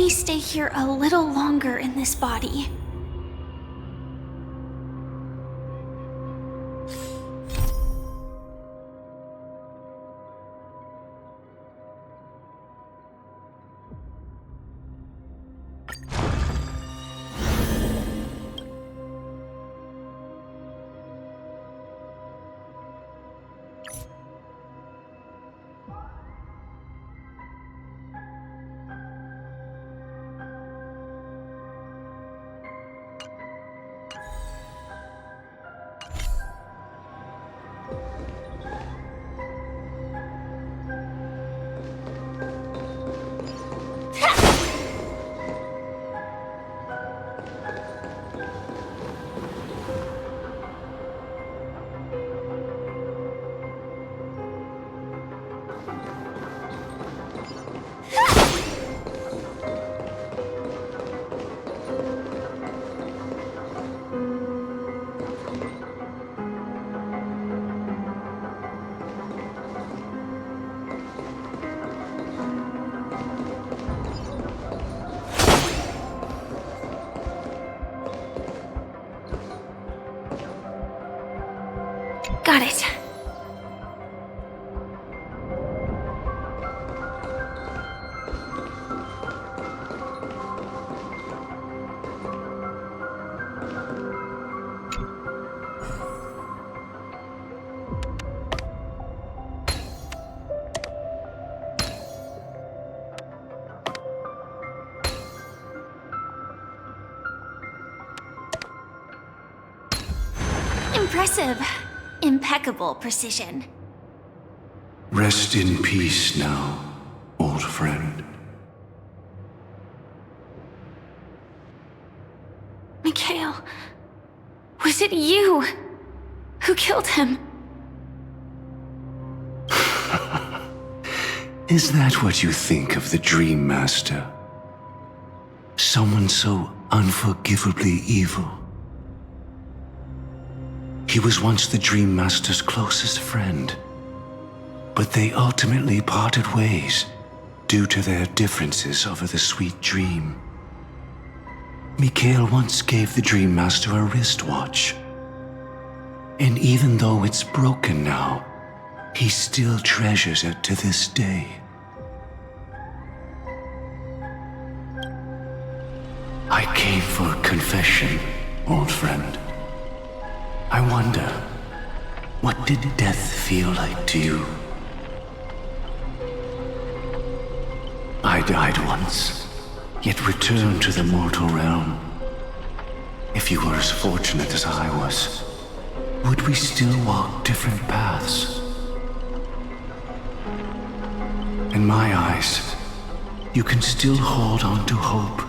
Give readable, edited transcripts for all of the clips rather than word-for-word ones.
me stay here a little longer in this body. Got it. Impressive. Impeccable precision. Rest in peace now, old friend. Mikhail, was it you who killed him? Is that what you think of the Dream Master? Someone so unforgivably evil? He was once the Dream Master's closest friend, but they ultimately parted ways due to their differences over the sweet dream. Mikhail once gave the Dream Master a wristwatch, and even though it's broken now, he still treasures it to this day. I came for a confession, old friend. I wonder, what did death feel like to you? I died once, yet returned to the mortal realm. If you were as fortunate as I was, would we still walk different paths? In my eyes, you can still hold on to hope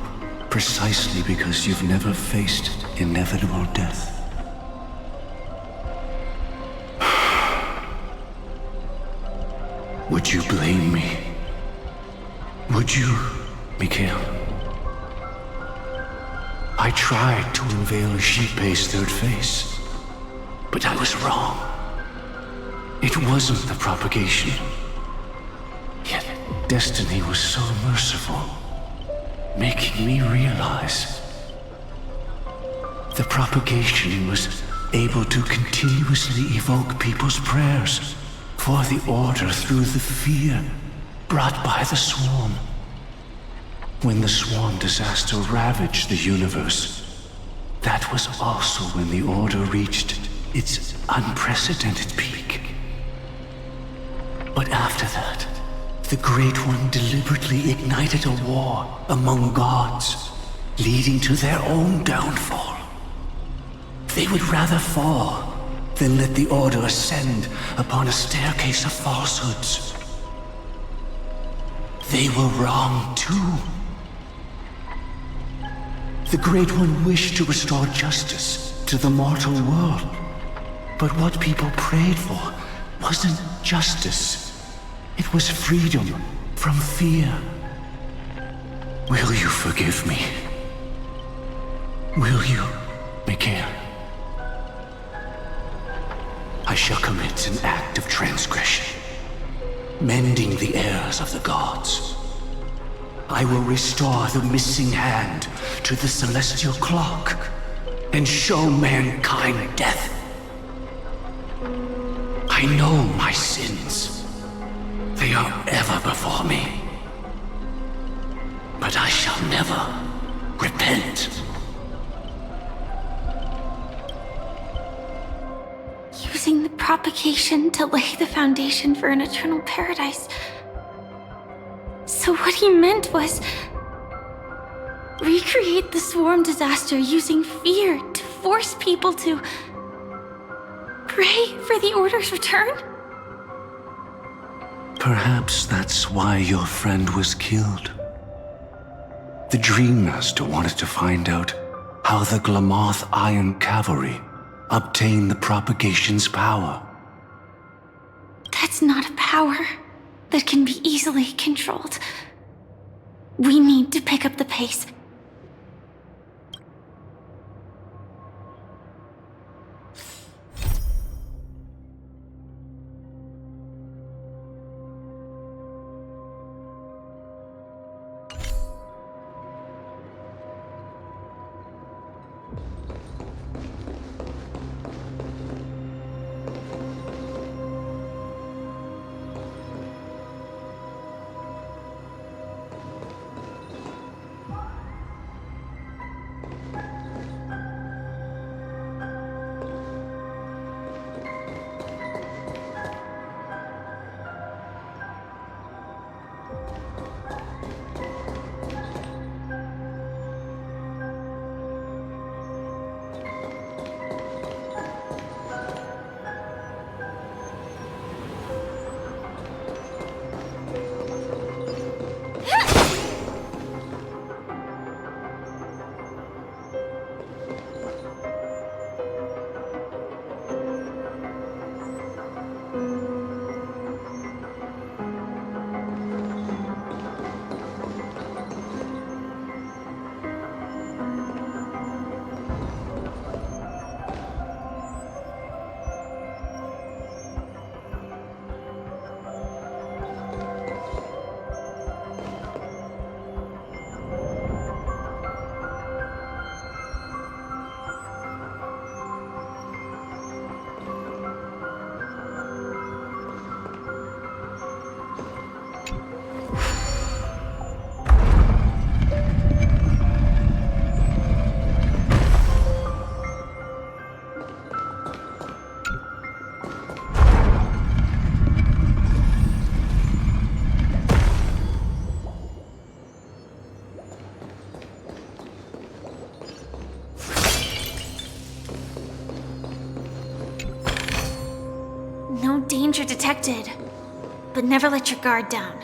precisely because you've never faced inevitable death. Would you blame me? Would you, Mikhail? I tried to unveil Xipe's third face, but I was wrong. It wasn't the propagation. Yet destiny was so merciful, making me realize the propagation was able to continuously evoke people's prayers for the Order through the fear brought by the Swarm. When the Swarm disaster ravaged the universe, that was also when the Order reached its unprecedented peak. But after that, the Great One deliberately ignited a war among gods, leading to their own downfall. They would rather fall than let the Order ascend upon a staircase of falsehoods. They were wrong too. The Great One wished to restore justice to the mortal world. But what people prayed for wasn't justice. It was freedom from fear. Will you forgive me? Will you, Mikhail? I shall commit an act of transgression, mending the errors of the gods. I will restore the missing hand to the celestial clock and show mankind death. I know my sins. They are ever before me. But I shall never repent. Using the propagation to lay the foundation for an eternal paradise. So what he meant was recreate the swarm disaster using fear to force people to pray for the Order's return? Perhaps that's why your friend was killed. The Dream Master wanted to find out how the Glamoth Iron Cavalry obtained the propagation's power. That's not a power that can be easily controlled. We need to pick up the pace. No danger detected, but never let your guard down.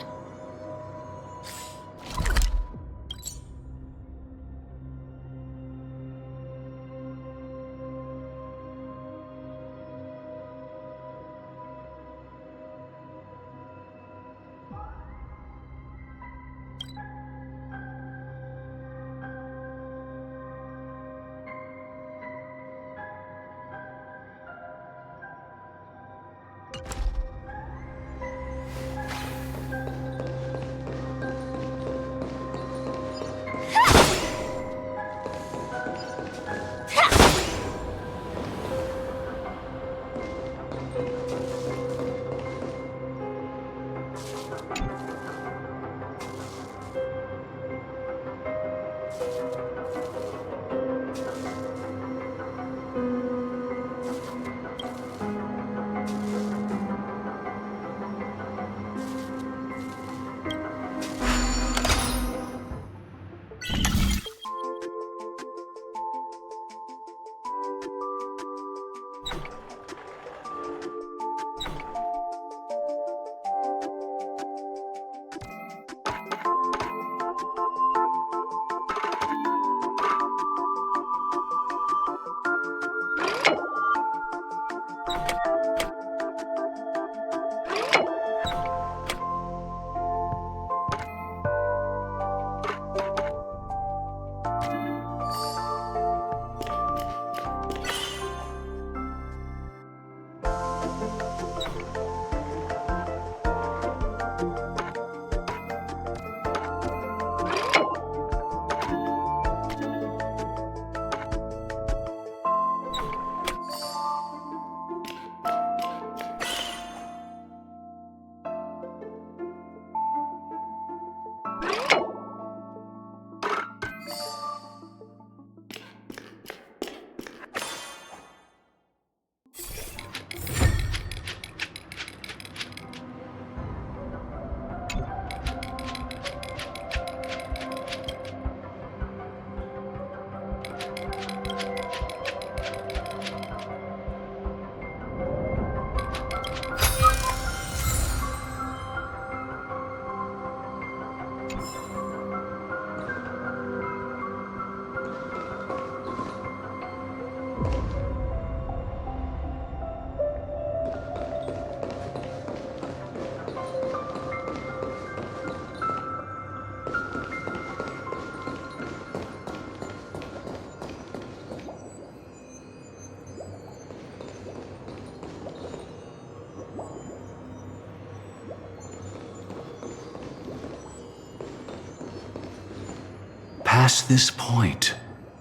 Past this point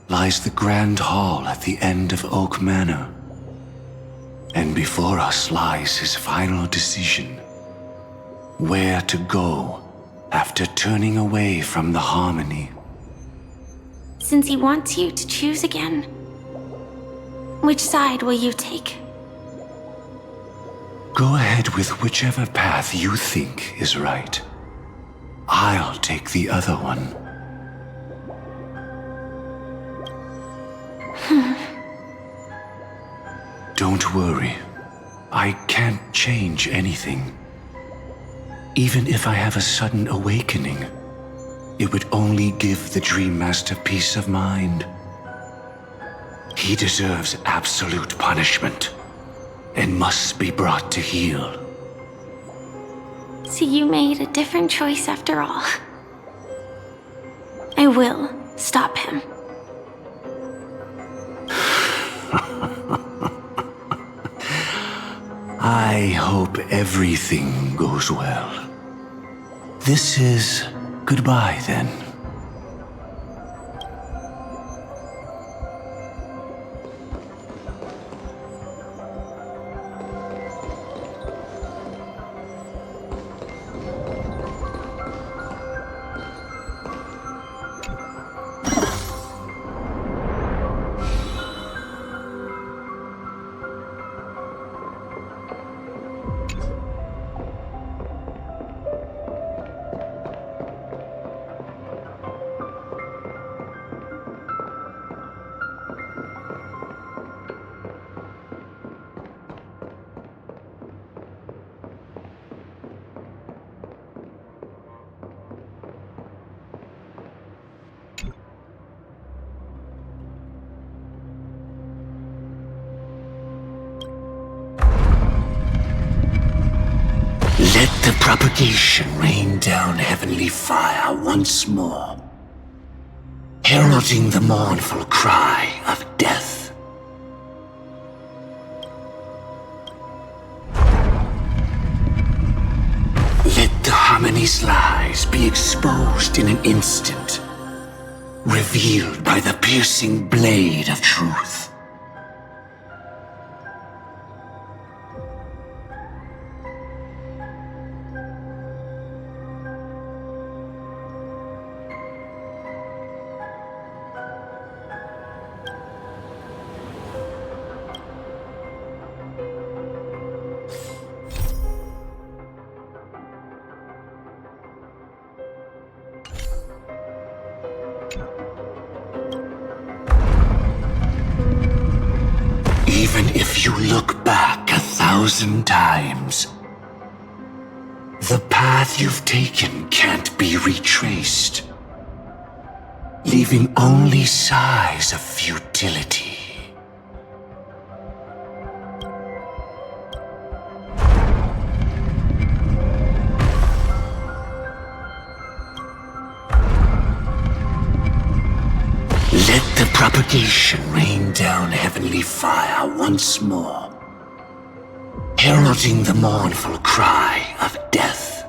lies the Grand Hall at the end of Oak Manor. And before us lies his final decision. Where to go after turning away from the Harmony. Since he wants you to choose again, which side will you take? Go ahead with whichever path you think is right. I'll take the other one. Don't worry. I can't change anything. Even if I have a sudden awakening, it would only give the Dream Master peace of mind. He deserves absolute punishment and must be brought to heel. So you made a different choice after all. I will stop him. I hope everything goes well. This is goodbye, then. Let the propagation rain down heavenly fire once more, heralding the mournful cry of death. Let the Harmony's lies be exposed in an instant, revealed by the piercing blade of truth. Even if you look back 1,000 times, the path you've taken can't be retraced, leaving only sighs of futility. Let the propagation rain down heavenly fire once more, heralding the mournful cry of death.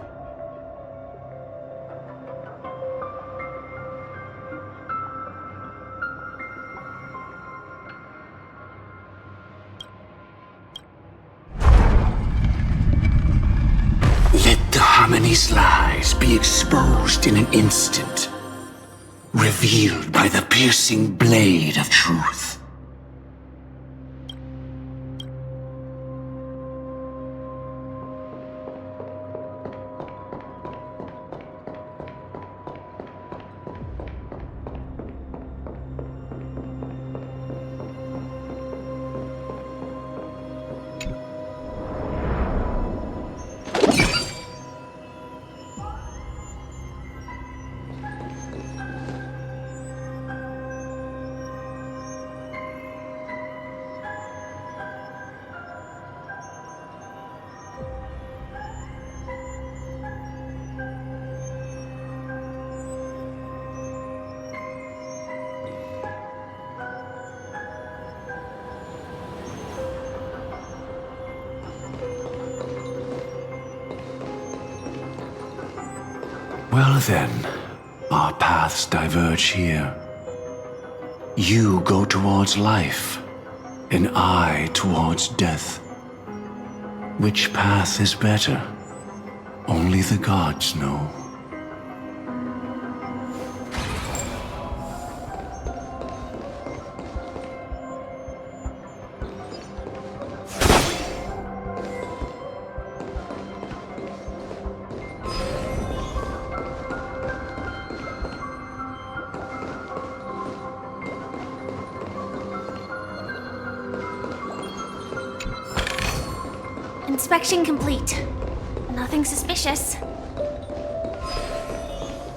Let the Harmony's lies be exposed in an instant, revealed by the piercing blade of truth. Well then, Our paths diverge here. You go towards life, and I towards death. Which path is better? Only the gods know. Inspection complete. Nothing suspicious.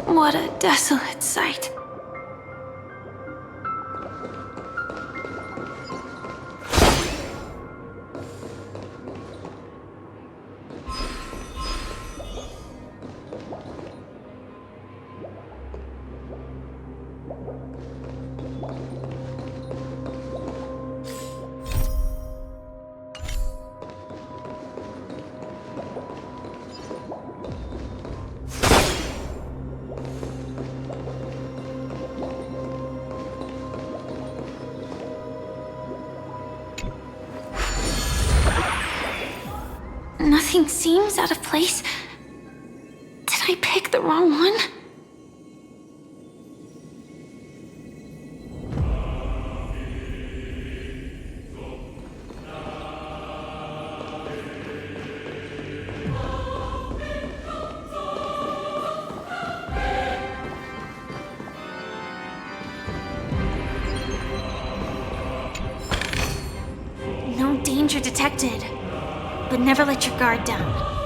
What a desolate sight. Nothing seems out of place. Did I pick the wrong one? No danger detected. But never let your guard down.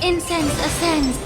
Incense ascends.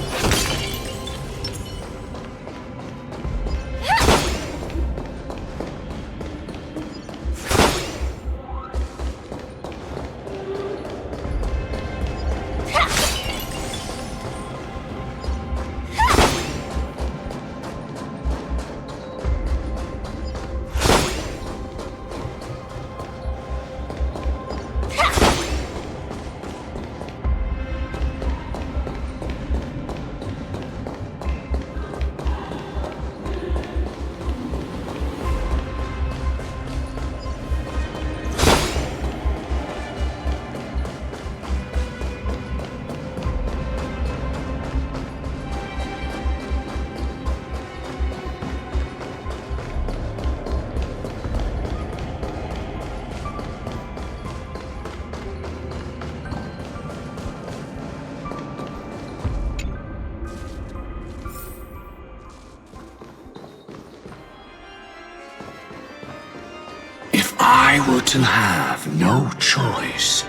I were to have no choice,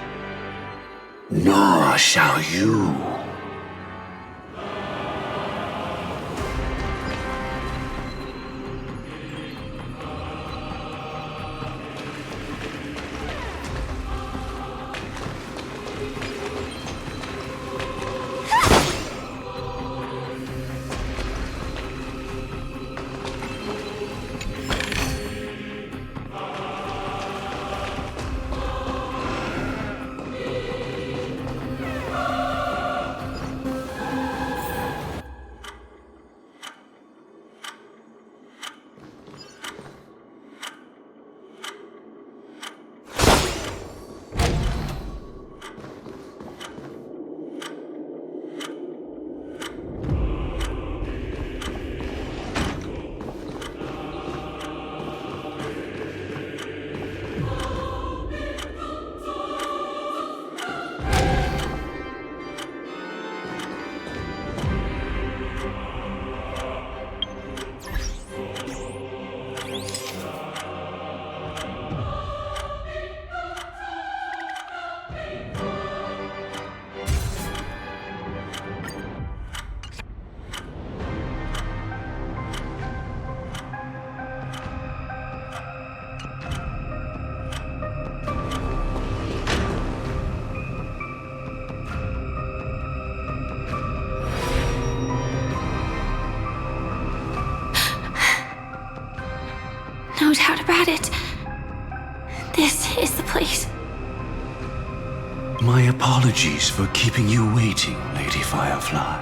nor shall you. My apologies for keeping you waiting, Lady Firefly.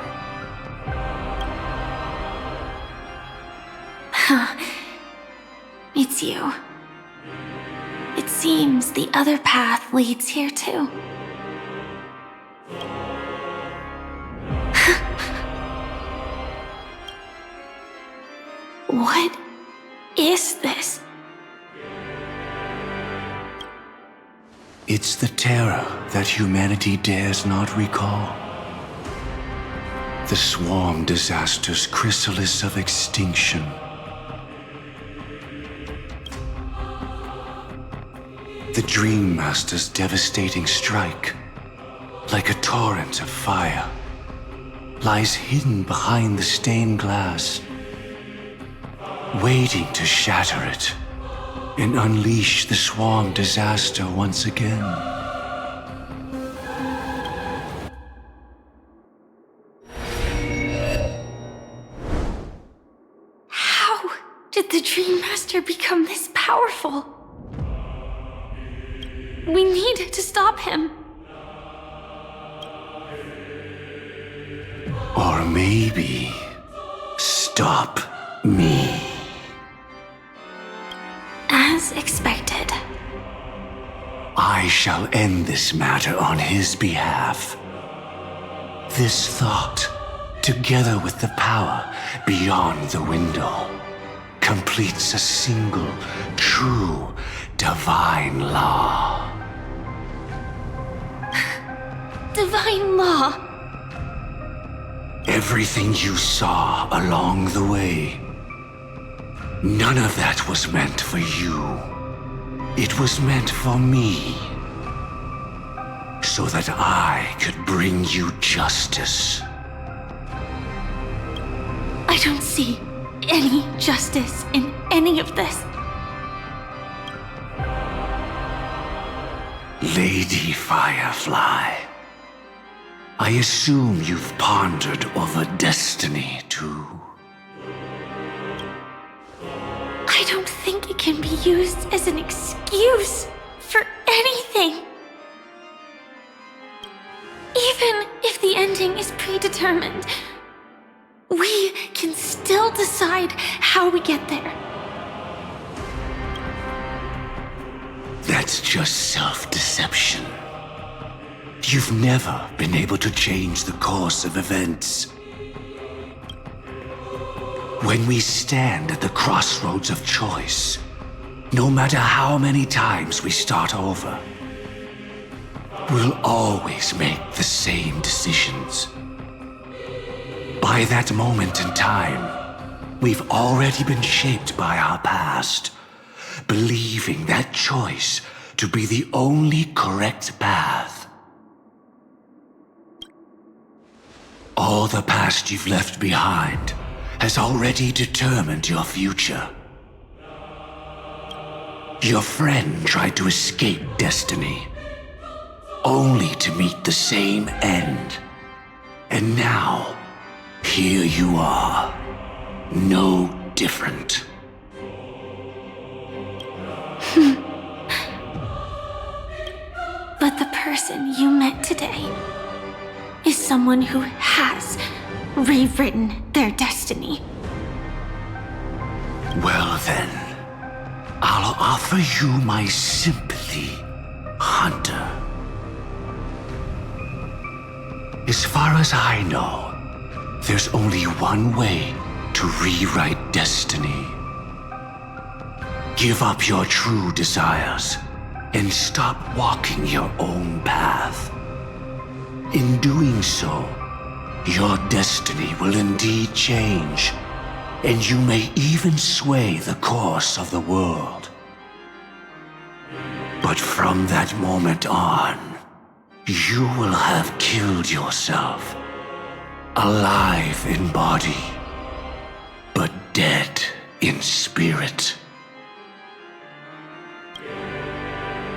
It's you. It seems the other path leads here too. What is this? It's the terror that humanity dares not recall. The swarm disaster's chrysalis of extinction. The Dream Master's devastating strike, like a torrent of fire, lies hidden behind the stained glass, waiting to shatter it and unleash the swarm disaster once again. How did the Dream Master become this powerful? We need to stop him. Or maybe stop me. As expected. I shall end this matter on his behalf. This thought, together with the power beyond the window, completes a single, true, divine law. Divine law. Everything you saw along the way, none of that was meant for you. It was meant for me, so that I could bring you justice. I don't see any justice in any of this. Lady Firefly, I assume you've pondered over destiny too. I don't think it can be used as an excuse for anything. Even if the ending is predetermined, we can still decide how we get there. That's just self-deception. You've never been able to change the course of events. When we stand at the crossroads of choice, no matter how many times we start over, we'll always make the same decisions. By that moment in time, we've already been shaped by our past, believing that choice to be the only correct path. All the past you've left behind has already determined your future. Your friend tried to escape destiny, only to meet the same end. And now, here you are, no different. But the person you met today is someone who has rewritten their destiny. Well then, I'll offer you my sympathy, Hunter. As far as I know, there's only one way to rewrite destiny. Give up your true desires and stop walking your own path. In doing so, your destiny will indeed change, and you may even sway the course of the world. But from that moment on, you will have killed yourself, alive in body, but dead in spirit.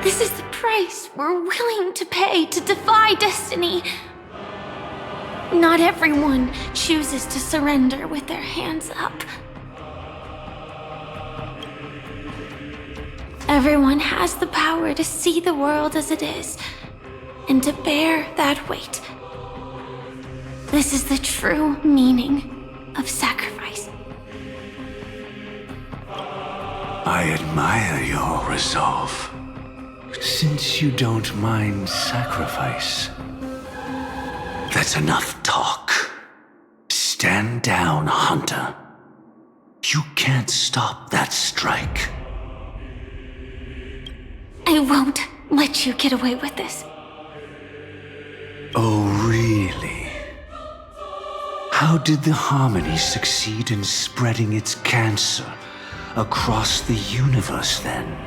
This is the price we're willing to pay to defy destiny. Not everyone chooses to surrender with their hands up. Everyone has the power to see the world as it is, and to bear that weight. This is the true meaning of sacrifice. I admire your resolve. Since you don't mind sacrifice, that's enough talk. Stand down, Hunter. You can't stop that strike. I won't let you get away with this. Oh, really? How did the Harmony succeed in spreading its cancer across the universe, then?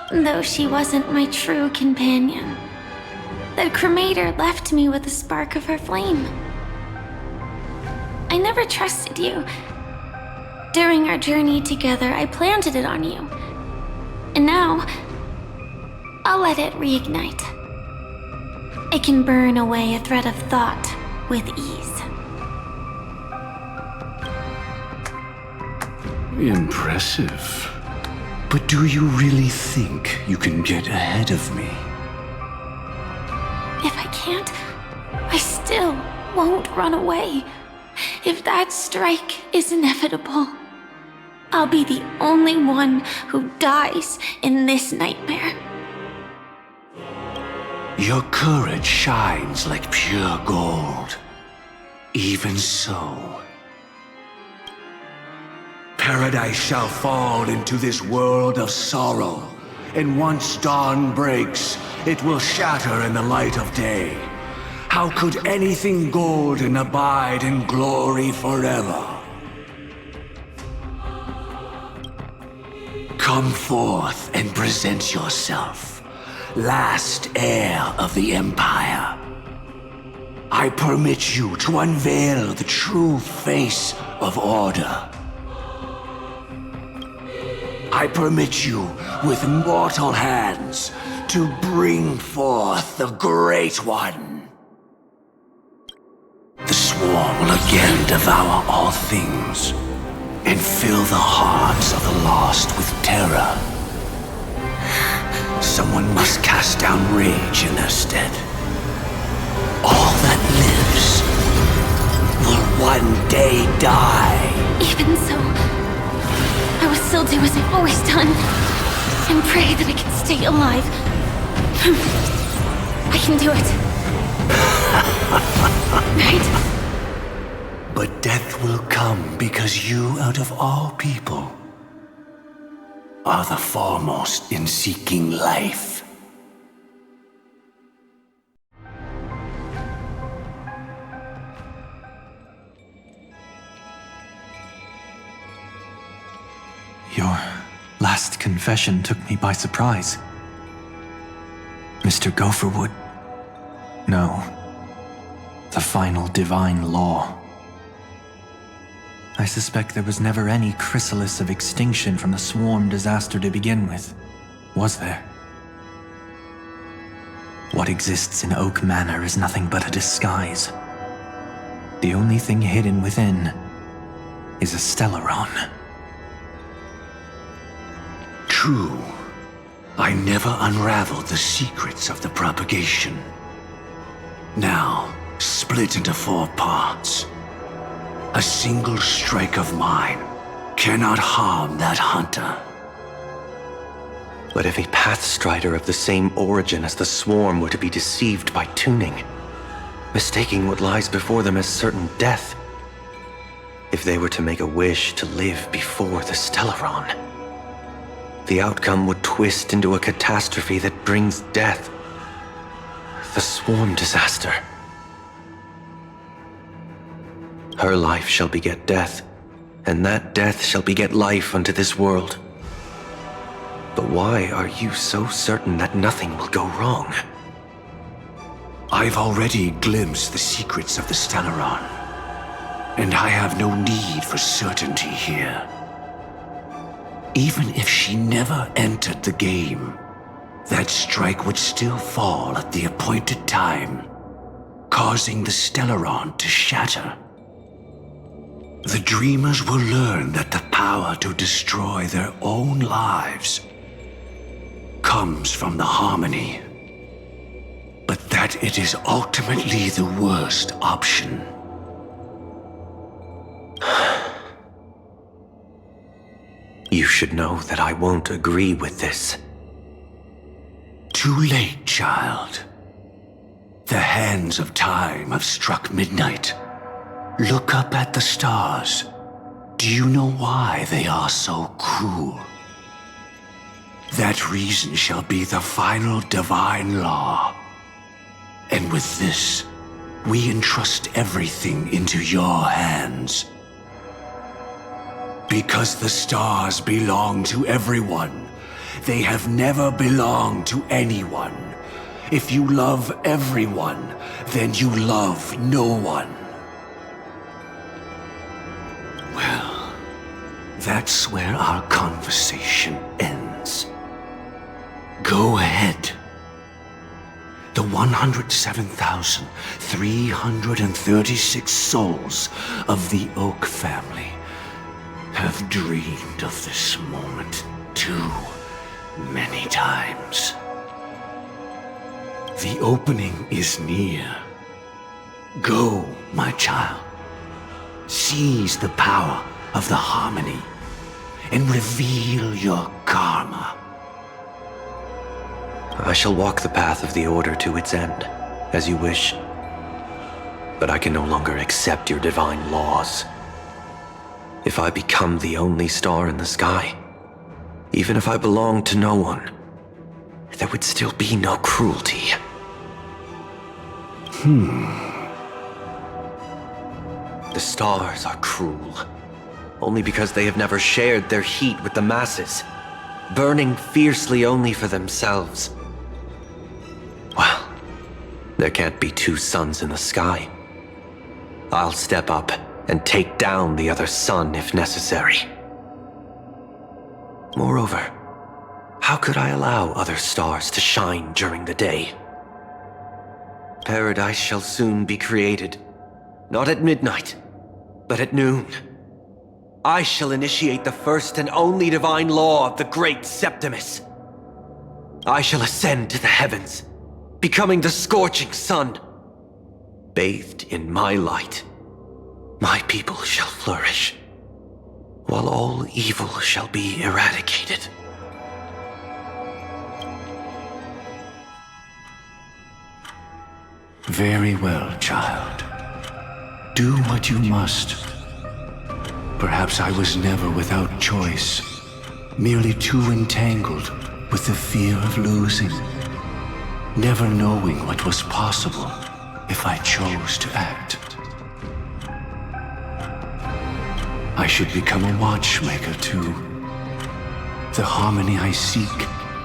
Though she wasn't my true companion, the cremator left me with a spark of her flame. I never trusted you. During our journey together, I planted it on you. And now, I'll let it reignite. It can burn away a thread of thought with ease. Impressive. But do you really think you can get ahead of me? If I can't, I still won't run away. If that strike is inevitable, I'll be the only one who dies in this nightmare. Your courage shines like pure gold. Even so, paradise shall fall into this world of sorrow, and once dawn breaks, it will shatter in the light of day. How could anything golden abide in glory forever? Come forth and present yourself, last heir of the Empire. I permit you to unveil the true face of order. I permit you, with mortal hands, to bring forth the Great One. The swarm will again devour all things, and fill the hearts of the lost with terror. Someone must cast down rage in their stead. All that lives will one day die. Even so, I will still do as I've always done, and pray that I can stay alive. I can do it. Right? But death will come because you, out of all people, are the foremost in seeking life. Your last confession took me by surprise. Mr. Gopherwood. No. The final divine law. I suspect there was never any chrysalis of extinction from the swarm disaster to begin with, was there? What exists in Oak Manor is nothing but a disguise. The only thing hidden within is a Stellaron. True. I never unraveled the secrets of the propagation. Now, split into 4 parts. A single strike of mine cannot harm that hunter. But if a Pathstrider of the same origin as the Swarm were to be deceived by tuning, mistaking what lies before them as certain death, if they were to make a wish to live before the Stellaron, the outcome would twist into a catastrophe that brings death. The Swarm disaster. Her life shall beget death, and that death shall beget life unto this world. But why are you so certain that nothing will go wrong? I've already glimpsed the secrets of the Stellaron, and I have no need for certainty here. Even if she never entered the game, that strike would still fall at the appointed time, causing the Stellaron to shatter. The dreamers will learn that the power to destroy their own lives comes from the harmony, but that it is ultimately the worst option. You should know that I won't agree with this. Too late, child. The hands of time have struck midnight. Look up at the stars. Do you know why they are so cruel? That reason shall be the final divine law. And with this, we entrust everything into your hands. Because the stars belong to everyone. They have never belonged to anyone. If you love everyone, then you love no one. Well, that's where our conversation ends. Go ahead. The 107,336 souls of the Oak family have dreamed of this moment too many times. The opening is near. Go, my child. Seize the power of the harmony and reveal your karma. I shall walk the path of the Order to its end, as you wish. But I can no longer accept your divine laws. If I become the only star in the sky, even if I belong to no one, there would still be no cruelty. The stars are cruel, only because they have never shared their heat with the masses, burning fiercely only for themselves. Well, there can't be two suns in the sky. I'll step up and take down the other sun if necessary. Moreover, how could I allow other stars to shine during the day? Paradise shall soon be created, not at midnight, but at noon. I shall initiate the first and only divine law of the great Septimus. I shall ascend to the heavens, becoming the scorching sun. Bathed in my light, my people shall flourish, while all evil shall be eradicated. Very well, child. Do what you must. Perhaps I was never without choice, merely too entangled with the fear of losing, never knowing what was possible if I chose to act. I should become a watchmaker too. The harmony I seek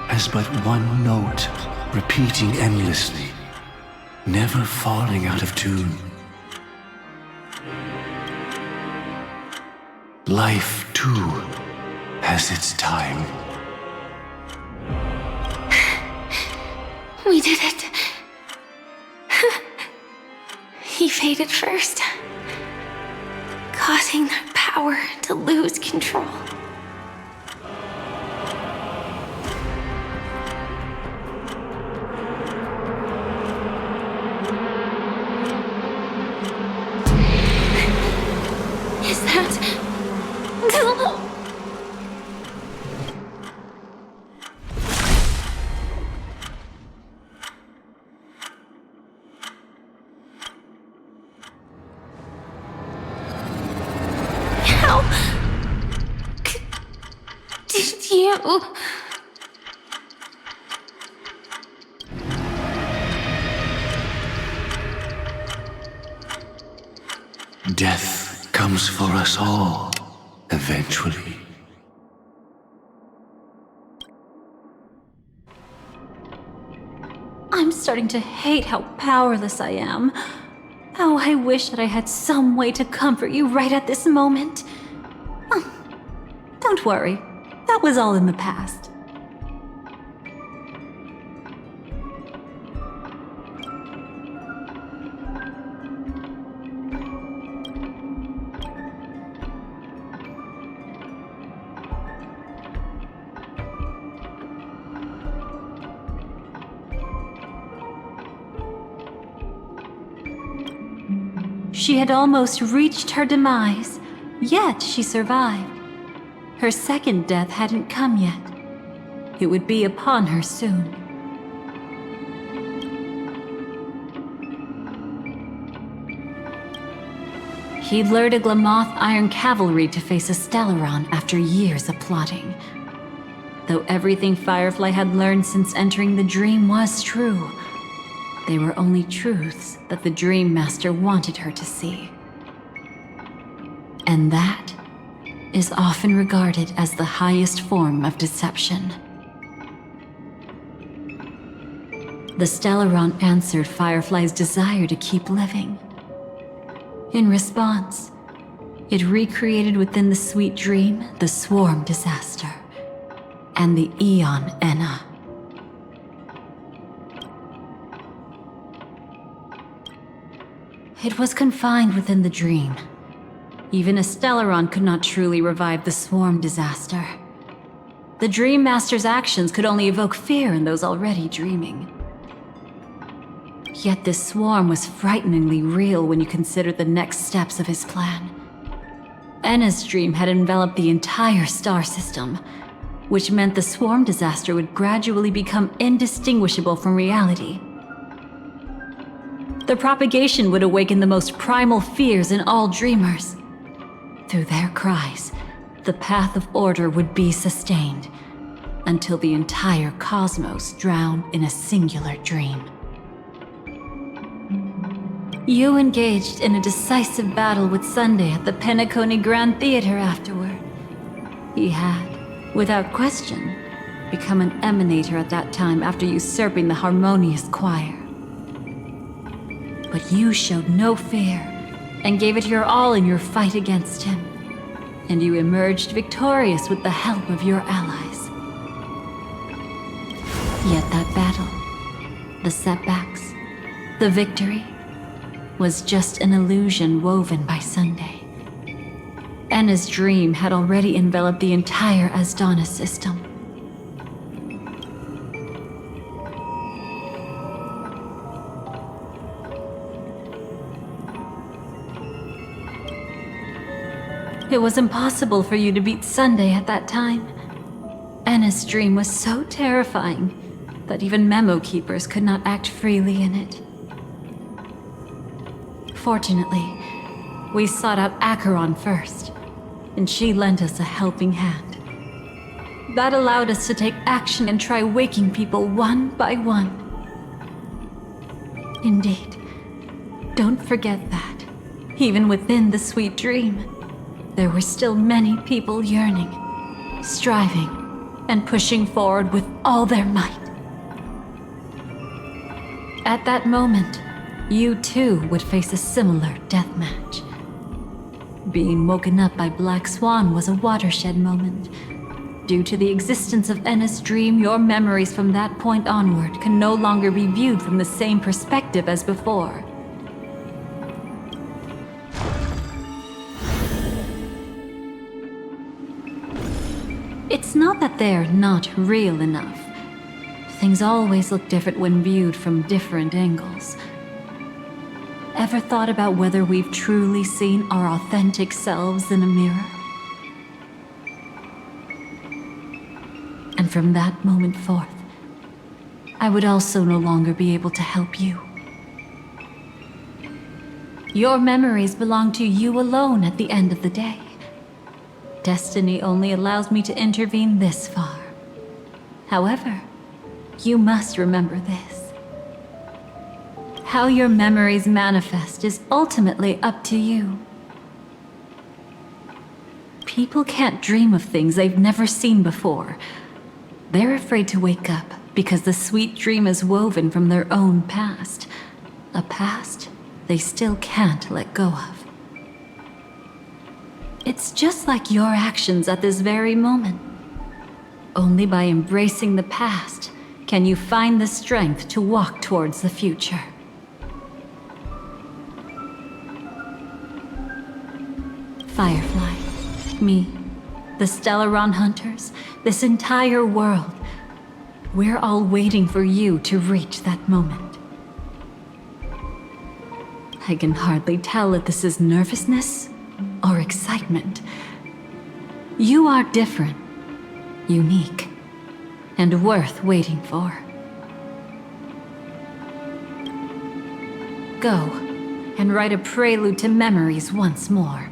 has but one note, repeating endlessly, never falling out of tune. Life, too, has its time. We did it. He faded first, causing their power to lose control. Is that... How did you... Death comes for us all, eventually. I'm starting to hate how powerless I am. How I wish that I had some way to comfort you right at this moment. Oh, don't worry. That was all in the past. She had almost reached her demise, yet she survived. Her second death hadn't come yet. It would be upon her soon. He'd lured a Glamoth Iron Cavalry to face a Stellaron after years of plotting. Though everything Firefly had learned since entering the dream was true, they were only truths that the Dream Master wanted her to see. And that is often regarded as the highest form of deception. The Stellaron answered Firefly's desire to keep living. In response, it recreated within the sweet dream the Swarm disaster and the Eon Enna. It was confined within the dream. Even a Stellaron could not truly revive the Swarm disaster. The Dream Master's actions could only evoke fear in those already dreaming. Yet this swarm was frighteningly real when you consider the next steps of his plan. Enna's dream had enveloped the entire star system, which meant the swarm disaster would gradually become indistinguishable from reality. The propagation would awaken the most primal fears in all dreamers. Through their cries, the path of order would be sustained, until the entire cosmos drowned in a singular dream. You engaged in a decisive battle with Sunday at the Penacony Grand Theater afterward. He had, without question, become an emanator at that time after usurping the Harmonious Choir. But you showed no fear, and gave it your all in your fight against him. And you emerged victorious with the help of your allies. Yet that battle, the setbacks, the victory, was just an illusion woven by Sunday. Enna's dream had already enveloped the entire Asdana system. It was impossible for you to beat Sunday at that time. Enna's dream was so terrifying that even memo keepers could not act freely in it. Fortunately, we sought out Acheron first, and she lent us a helping hand. That allowed us to take action and try waking people one by one. Indeed, don't forget that, even within the sweet dream, there were still many people yearning, striving, and pushing forward with all their might. At that moment, you too would face a similar deathmatch. Being woken up by Black Swan was a watershed moment. Due to the existence of Enna's dream, your memories from that point onward can no longer be viewed from the same perspective as before. It's not that they're not real enough. Things always look different when viewed from different angles. Ever thought about whether we've truly seen our authentic selves in a mirror? And from that moment forth, I would also no longer be able to help you. Your memories belong to you alone at the end of the day. Destiny only allows me to intervene this far. However, you must remember this. How your memories manifest is ultimately up to you. People can't dream of things they've never seen before. They're afraid to wake up because the sweet dream is woven from their own past. A past they still can't let go of. It's just like your actions at this very moment. Only by embracing the past can you find the strength to walk towards the future. Firefly, me, the Stellaron Hunters, this entire world, we're all waiting for you to reach that moment. I can hardly tell if this is nervousness or excitement. You are different, unique, and worth waiting for. Go and write a prelude to memories once more.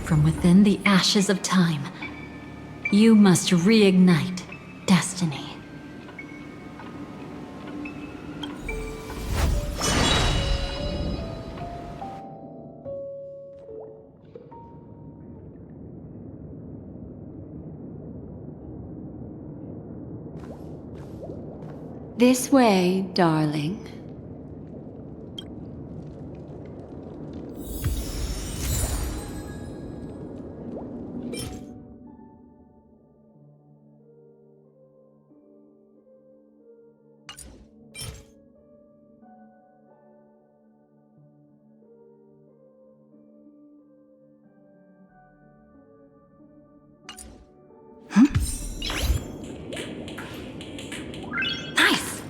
From within the ashes of time, you must reignite destiny. This way, darling. Nice!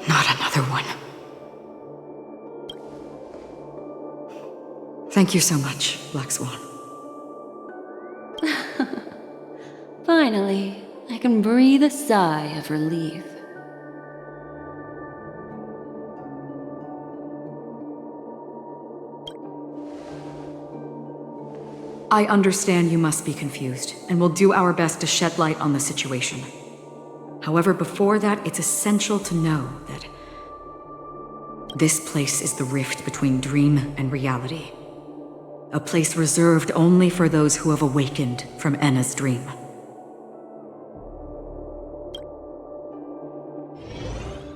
Not another one. Thank you so much, Black Swan. Finally, I can breathe a sigh of relief. I understand you must be confused, and will do our best to shed light on the situation. However, before that, it's essential to know that this place is the rift between dream and reality. A place reserved only for those who have awakened from Enna's dream.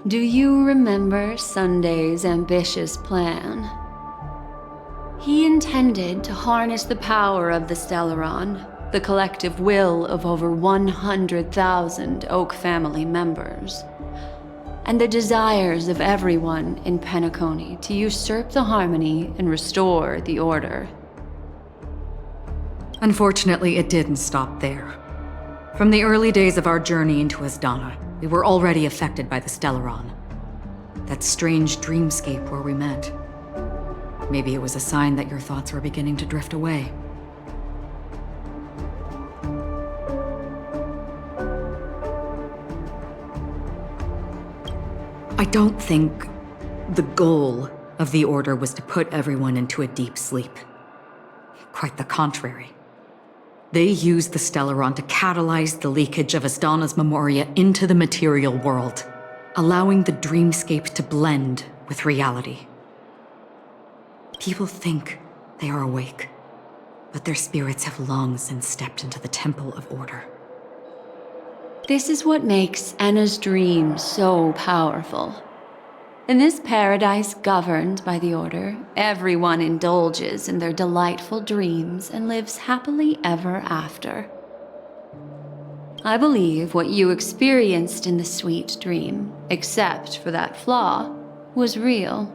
Do you remember Sunday's ambitious plan? He intended to harness the power of the Stellaron, the collective will of over 100,000 Oak family members, and the desires of everyone in Penacony to usurp the harmony and restore the order. Unfortunately, it didn't stop there. From the early days of our journey into Asdana, we were already affected by the Stellaron. That strange dreamscape where we met. Maybe it was a sign that your thoughts were beginning to drift away. I don't think the goal of the Order was to put everyone into a deep sleep. Quite the contrary. They used the Stellaron to catalyze the leakage of Asdana's memoria into the material world, allowing the dreamscape to blend with reality. People think they are awake, but their spirits have long since stepped into the Temple of Order. This is what makes Enna's dream so powerful. In this paradise governed by the Order, everyone indulges in their delightful dreams and lives happily ever after. I believe what you experienced in the sweet dream, except for that flaw, was real.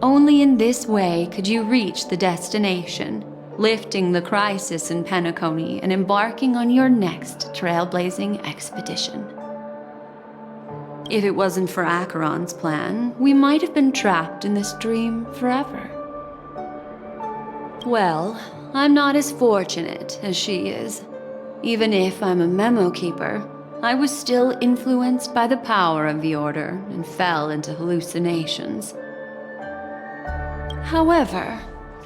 Only in this way could you reach the destination, lifting the crisis in Penacony and embarking on your next trailblazing expedition. If it wasn't for Acheron's plan, we might have been trapped in this dream forever. Well, I'm not as fortunate as she is. Even if I'm a memo keeper, I was still influenced by the power of the Order and fell into hallucinations. However,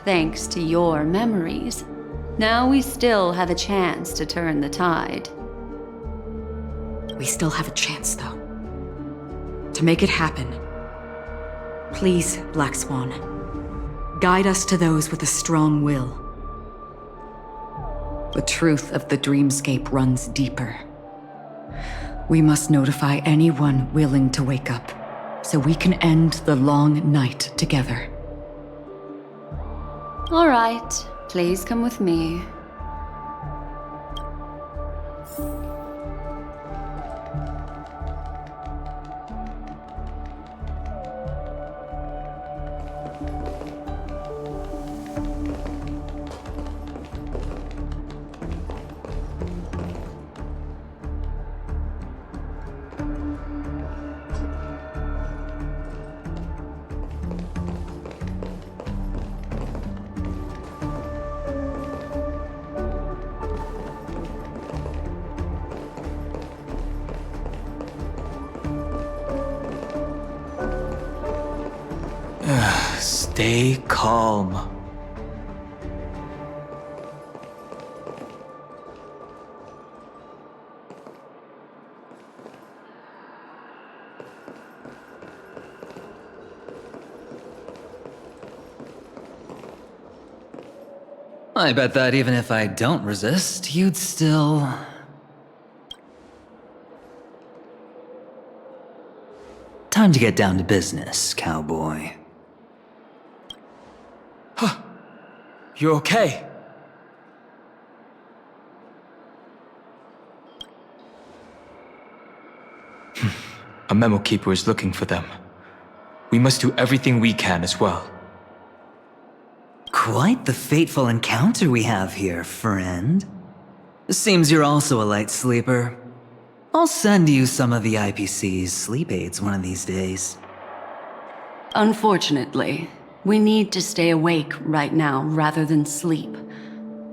thanks to your memories, now we still have a chance to turn the tide. We still have a chance, though. To make it happen, please, Black Swan, guide us to those with a strong will. The truth of the dreamscape runs deeper. We must notify anyone willing to wake up, so we can end the long night together. All right, please come with me. Stay calm. I bet that even if I don't resist, you'd still... Time to get down to business, cowboy. Huh. You okay? A memo keeper is looking for them. We must do everything we can as well. Quite the fateful encounter we have here, friend. Seems you're also a light sleeper. I'll send you some of the IPC's sleep aids one of these days. Unfortunately, we need to stay awake right now rather than sleep.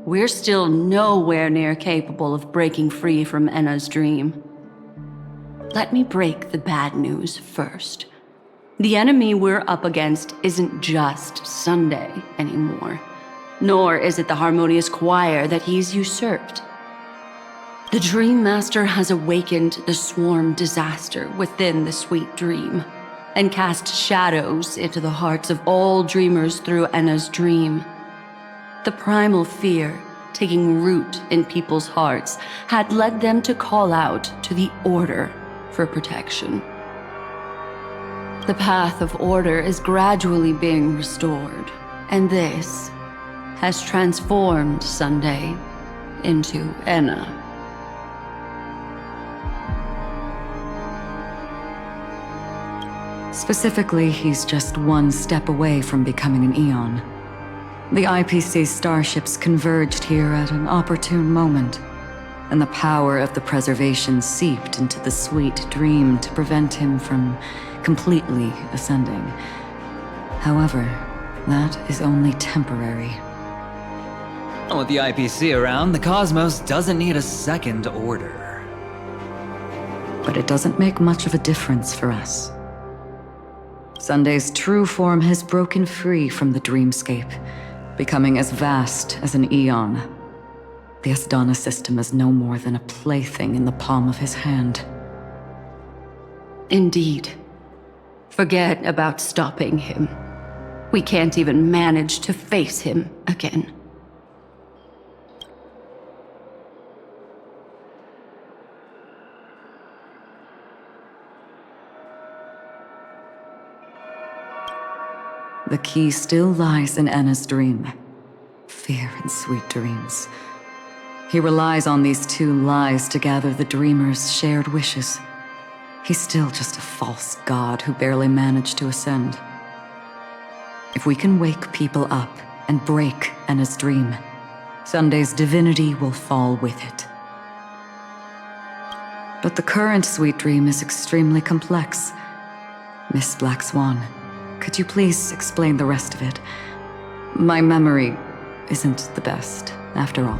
We're still nowhere near capable of breaking free from Enna's dream. Let me break the bad news first. The enemy we're up against isn't just Sunday anymore, nor is it the harmonious choir that he's usurped. The Dream Master has awakened the swarm disaster within the sweet dream, and cast shadows into the hearts of all dreamers through Enna's dream. The primal fear taking root in people's hearts had led them to call out to the Order for protection. The path of order is gradually being restored, And this has transformed Sunday into Enna. Specifically, he's just one step away from becoming an Eon. The IPC's starships converged here at an opportune moment, and the power of the preservation seeped into the sweet dream to prevent him from completely ascending. However, that is only temporary. With the IPC around, the cosmos doesn't need a second order. But it doesn't make much of a difference for us. Sunday's true form has broken free from the dreamscape, becoming as vast as an eon. The Asdana system is no more than a plaything in the palm of his hand. Indeed. Forget about stopping him. We can't even manage to face him again. The key still lies in Enna's dream. Fear and sweet dreams. He relies on these two lies to gather the dreamer's shared wishes. He's still just a false god who barely managed to ascend. If we can wake people up and break Enna's dream, Sunday's divinity will fall with it. But the current sweet dream is extremely complex. Miss Black Swan, could you please explain the rest of it? My memory isn't the best, after all.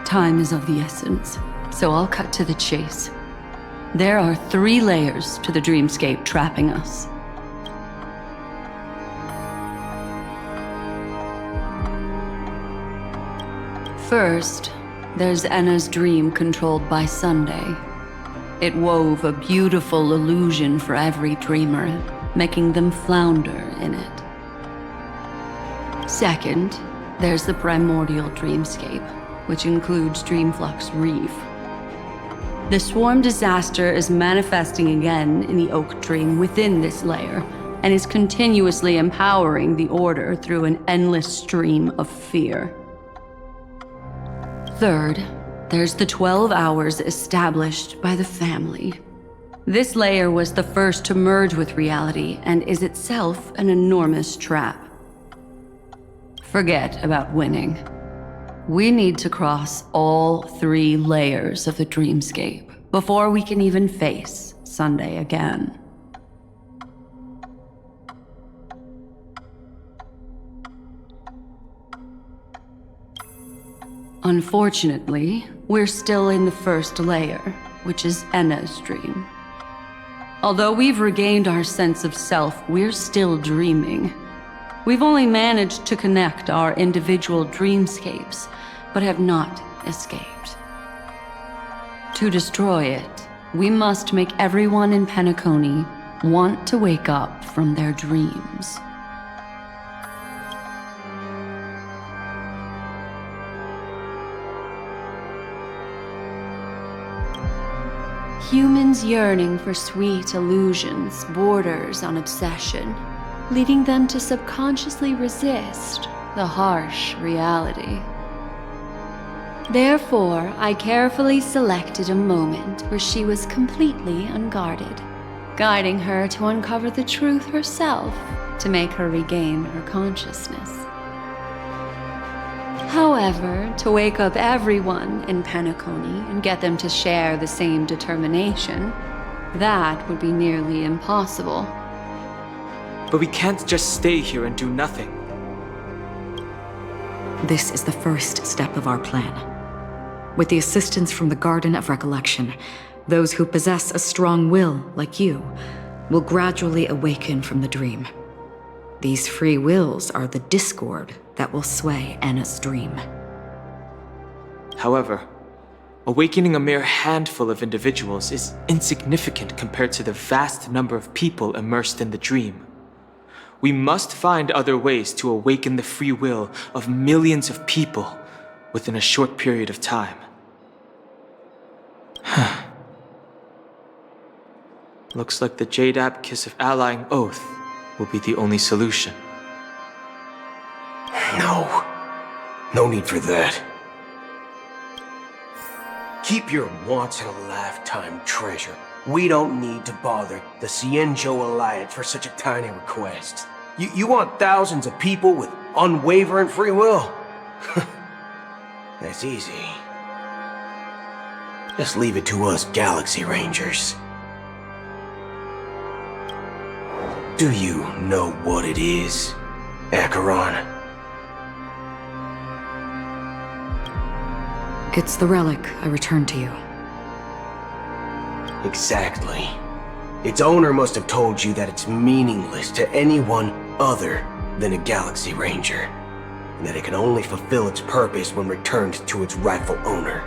Time is of the essence, so I'll cut to the chase. There are 3 layers to the dreamscape trapping us. First, there's Enna's dream controlled by Sunday. It wove a beautiful illusion for every dreamer, making them flounder in it. Second, there's the primordial dreamscape, which includes Dreamflux Reef. The swarm disaster is manifesting again in the Oak Dream within this layer, and is continuously empowering the Order through an endless stream of fear. Third, there's the 12 hours established by the family. This layer was the first to merge with reality and is itself an enormous trap. Forget about winning. We need to cross all 3 layers of the dreamscape before we can even face Sunday again. Unfortunately, we're still in the first layer, which is Enna's dream. Although we've regained our sense of self, we're still dreaming. We've only managed to connect our individual dreamscapes, but have not escaped. To destroy it, we must make everyone in Penacony want to wake up from their dreams. Humans yearning for sweet illusions borders on obsession, leading them to subconsciously resist the harsh reality. Therefore, I carefully selected a moment where she was completely unguarded, guiding her to uncover the truth herself to make her regain her consciousness. However, to wake up everyone in Penacony and get them to share the same determination, that would be nearly impossible. But we can't just stay here and do nothing. This is the first step of our plan. With the assistance from the Garden of Recollection, those who possess a strong will, like you, will gradually awaken from the dream. These free wills are the discord that will sway Enna's dream. However, awakening a mere handful of individuals is insignificant compared to the vast number of people immersed in the dream. We must find other ways to awaken the free will of millions of people within a short period of time. Looks like the Jade Kiss of Allying Oath will be the only solution. No. No need for that. Keep your once-in-a-lifetime treasure. We don't need to bother the Cienjo Alliance for such a tiny request. You want thousands of people with unwavering free will? That's easy. Just leave it to us Galaxy Rangers. Do you know what it is, Acheron? It's the relic I returned to you. Exactly. Its owner must have told you that it's meaningless to anyone other than a Galaxy Ranger, and that it can only fulfill its purpose when returned to its rightful owner.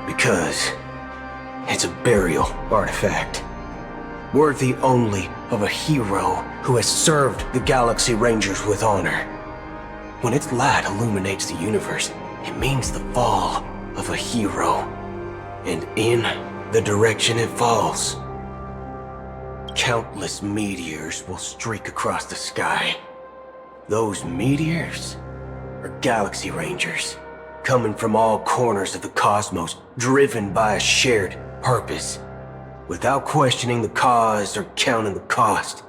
Because it's a burial artifact, worthy only of a hero who has served the Galaxy Rangers with honor. When its light illuminates the universe, it means the fall of a hero, and in the direction it falls, countless meteors will streak across the sky. Those meteors are Galaxy Rangers, coming from all corners of the cosmos, driven by a shared purpose, without questioning the cause or counting the cost,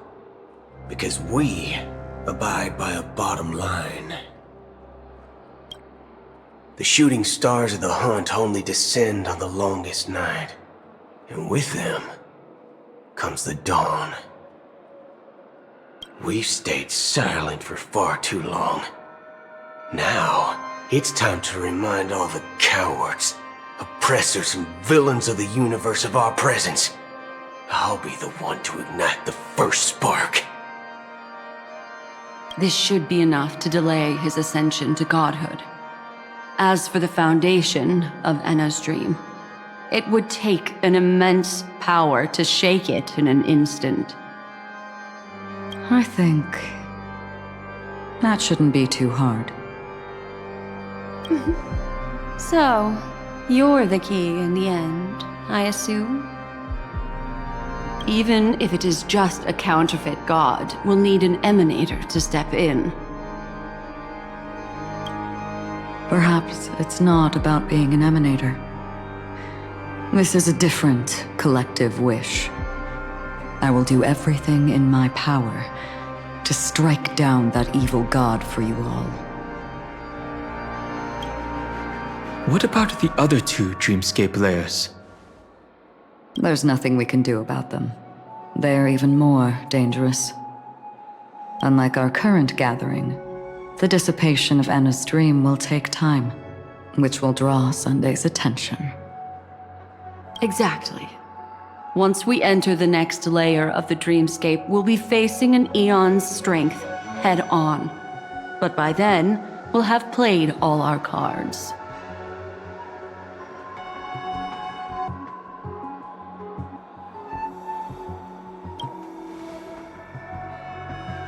because we abide by a bottom line. The shooting stars of the hunt only descend on the longest night, and with them comes the dawn. We've stayed silent for far too long. Now, it's time to remind all the cowards, oppressors, and villains of the universe of our presence. I'll be the one to ignite the first spark. This should be enough to delay his ascension to godhood. As for the foundation of Enna's dream, it would take an immense power to shake it in an instant. I think that shouldn't be too hard. So, you're the key in the end, I assume? Even if it is just a counterfeit god, we'll need an emanator to step in. Perhaps it's not about being an emanator. This is a different collective wish. I will do everything in my power to strike down that evil god for you all. What about the other two Dreamscape layers? There's nothing we can do about them. They're even more dangerous. Unlike our current gathering, the dissipation of Enna's dream will take time, which will draw Sunday's attention. Exactly. Once we enter the next layer of the Dreamscape, we'll be facing an eon's strength head on. But by then, we'll have played all our cards.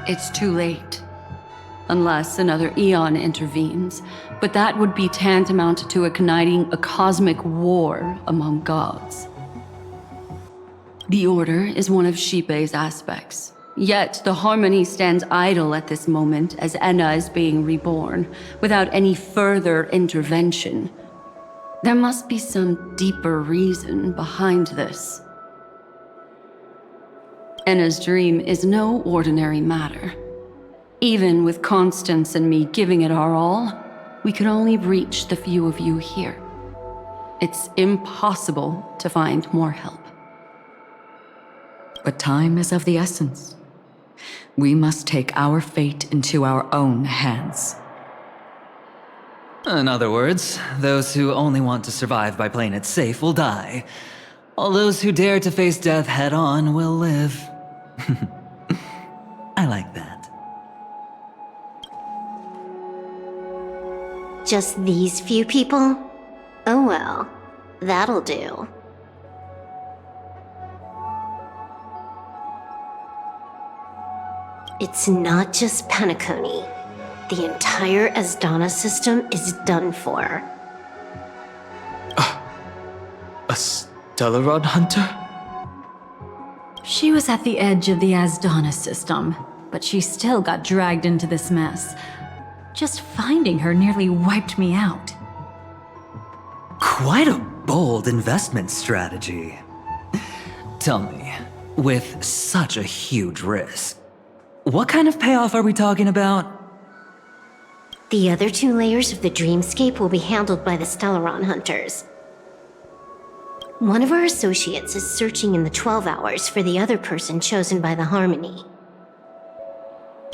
It's too late. Unless another eon intervenes, but that would be tantamount to igniting a cosmic war among gods. The Order is one of Xipe's aspects, yet the Harmony stands idle at this moment as Enna is being reborn, without any further intervention. There must be some deeper reason behind this. Enna's dream is no ordinary matter. Even with Constance and me giving it our all, we could only reach the few of you here. It's impossible to find more help. But time is of the essence. We must take our fate into our own hands. In other words, those who only want to survive by playing it safe will die, while those who dare to face death head-on will live. I like that. Just these few people? Oh well, that'll do. It's not just Penacony. The entire Asdana system is done for. A Stellaron hunter? She was at the edge of the Asdana system, but she still got dragged into this mess. Just finding her nearly wiped me out. Quite a bold investment strategy. Tell me, with such a huge risk, what kind of payoff are we talking about? The other 2 layers of the dreamscape will be handled by the Stellaron hunters. One of our associates is searching in the 12 hours for the other person chosen by the Harmony.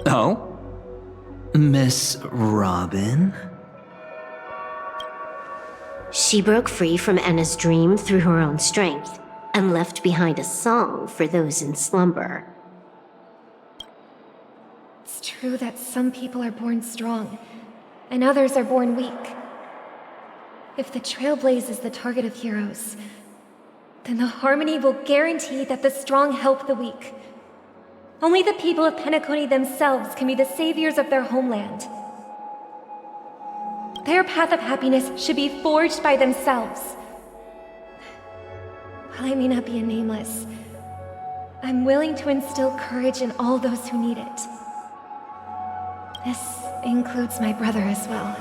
Oh? Miss Robin? She broke free from Enna's dream through her own strength, and left behind a song for those in slumber. It's true that some people are born strong, and others are born weak. If the Trailblaze is the target of heroes, then the Harmony will guarantee that the strong help the weak. Only the people of Penacony themselves can be the saviors of their homeland. Their path of happiness should be forged by themselves. While I may not be a nameless, I'm willing to instill courage in all those who need it. This includes my brother as well.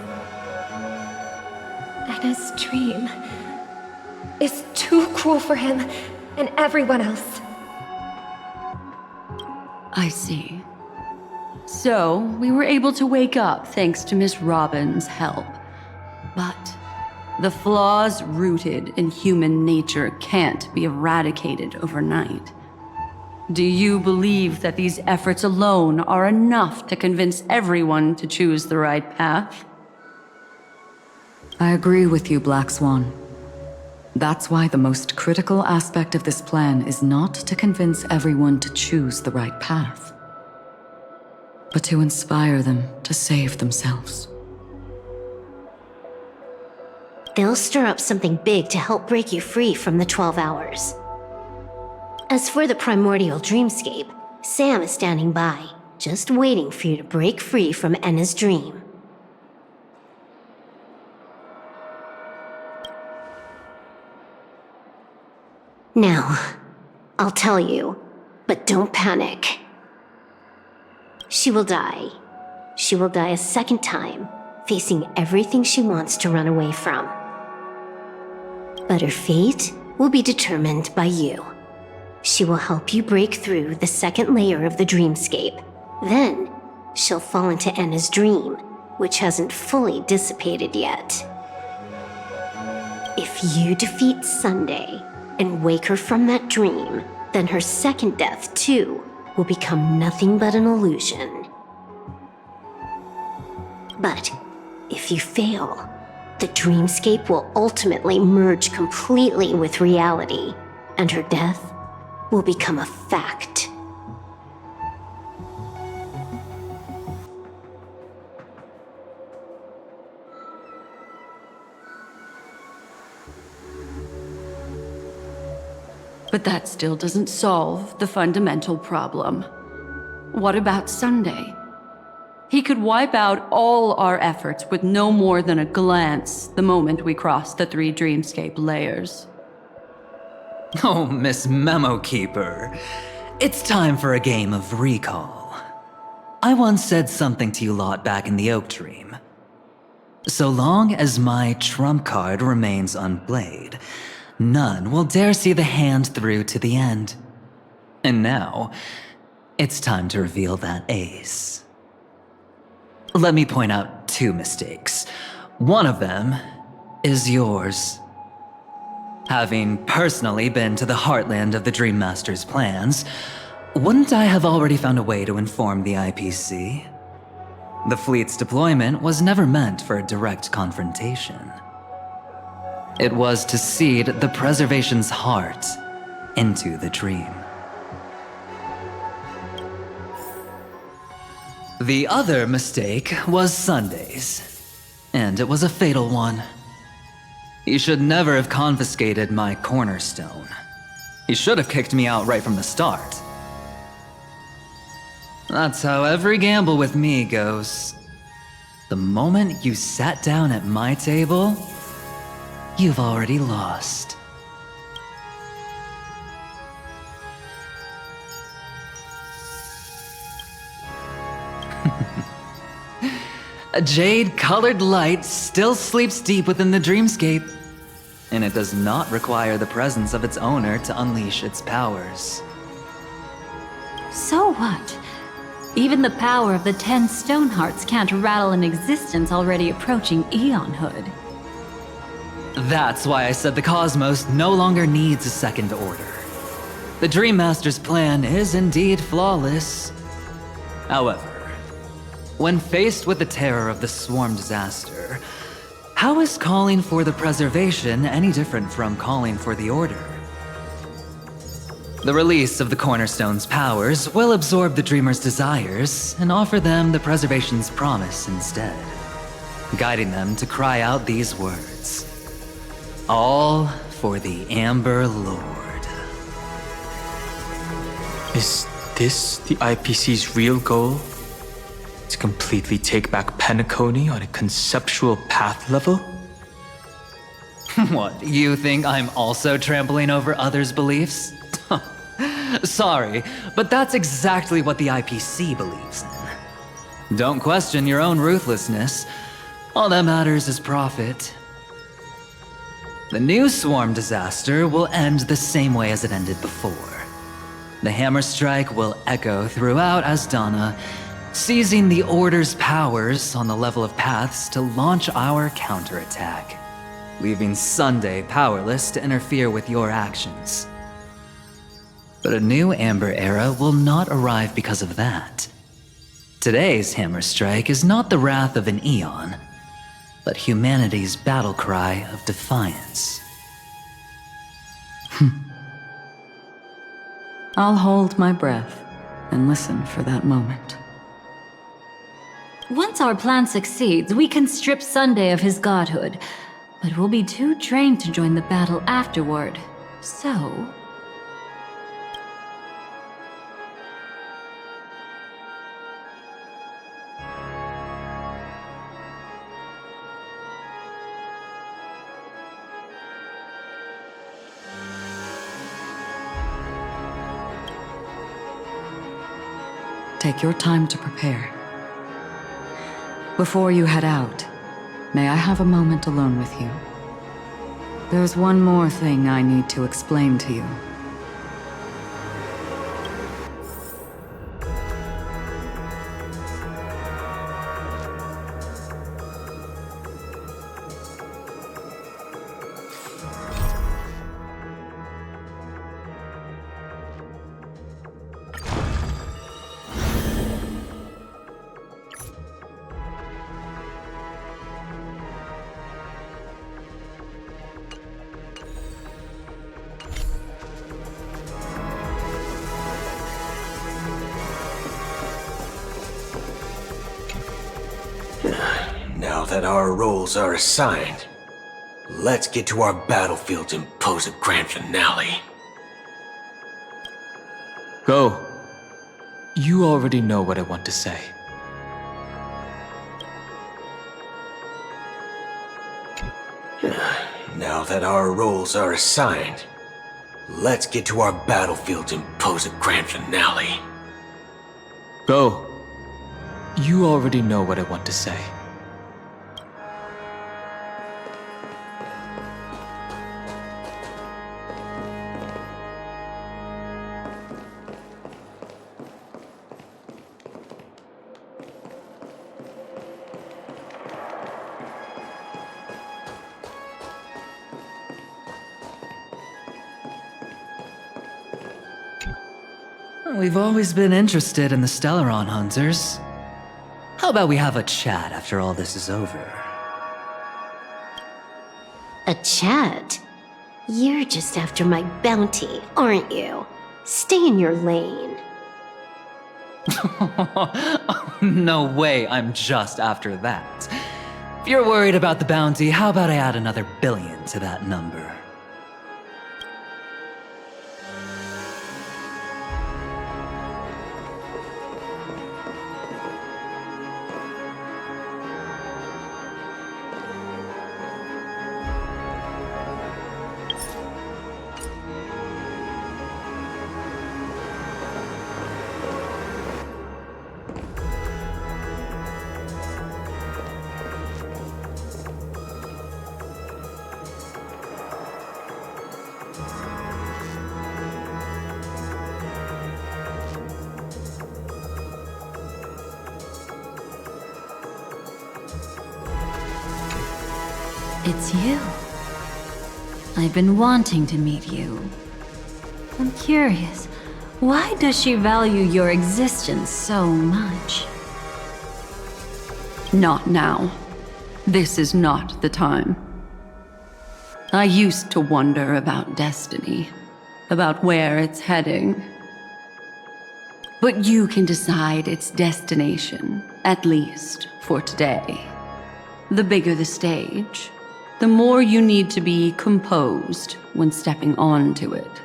Anna's dream is too cruel for him and everyone else. I see. So, we were able to wake up thanks to Miss Robin's help. But the flaws rooted in human nature can't be eradicated overnight. Do you believe that these efforts alone are enough to convince everyone to choose the right path? I agree with you, Black Swan. That's why the most critical aspect of this plan is not to convince everyone to choose the right path, but to inspire them to save themselves. They'll stir up something big to help break you free from the 12 hours. As for the primordial dreamscape, Sam is standing by, just waiting for you to break free from Enna's dream. Now, I'll tell you, but don't panic. She will die. She will die a second time, facing everything she wants to run away from. But her fate will be determined by you. She will help you break through the second layer of the dreamscape. Then, she'll fall into Enna's dream, which hasn't fully dissipated yet. If you defeat Sunday and wake her from that dream, then her second death, too, will become nothing but an illusion. But if you fail, the dreamscape will ultimately merge completely with reality, and her death will become a fact. But that still doesn't solve the fundamental problem. What about Sunday? He could wipe out all our efforts with no more than a glance the moment we cross the 3 dreamscape layers. Oh, Miss Memo Keeper. It's time for a game of recall. I once said something to you lot back in the Oak Dream. So long as my trump card remains unplayed, none will dare see the hand through to the end. And now, it's time to reveal that ace. Let me point out 2 mistakes. One of them is yours. Having personally been to the heartland of the Dream Master's plans, wouldn't I have already found a way to inform the IPC? The fleet's deployment was never meant for a direct confrontation. It was to seed the Preservation's heart into the dream. The other mistake was Sundays, and it was a fatal one. He should never have confiscated my cornerstone. He should have kicked me out right from the start. That's how every gamble with me goes. The moment you sat down at my table, you've already lost. A jade-colored light still sleeps deep within the dreamscape, and it does not require the presence of its owner to unleash its powers. So what? Even the power of the 10 stone hearts can't rattle an existence already approaching eonhood. That's why I said the cosmos no longer needs a second order. The Dream Master's plan is indeed flawless. However, when faced with the terror of the swarm disaster, how is calling for the preservation any different from calling for the order? The release of the Cornerstone's powers will absorb the Dreamer's desires and offer them the preservation's promise instead, guiding them to cry out these words: all for the Amber Lord. Is this the IPC's real goal? To completely take back Penacony on a conceptual path level? What, you think I'm also trampling over others' beliefs? Sorry, but that's exactly what the IPC believes in. Don't question your own ruthlessness. All that matters is profit. The new swarm disaster will end the same way as it ended before. The hammer strike will echo throughout Asdana, seizing the Order's powers on the level of paths to launch our counterattack, leaving Sunday powerless to interfere with your actions. But a new Amber Era will not arrive because of that. Today's hammer strike is not the wrath of an eon, but humanity's battle cry of defiance. I'll hold my breath and listen for that moment. Once our plan succeeds, we can strip Sunday of his godhood, but we'll be too drained to join the battle afterward. So... Take your time to prepare. Before you head out, may I have a moment alone with you? There's one more thing I need to explain to you. Now that our roles are assigned, let's get to our battlefields and pose a grand finale. Go. You already know what I want to say. Now that our roles are assigned, let's get to our battlefields and pose a grand finale. Go. You already know what I want to say. We've always been interested in the Stellaron Hunters. How about we have a chat after all this is over? A chat? You're just after my bounty, aren't you? Stay in your lane. No way, I'm just after that. If you're worried about the bounty, how about I add another billion to that number? It's you. I've been wanting to meet you. I'm curious, why does she value your existence so much? Not now. This is not the time. I used to wonder about destiny, about where it's heading. But you can decide its destination, at least for today. The bigger the stage, the more you need to be composed when stepping onto it.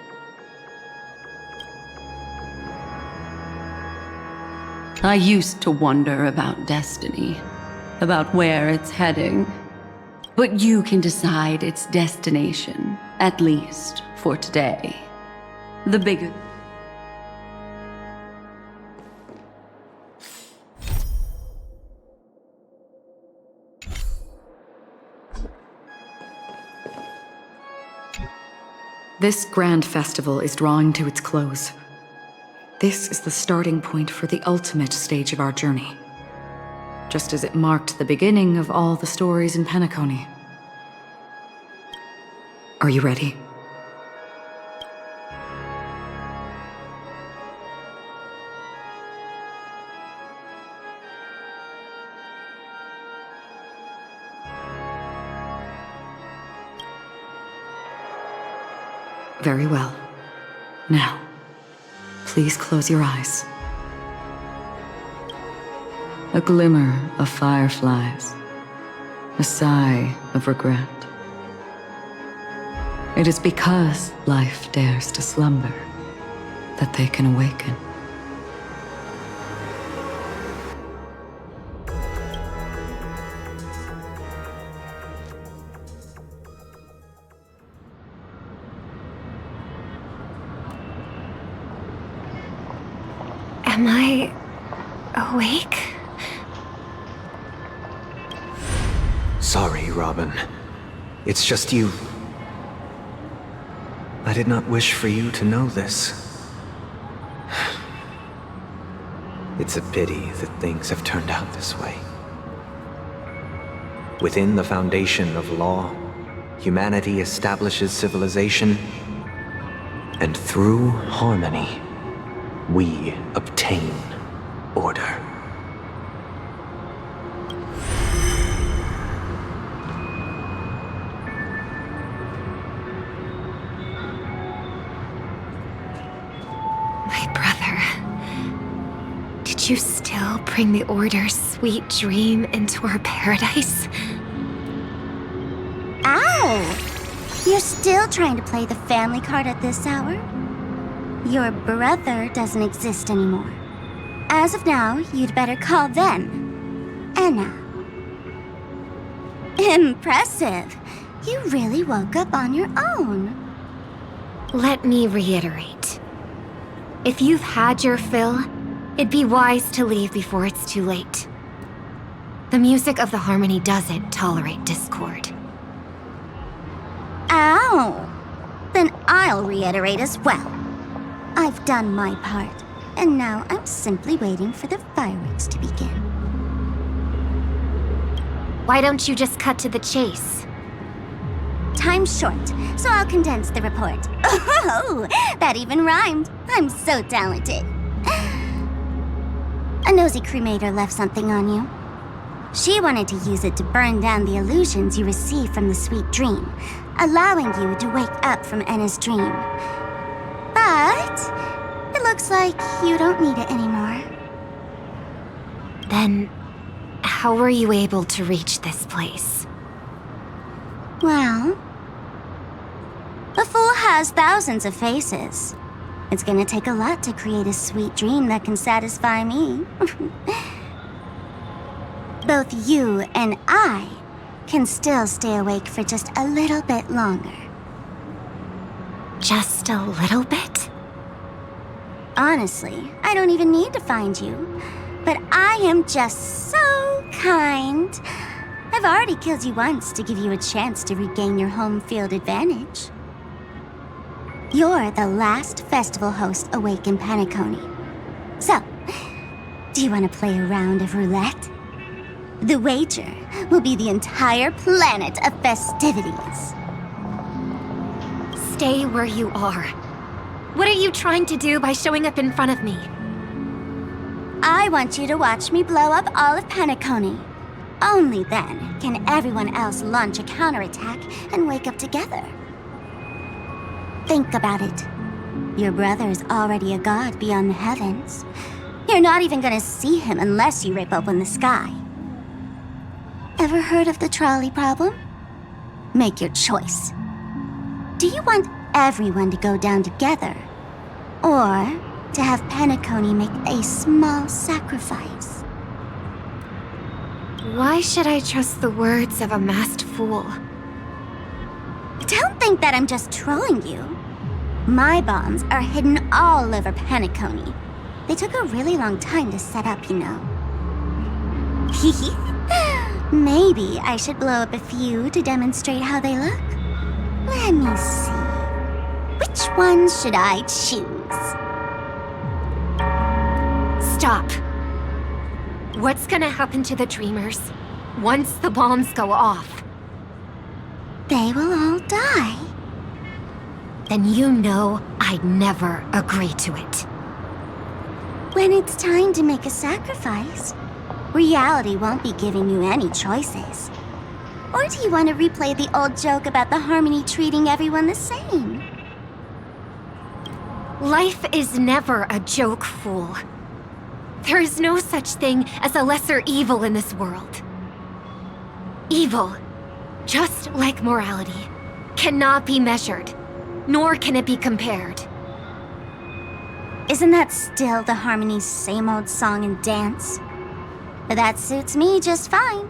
I used to wonder about destiny, about where it's heading. But you can decide its destination, at least for today. The bigger... This grand festival is drawing to its close. This is the starting point for the ultimate stage of our journey. Just as it marked the beginning of all the stories in Penacony. Are you ready? Very well. Now, please close your eyes. A glimmer of fireflies, a sigh of regret. It is because life dares to slumber that they can awaken. Am I awake? Sorry, Robin. It's just you. I did not wish for you to know this. It's a pity that things have turned out this way. Within the foundation of law, humanity establishes civilization, and through harmony, we obtain order. My brother. Did you still bring the Order's sweet dream into our paradise? Ow! You're still trying to play the family card at this hour? Your brother doesn't exist anymore. As of now, you'd better call them Enna. Impressive. You really woke up on your own. Let me reiterate. If you've had your fill, it'd be wise to leave before it's too late. The music of the harmony doesn't tolerate discord. Ow! Then I'll reiterate as well. I've done my part, and now I'm simply waiting for the fireworks to begin. Why don't you just cut to the chase? Time's short, so I'll condense the report. Oh, that even rhymed. I'm so talented. A nosy cremator left something on you. She wanted to use it to burn down the illusions you received from the sweet dream, allowing you to wake up from Enna's dream. But it looks like you don't need it anymore. Then, how were you able to reach this place? Well, a fool has thousands of faces. It's gonna take a lot to create a sweet dream that can satisfy me. Both you and I can still stay awake for just a little bit longer. Just a little bit? Honestly, I don't even need to find you. But I am just so kind. I've already killed you once to give you a chance to regain your home field advantage. You're the last festival host awake in Penacony. So, do you want to play a round of roulette? The wager will be the entire planet of festivities. Stay where you are. What are you trying to do by showing up in front of me? I want you to watch me blow up all of Penacony. Only then can everyone else launch a counterattack and wake up together. Think about it. Your brother is already a god beyond the heavens. You're not even gonna see him unless you rip open the sky. Ever heard of the trolley problem? Make your choice. Do you want everyone to go down together? Or to have Penacony make a small sacrifice? Why should I trust the words of a masked fool? Don't think that I'm just trolling you. My bombs are hidden all over Penacony. They took a really long time to set up, you know. Maybe I should blow up a few to demonstrate how they look. Let me see. Which one should I choose? Stop. What's gonna happen to the Dreamers once the bombs go off? They will all die. Then you know I'd never agree to it. When it's time to make a sacrifice, reality won't be giving you any choices. Or do you want to replay the old joke about the Harmony treating everyone the same? Life is never a joke, fool. There is no such thing as a lesser evil in this world. Evil, just like morality, cannot be measured, nor can it be compared. Isn't that still the Harmony's same old song and dance? But that suits me just fine.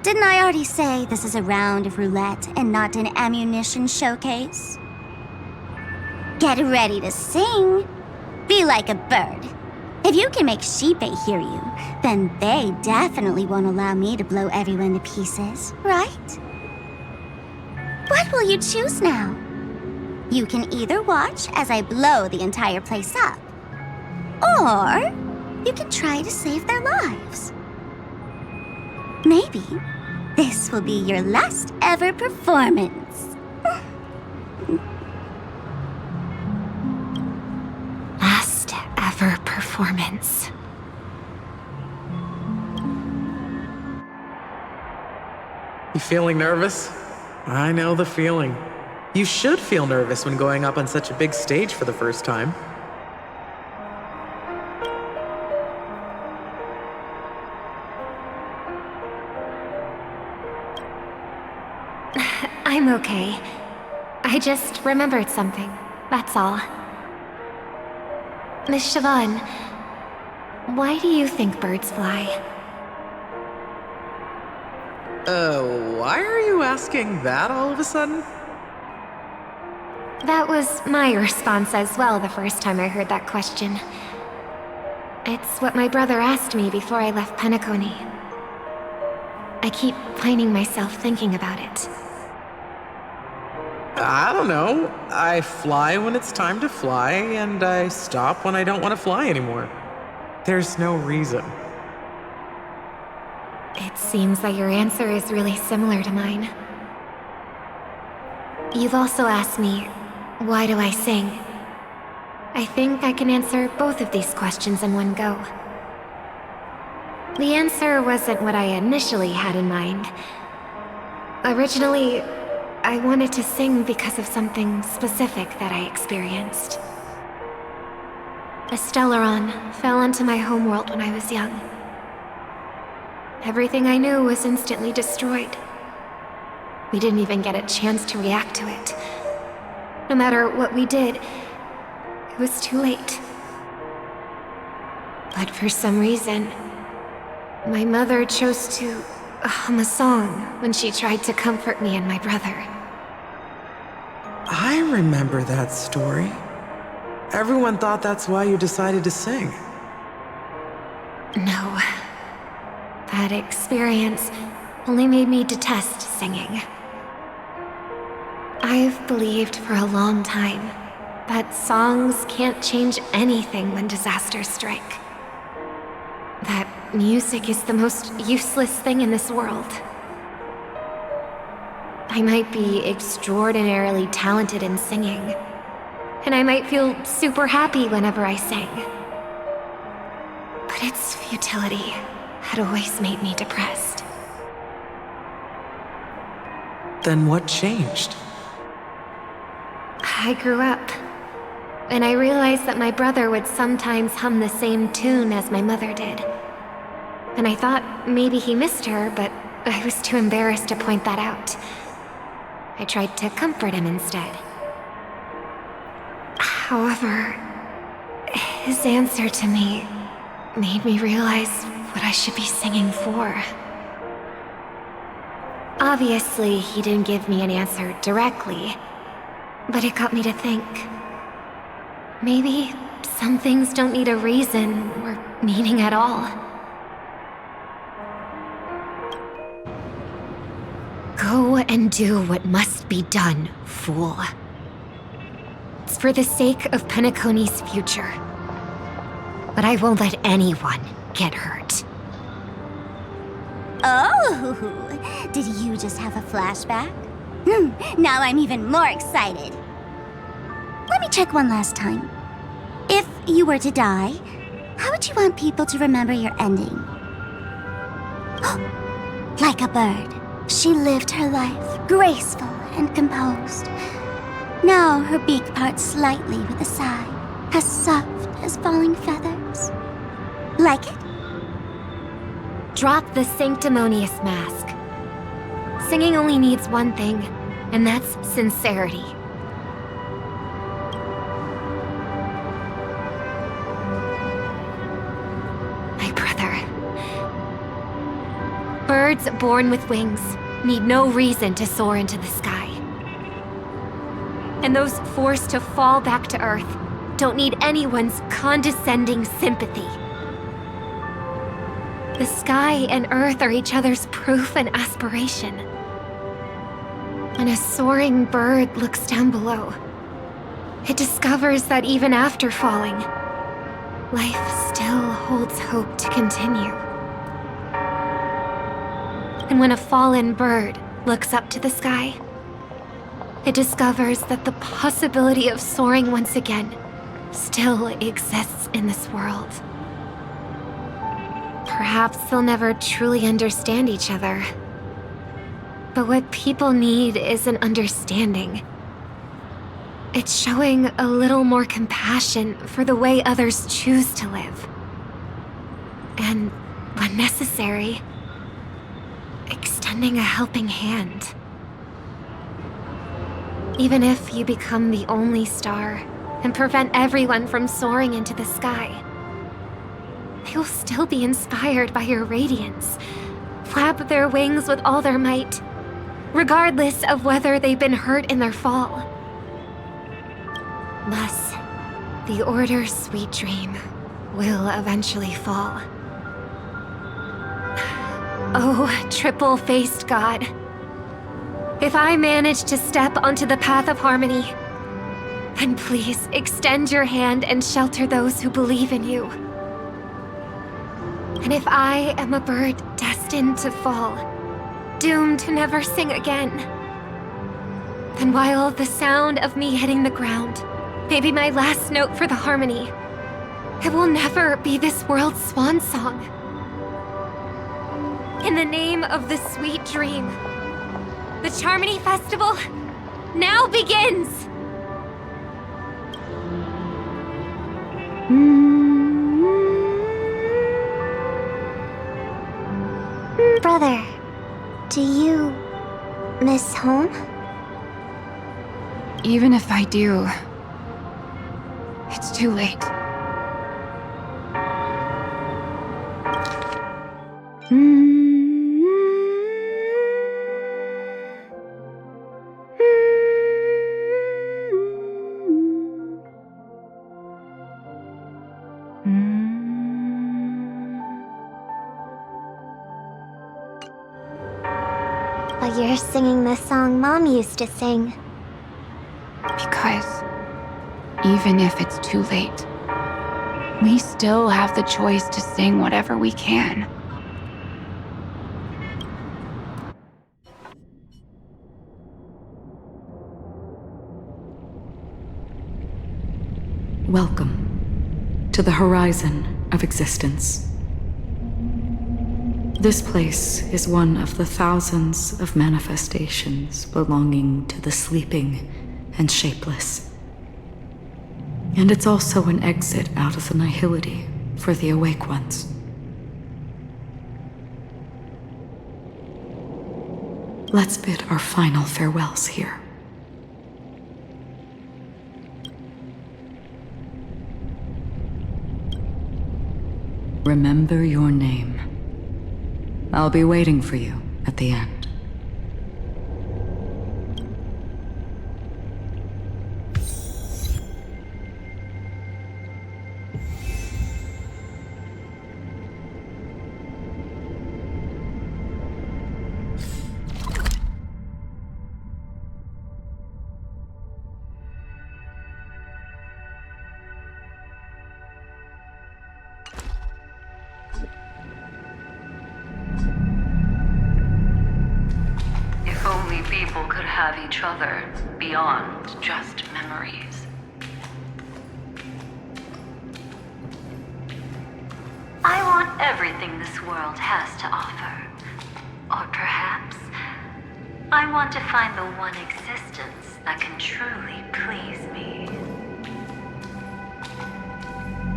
Didn't I already say this is a round of roulette and not an ammunition showcase? Get ready to sing. Be like a bird. If you can make Sheepei hear you, then they definitely won't allow me to blow everyone to pieces, right? What will you choose now? You can either watch as I blow the entire place up, or you can try to save their lives. Maybe this will be your last ever performance. Last ever performance. You feeling nervous? I know the feeling. You should feel nervous when going up on such a big stage for the first time. I'm okay. I just remembered something, that's all. Miss Siobhan, why do you think birds fly? Why are you asking that all of a sudden? That was my response as well the first time I heard that question. It's what my brother asked me before I left Penacony. I keep finding myself thinking about it. I don't know. I fly when it's time to fly, and I stop when I don't want to fly anymore. There's no reason. It seems that your answer is really similar to mine. You've also asked me, why do I sing? I think I can answer both of these questions in one go. The answer wasn't what I initially had in mind. Originally, I wanted to sing because of something specific that I experienced. A Stellaron fell onto my homeworld when I was young. Everything I knew was instantly destroyed. We didn't even get a chance to react to it. No matter what we did, it was too late. But for some reason, my mother chose to hum a song when she tried to comfort me and my brother. I remember that story. Everyone thought that's why you decided to sing. No. That experience only made me detest singing. I've believed for a long time that songs can't change anything when disasters strike. That music is the most useless thing in this world. I might be extraordinarily talented in singing, and I might feel super happy whenever I sing. But its futility had always made me depressed. Then what changed? I grew up, and I realized that my brother would sometimes hum the same tune as my mother did. And I thought maybe he missed her, but I was too embarrassed to point that out. I tried to comfort him instead. However, his answer to me made me realize what I should be singing for. Obviously, he didn't give me an answer directly, but it got me to think. Maybe some things don't need a reason or meaning at all. Go and do what must be done, fool. It's for the sake of Penacony's future. But I won't let anyone get hurt. Oh, did you just have a flashback? Now I'm even more excited. Let me check one last time. If you were to die, how would you want people to remember your ending? Like a bird, she lived her life, graceful and composed. Now her beak parts slightly with a sigh, as soft as falling feathers. Like it? Drop the sanctimonious mask. Singing only needs one thing, and that's sincerity. My brother. Birds born with wings need no reason to soar into the sky. And those forced to fall back to Earth don't need anyone's condescending sympathy. The sky and Earth are each other's proof and aspiration. When a soaring bird looks down below, it discovers that even after falling, life still holds hope to continue. And when a fallen bird looks up to the sky, it discovers that the possibility of soaring once again still exists in this world. Perhaps they'll never truly understand each other. But what people need is an understanding. It's showing a little more compassion for the way others choose to live. And, when necessary, extending a helping hand. Even if you become the only star and prevent everyone from soaring into the sky, they will still be inspired by your radiance, flap their wings with all their might, regardless of whether they've been hurt in their fall. Thus, the Order's sweet dream will eventually fall. Oh, triple-faced god. If I manage to step onto the path of harmony, then please extend your hand and shelter those who believe in you. And if I am a bird destined to fall, doomed to never sing again, then while the sound of me hitting the ground may be my last note for the harmony, it will never be this world's swan song. In the name of the sweet dream, the Charmony Festival now begins! Brother, do you miss home? Even if I do, it's too late. But you're singing the song Mom used to sing. Because even if it's too late, We still have the choice to sing whatever we can. Welcome to the horizon of existence. This place is one of the thousands of manifestations belonging to the sleeping and shapeless. And it's also an exit out of the nihility for the awake ones. Let's bid our final farewells here. Remember your name. I'll be waiting for you at the end. If only people could have each other beyond just memories. I want everything this world has to offer. Or perhaps, I want to find the one existence that can truly please me.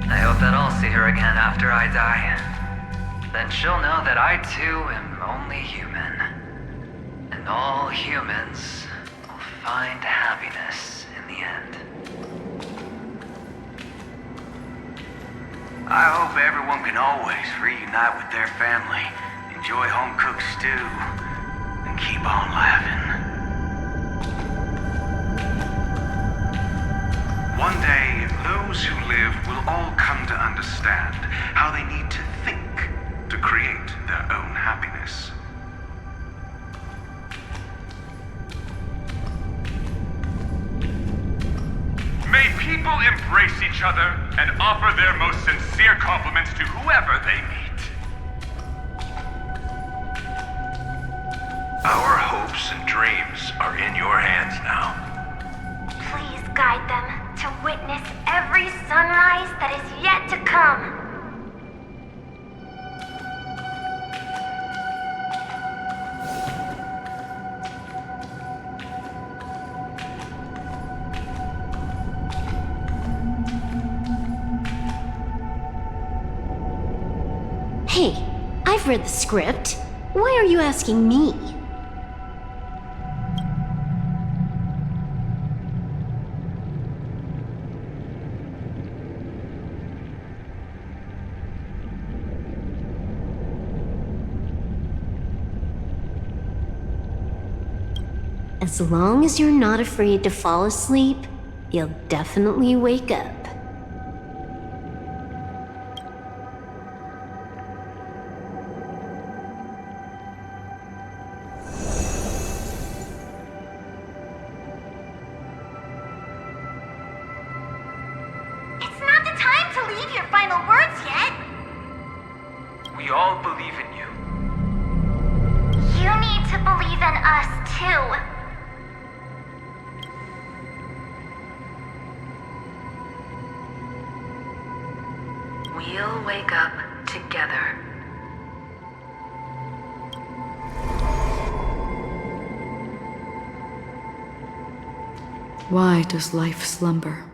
I hope that I'll see her again after I die. Then she'll know that I too am only human. And all humans will find happiness in the end. I hope everyone can always reunite with their family, enjoy home-cooked stew, and keep on laughing. One day, those who live will all come to understand how they need to think to create their own happiness. May people embrace each other and offer their most sincere compliments to whoever they meet. Our hopes and dreams are in your hands now. Please guide them to witness every sunrise that is yet to come. Hey, I've read the script. Why are you asking me? As long as you're not afraid to fall asleep, you'll definitely wake up. It's not the time to leave your final words yet. We all believe in you. You need to believe in us too. We'll wake up together. Why does life slumber?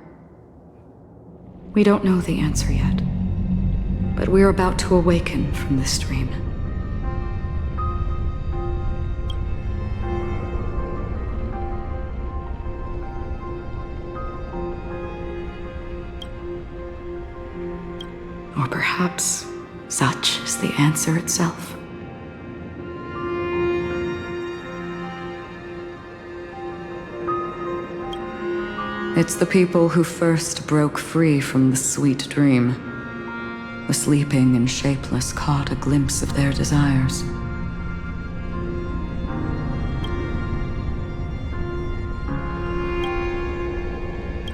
We don't know the answer yet, but we're about to awaken from this dream. Or perhaps such is the answer itself. It's the people who first broke free from the sweet dream. The sleeping and shapeless caught a glimpse of their desires.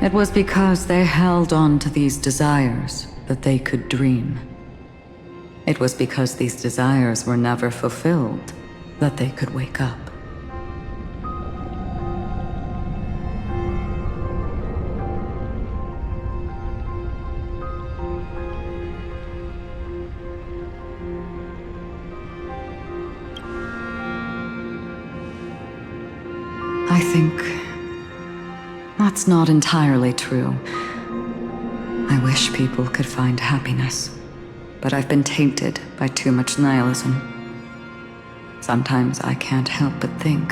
It was because they held on to these desires that they could dream. It was because these desires were never fulfilled that they could wake up. I think that's not entirely true. I wish people could find happiness, but I've been tainted by too much nihilism. Sometimes I can't help but think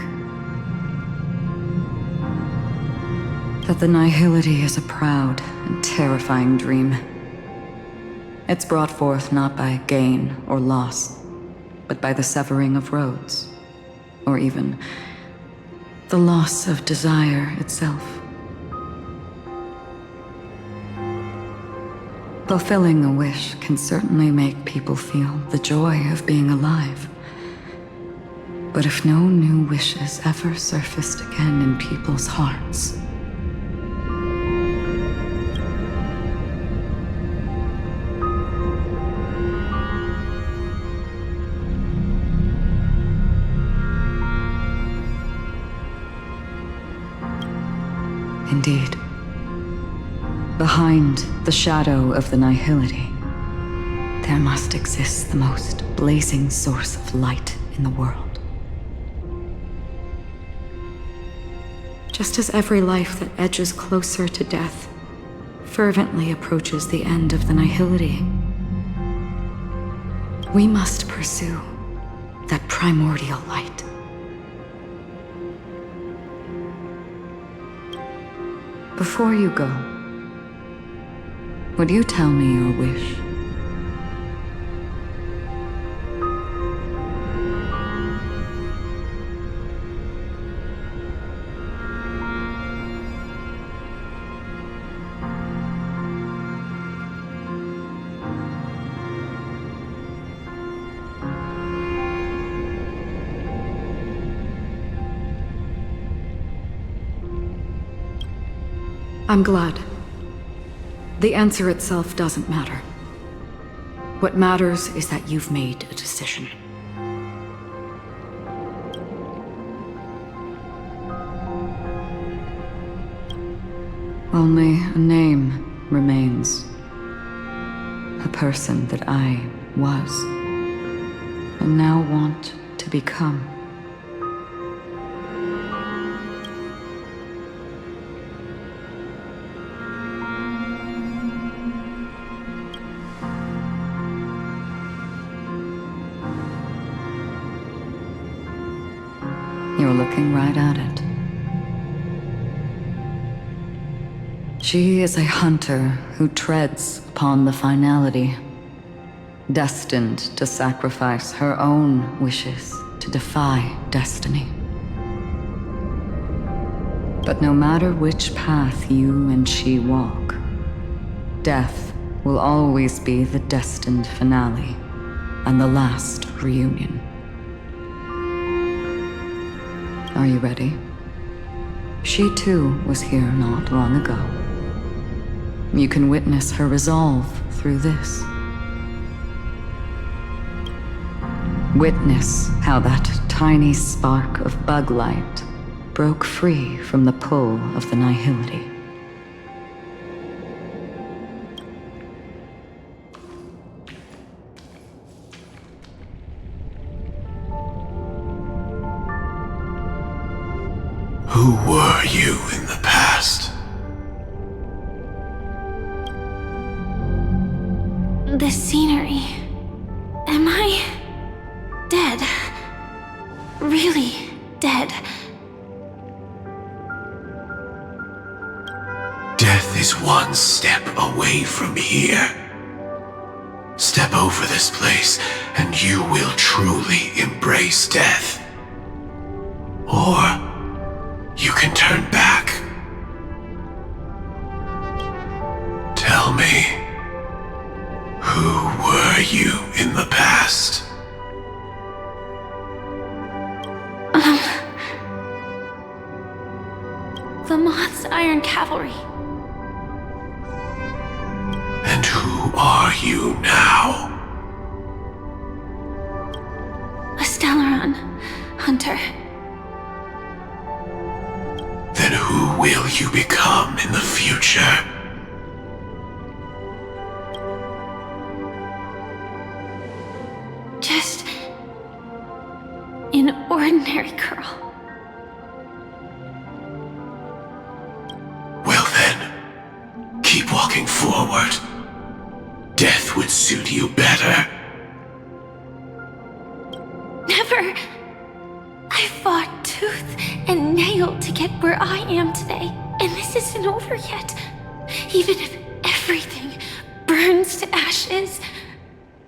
that the nihility is a proud and terrifying dream. It's brought forth not by gain or loss, but by the severing of roads, or even the loss of desire itself. Fulfilling a wish can certainly make people feel the joy of being alive. But if no new wishes ever surfaced again in people's hearts, indeed, behind the shadow of the nihility, there must exist the most blazing source of light in the world. Just as every life that edges closer to death fervently approaches the end of the nihility, we must pursue that primordial light. Before you go, would you tell me your wish? I'm glad. The answer itself doesn't matter. What matters is that you've made a decision. Only a name remains. A person that I was, and now want to become. You're looking right at it. She is a hunter who treads upon the finality, destined to sacrifice her own wishes to defy destiny. But no matter which path you and she walk, death will always be the destined finale and the last reunion. Are you ready? She too was here not long ago. You can witness her resolve through this. Witness how that tiny spark of bug light broke free from the pull of the nihility. Who were you in the past? The scenery. Am I dead? Really dead? Death is one step away from here. Step over this place, and you will truly embrace death. Or you can turn back. Tell me, who were you in the past? The Moth's Iron Cavalry. And who who are you now? A Stellaron hunter. Then who will you become in the future? Just an ordinary girl. Well then, keep walking forward. Death would suit you better. Never. I fought tooth and nail to get where I am today, and this isn't over yet. Even if everything burns to ashes,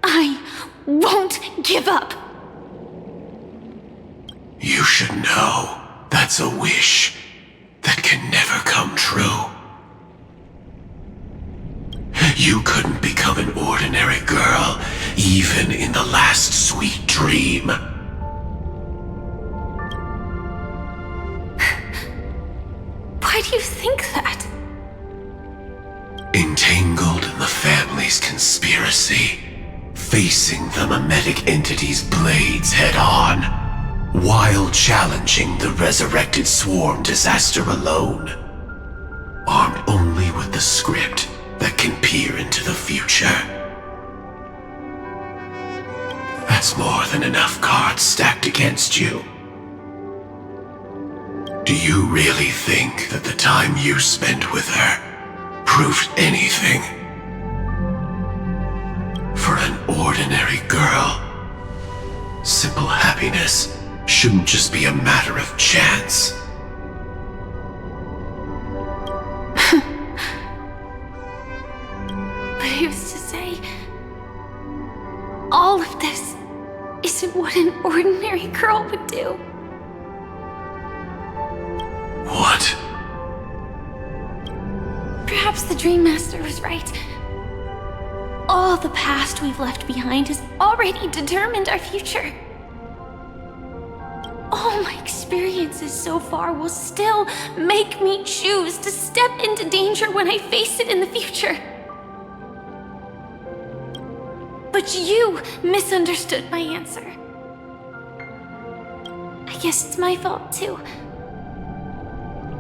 I won't give up. You should know that's a wish that can never come true. You couldn't become an ordinary girl, even in the last sweet dream. Why do you think that? Entangled in the family's conspiracy, facing the mimetic entity's blades head-on, while challenging the resurrected swarm disaster alone, armed only with the script that can peer into the future. That's more than enough cards stacked against you. Do you really think that the time you spent with her proved anything? For an ordinary girl, simple happiness shouldn't just be a matter of chance. But who's to say all of this isn't what an ordinary girl would do? What? Perhaps the Dream Master was right. All the past we've left behind has already determined our future. All my experiences so far will still make me choose to step into danger when I face it in the future. But you misunderstood my answer. I guess it's my fault too.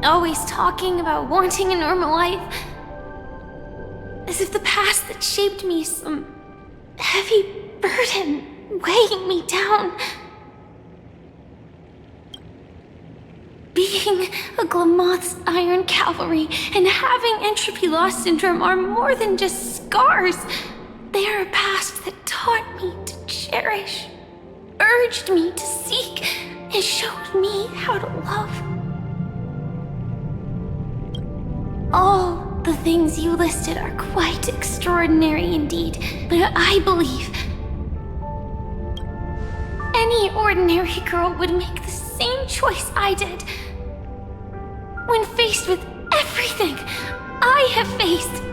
Always talking about wanting a normal life, as if the past that shaped me is some heavy burden weighing me down. Being a Glamoth's Iron Cavalry and having entropy loss syndrome are more than just scars. They are a past that taught me to cherish, urged me to seek, and showed me how to love. All the things you listed are quite extraordinary indeed, but I believe any ordinary girl would make the same choice I did. When faced with everything I have faced.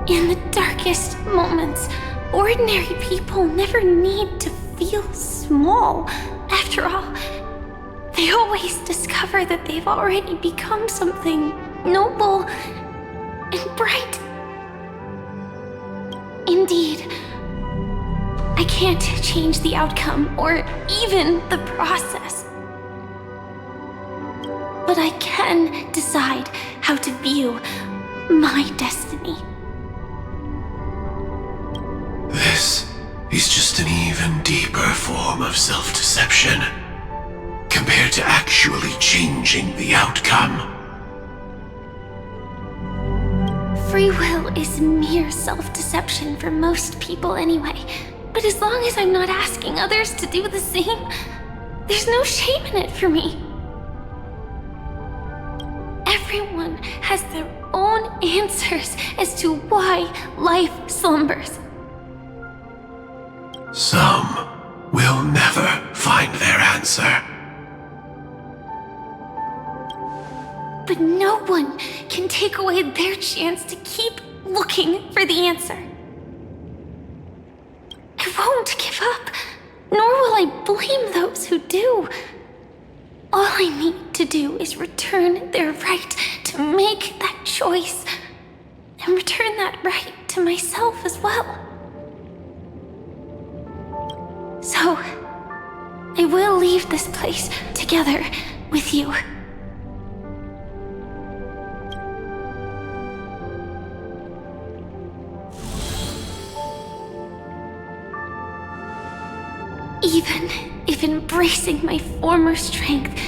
In the darkest moments, ordinary people never need to feel small. After all, they always discover that they've already become something noble and bright. Indeed, I can't change the outcome or even the process. But I can decide how to view my destiny. This is just an even deeper form of self-deception, compared to actually changing the outcome. Free will is mere self-deception for most people anyway. But as long as I'm not asking others to do the same, there's no shame in it for me. Everyone has their own answers as to why life slumbers. Some will never find their answer. But no one can take away their chance to keep looking for the answer. I won't give up, nor will I blame those who do. All I need to do is return their right to make that choice and return that right to myself as well. So, I will leave this place together with you. Even if embracing my former strength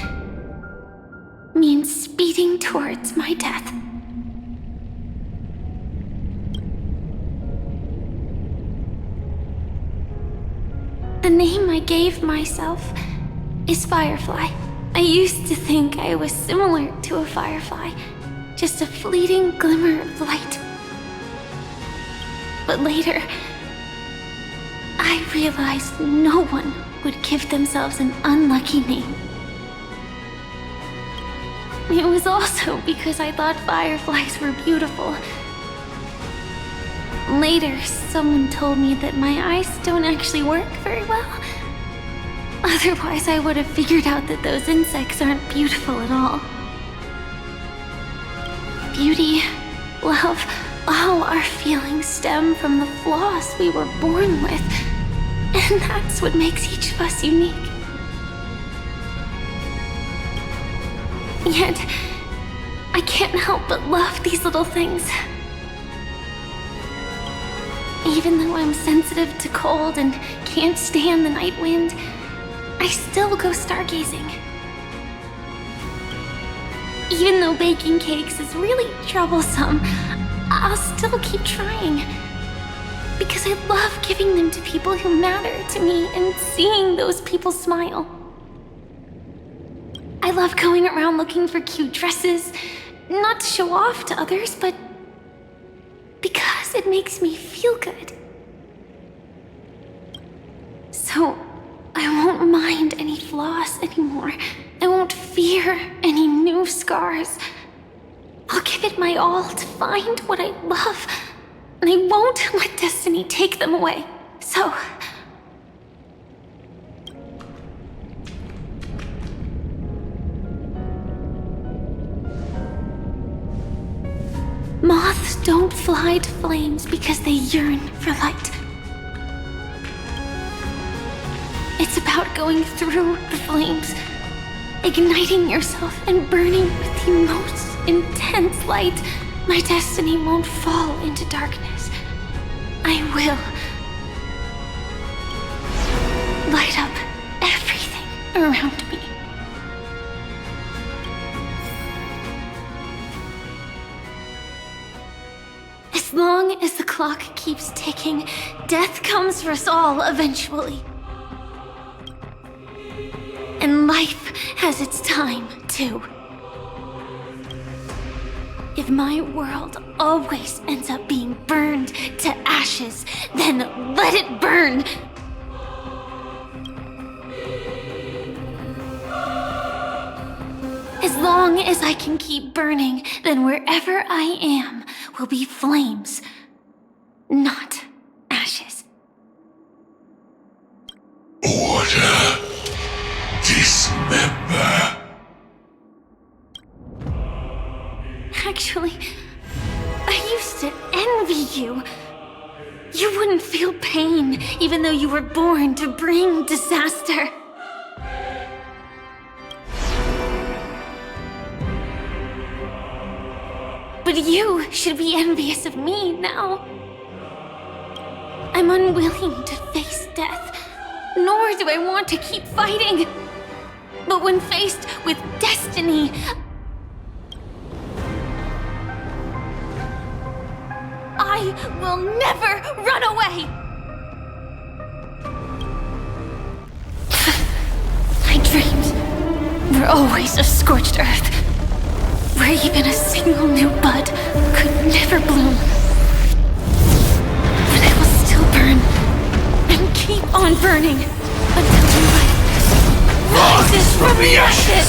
means speeding towards my death. The name I gave myself is Firefly. I used to think I was similar to a firefly, just a fleeting glimmer of light. But later, I realized no one would give themselves an unlucky name. It was also because I thought fireflies were beautiful. Later, someone told me that my eyes don't actually work very well. Otherwise, I would have figured out that those insects aren't beautiful at all. Beauty, love, all our feelings stem from the flaws we were born with. And that's what makes each of us unique. Yet, I can't help but love these little things. Even though I'm sensitive to cold and can't stand the night wind, I still go stargazing. Even though baking cakes is really troublesome, I'll still keep trying. Because I love giving them to people who matter to me and seeing those people smile. I love going around looking for cute dresses, not to show off to others, but because it makes me feel good. So, I won't mind any flaws anymore. I won't fear any new scars. I'll give it my all to find what I love, and I won't let destiny take them away. So, moths don't fly to flames because they yearn for light. It's about going through the flames, igniting yourself and burning with the most intense light. My destiny won't fall into darkness. I will light up everything around me. As long as the clock keeps ticking, death comes for us all eventually. And life has its time, too. If my world always ends up being burned to ashes, then let it burn! As long as I can keep burning, then wherever I am will be flames, not ashes. Order. Dismember. Actually, I used to envy you. You wouldn't feel pain, even though you were born to bring disaster. But you should be envious of me now. I'm unwilling to face death, nor do I want to keep fighting. But when faced with destiny, I will never run away! My dreams were always of scorched earth, where even a single new bud could never bloom. But I will still burn, and keep on burning, until new life rises from the ashes!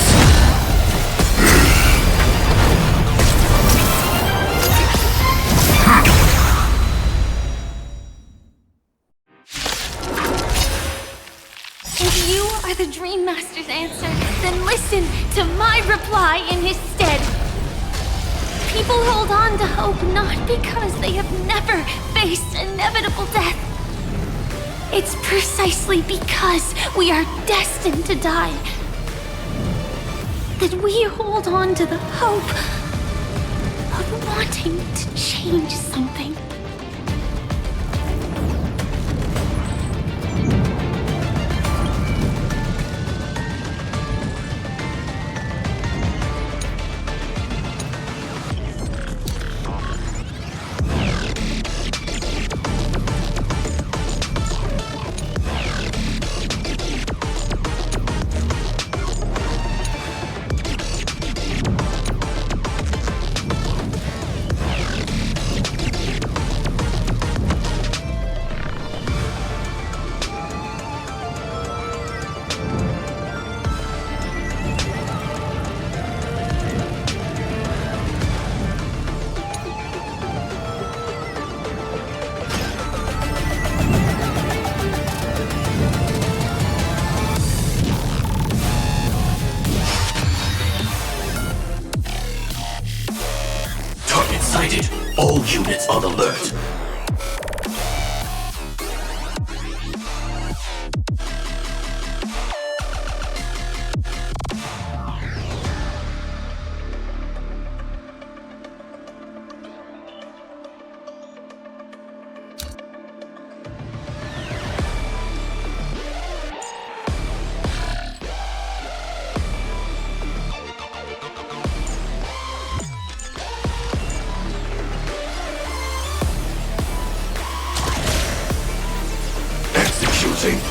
If you are the Dream Master's answer, then listen to my reply in his stead. People hold on to hope not because they have never faced inevitable death. It's precisely because we are destined to die that we hold on to the hope of wanting to change something. Sighted. All units on alert.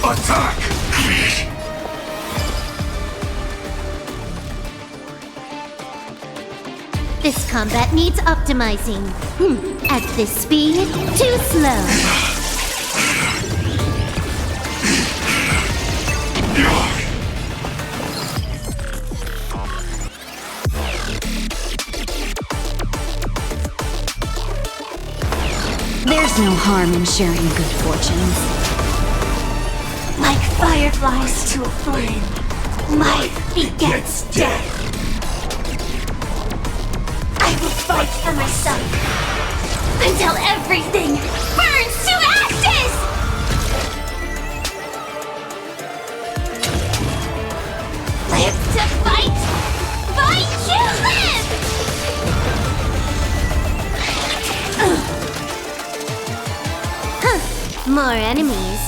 Attack! This combat needs optimizing. At this speed, too slow. There's no harm in sharing good fortunes. Like fireflies to a flame, life begets death. I will fight for myself until everything burns to ashes! Live to fight! Fight to live! More enemies.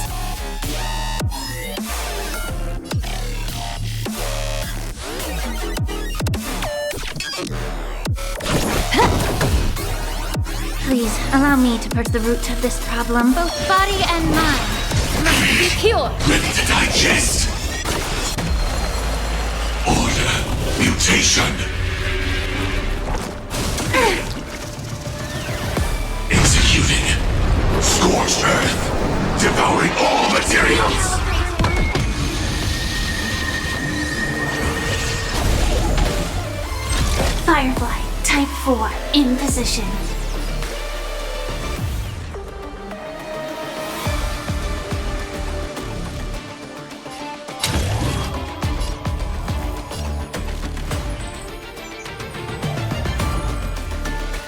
Please, allow me to purge the root of this problem. Both body and mind must be pure. Ready to digest. Order. Mutation. Executing. Scorched earth. Devouring all materials. Firefly, type 4, in position.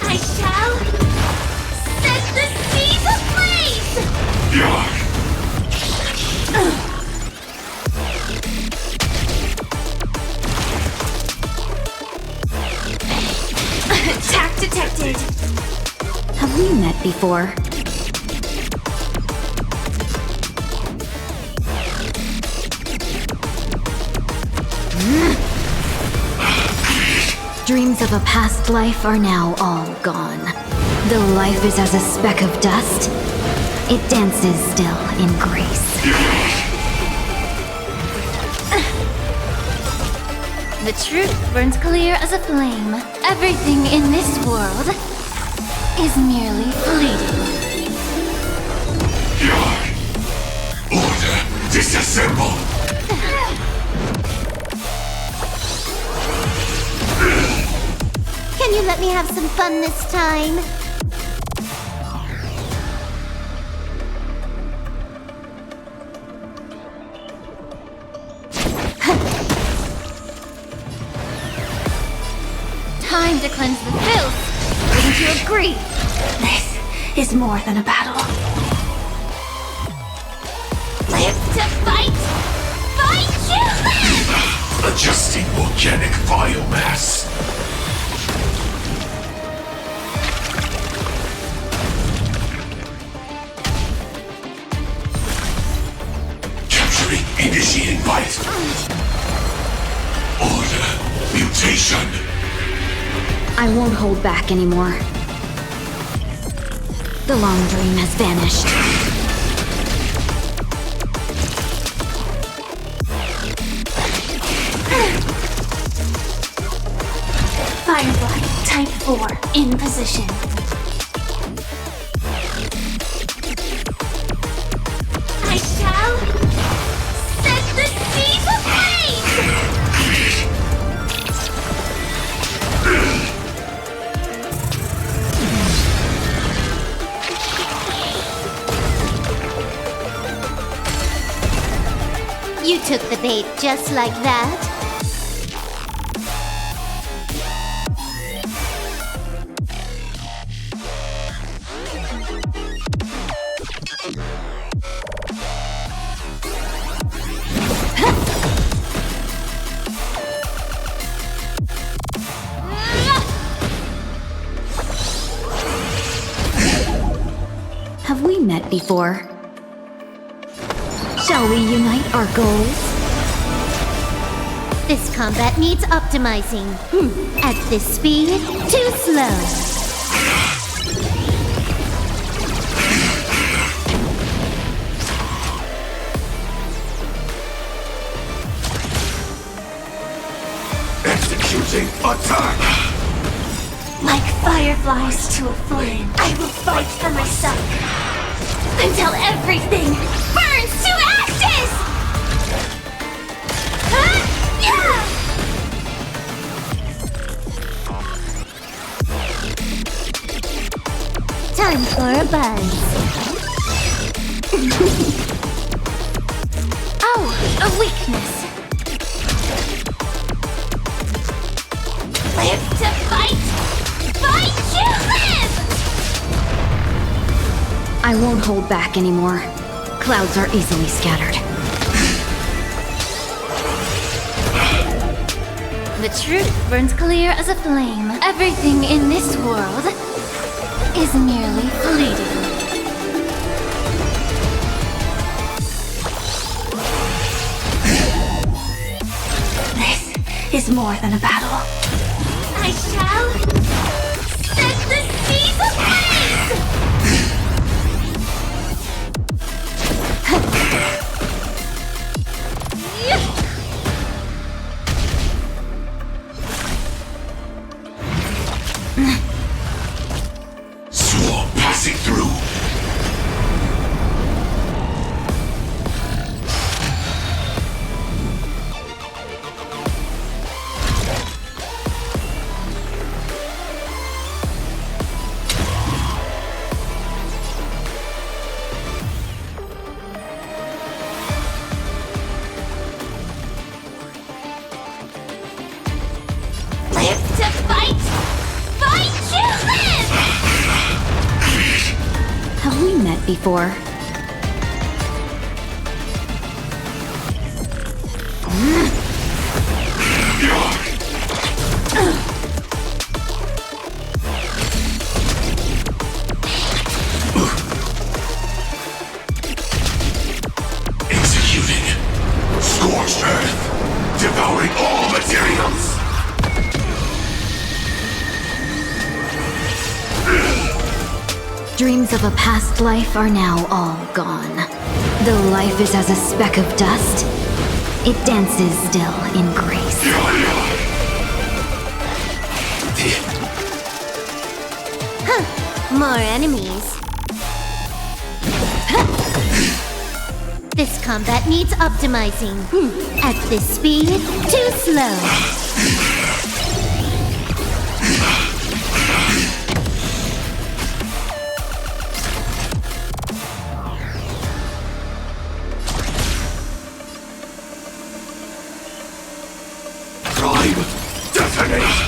I shall set the seas ablaze! Attack detected. Have we met before? Dreams of a past life are now all gone. Though life is as a speck of dust, it dances still in grace. The truth burns clear as a flame. Everything in this world is merely fleeting. Order. Disassemble. Can you let me have some fun this time? Time to cleanse the filth Wouldn't you agree? This is more than a battle. Live to fight! Fight you live! Adjusting organic biomass. Capturing initiating bite. Order. Mutation. I won't hold back anymore. The long dream has vanished. Firefly, type 4, in position. I shall set the seas aflame! You took the bait just like that? Have we met before? Shall we unite our goals? This combat needs optimizing. At this speed, too slow. Executing attack! Like fireflies to a flame, I will fight for myself until everything burns to ashes! Time for a buzz. Oh, a weakness. Live to fight! Fight you live! I won't hold back anymore. Clouds are easily scattered. The truth burns clear as a flame. Everything in this world is merely fleeting. This is more than a battle. I shall set the seas ablaze! Swarm passing through. Live to fight! Fight you live! Have we met before? Executing. Scorched earth. Devouring all materials. Dreams of a past life are now all gone. Though life is as a speck of dust, it dances still in grace. More enemies. This combat needs optimizing. At this speed, too slow. Prime, detonate!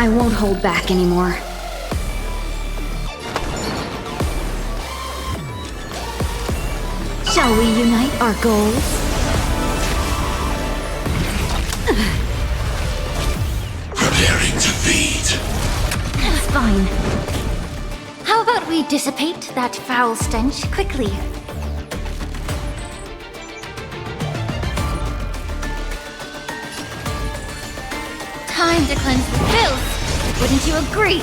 I won't hold back anymore. Shall we unite our goals? Preparing to feed. That's fine. How about we dissipate that foul stench quickly? Time to cleanse the filth! Wouldn't you agree?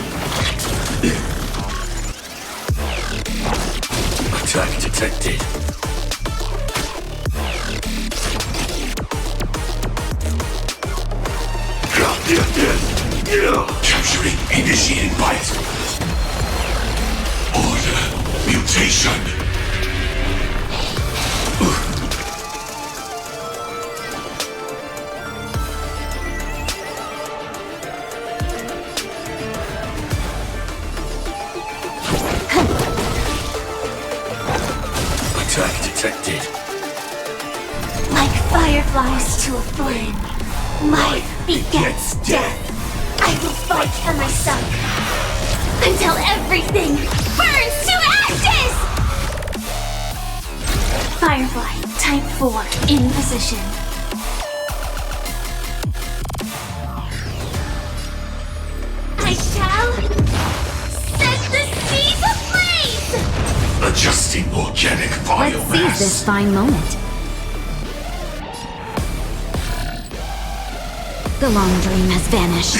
Attack detected. Capturing initiating bite. Order. Mutation. Attack detected. Like fireflies to a flame, life begets death. I will fight for myself until everything burns to ashes! Firefly, type 4, in position. I shall set the seas ablaze! Adjusting organic biomass. Let's seize this fine moment. The long dream has vanished.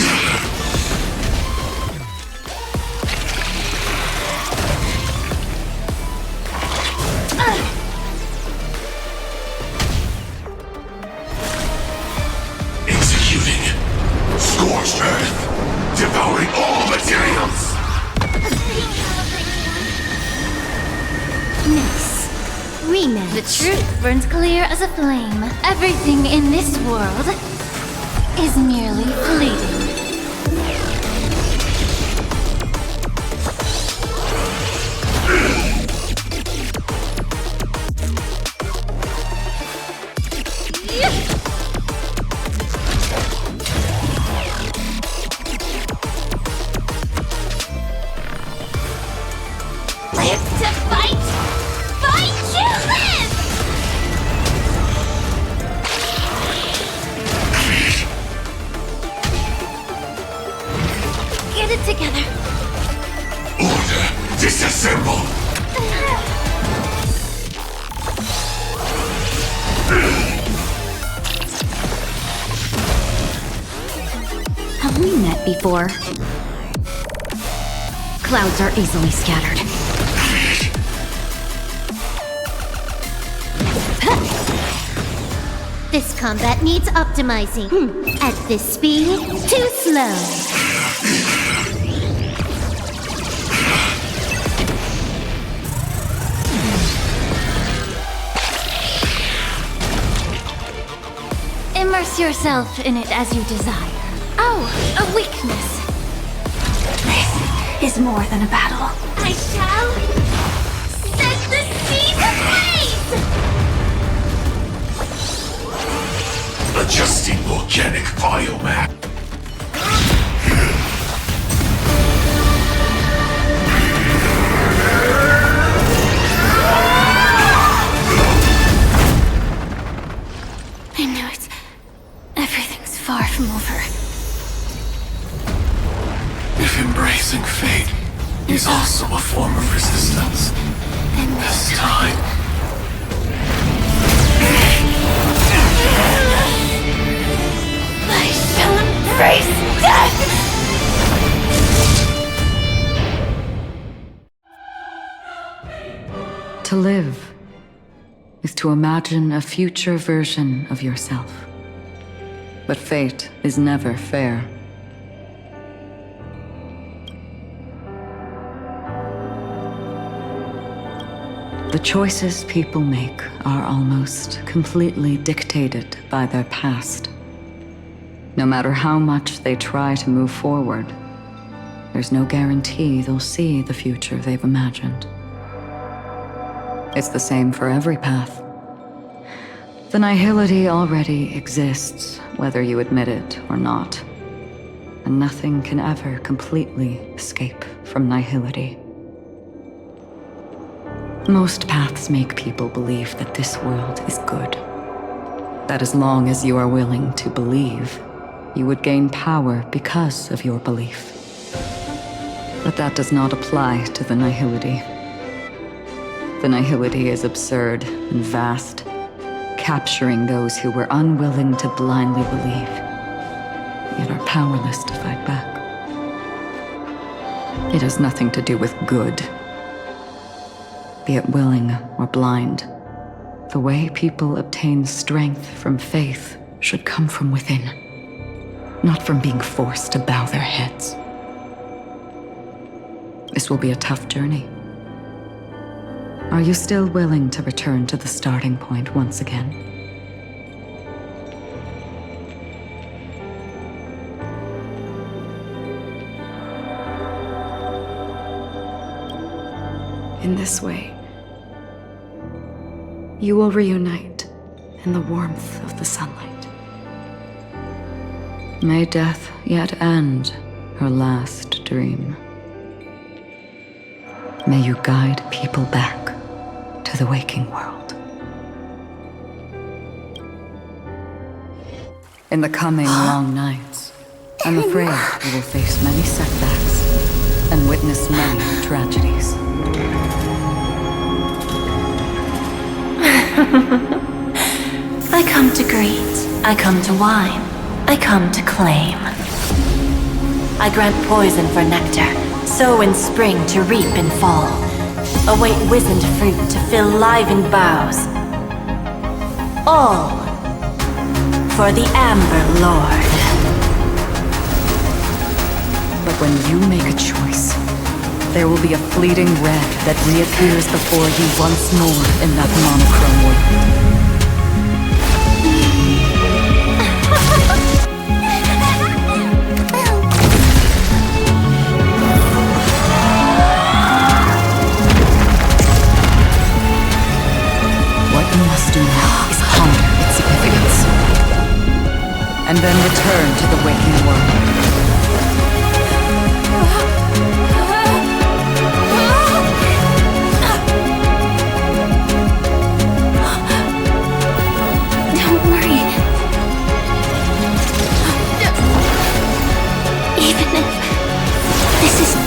Executing. Scorched earth. Devouring all materials. Nice. Rematch. The truth burns clear as a flame. Everything in this world is merely fleeting. Live to fight! Fight to live! Get it together. Order. Disassemble. Have we met before? Clouds are easily scattered. This combat needs optimizing. At this speed, too slow. Immerse yourself in it as you desire. Oh, a weakness. This is more than a battle. I shall set the seas ablaze! Adjusting organic biomass. I know it's... everything's far from over. If embracing fate is also a form of resistance, this time... I shall embrace death! To live is to imagine a future version of yourself. But fate is never fair. The choices people make are almost completely dictated by their past. No matter how much they try to move forward, there's no guarantee they'll see the future they've imagined. It's the same for every path. The nihility already exists, whether you admit it or not. and nothing can ever completely escape from nihility. Most paths make people believe that this world is good. That as long as you are willing to believe, you would gain power because of your belief. But that does not apply to the nihility. The nihility is absurd and vast, capturing those who were unwilling to blindly believe, yet are powerless to fight back. It has nothing to do with good. Be it willing or blind, the way people obtain strength from faith should come from within, not from being forced to bow their heads. This will be a tough journey. Are you still willing to return to the starting point once again? In this way, you will reunite in the warmth of the sunlight. May death yet end her last dream. May you guide people back to the waking world. In the coming long nights, I'm afraid you will face many setbacks and witness many tragedies. I come to greet, I come to whine, I come to claim. I grant poison for nectar, sow in spring to reap in fall. Await wizened fruit to fill livened boughs. All for the Amber Lord. But when you make a choice, there will be a fleeting red that reappears before you once more in that monochrome world. What you must do now is ponder its significance, and then return to the waking world.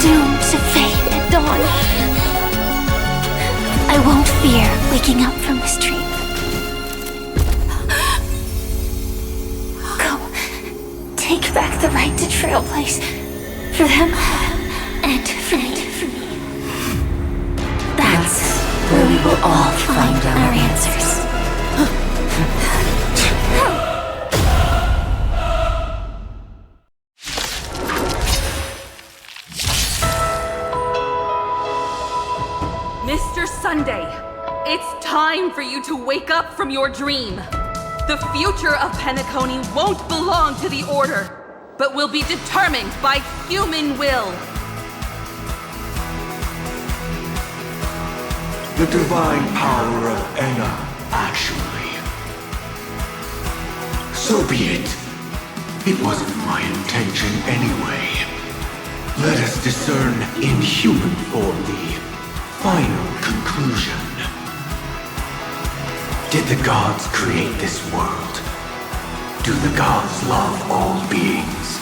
Doomed to fade at dawn. I won't fear waking up from this dream. Go, take back the right to trailblaze for them and for me. That's where we will all find our answers. Sunday, it's time for you to wake up from your dream. The future of Penacony won't belong to the Order, but will be determined by human will. The divine power of Enna, actually. So be it. It wasn't my intention anyway. Let us discern in human form the final conclusion. Did the gods create this world? Do the gods love all beings?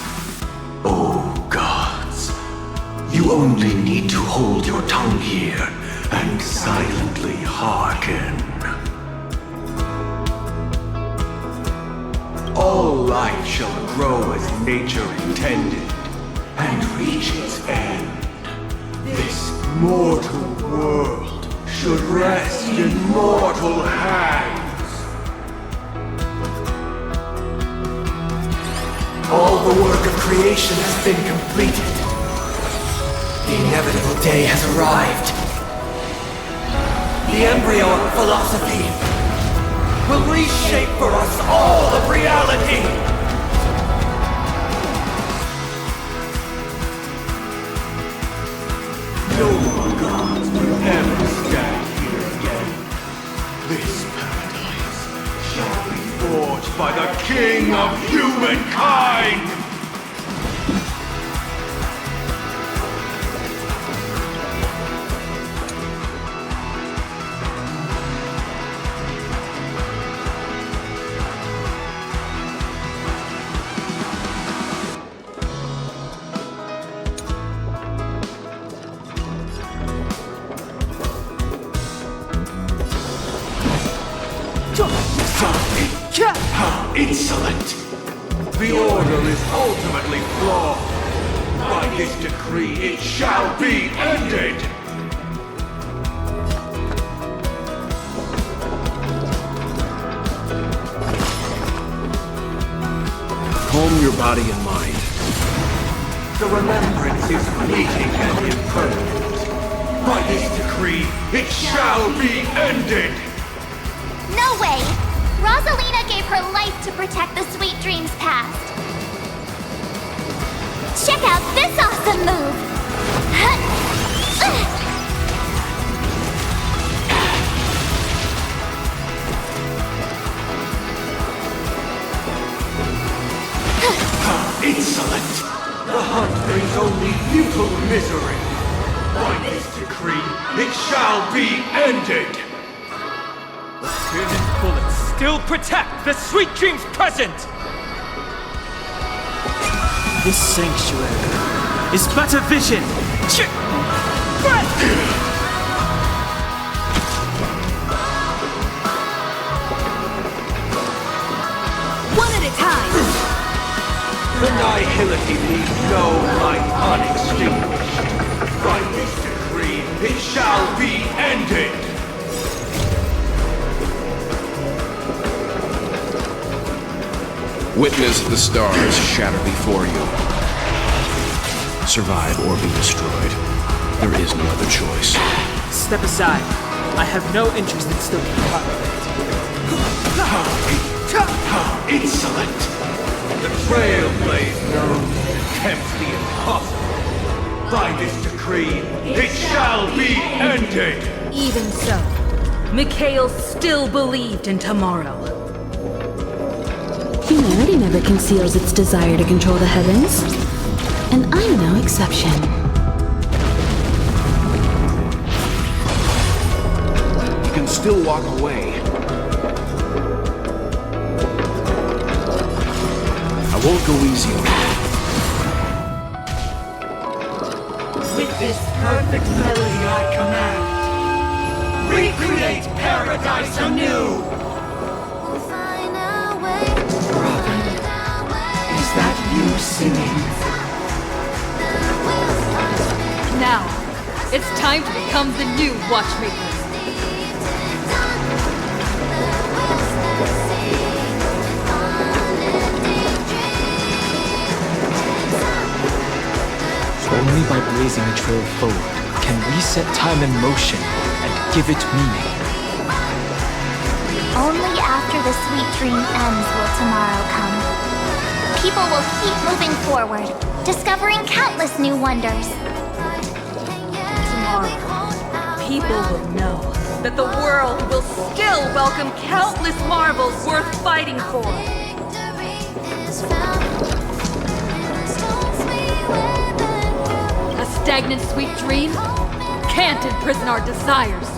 Oh gods, you only need to hold your tongue here and silently hearken. All life shall grow as nature intended and reach its end. This mortal world should rest in mortal hands. All the work of creation has been completed. The inevitable day has arrived. The embryo of philosophy will reshape for us all of reality. No more gods will ever stand here again. This paradise shall be forged by the King of Humankind! The order is ultimately flawed. By this decree, it shall be ended! Calm your body and mind. The remembrance is fleeting and impermanent. By this decree, it shall be ended! No way! Rosalina gave her life to protect the sweet dreams past. Check out this awesome move! Insolent! The hunt brings only futile misery. By this decree, it shall be ended! The spearman's bullets still protect the sweet dreams present! This sanctuary is but a vision! One at a time! The nihility leaves no light unextinguished. By this decree, it shall be ended! Witness the stars shatter before you. Survive or be destroyed. There is no other choice. Step aside. I have no interest in stoking the fire. Insolent! The Trailblazer attempts the impossible. By this decree, it shall be ended! Even so, Mikhail still believed in tomorrow. Humanity never conceals its desire to control the heavens. And I'm no exception. You can still walk away. I won't go easy on you. With this perfect melody I command, recreate paradise anew! Robin, is that you singing? Now, it's time to become the new Watchmaker. Only by blazing a trail forward can we set time in motion and give it meaning. Only after the sweet dream ends will tomorrow come. People will keep moving forward, discovering countless new wonders. Tomorrow, people will know that the world will still welcome countless marvels worth fighting for. A stagnant sweet dream can't imprison our desires.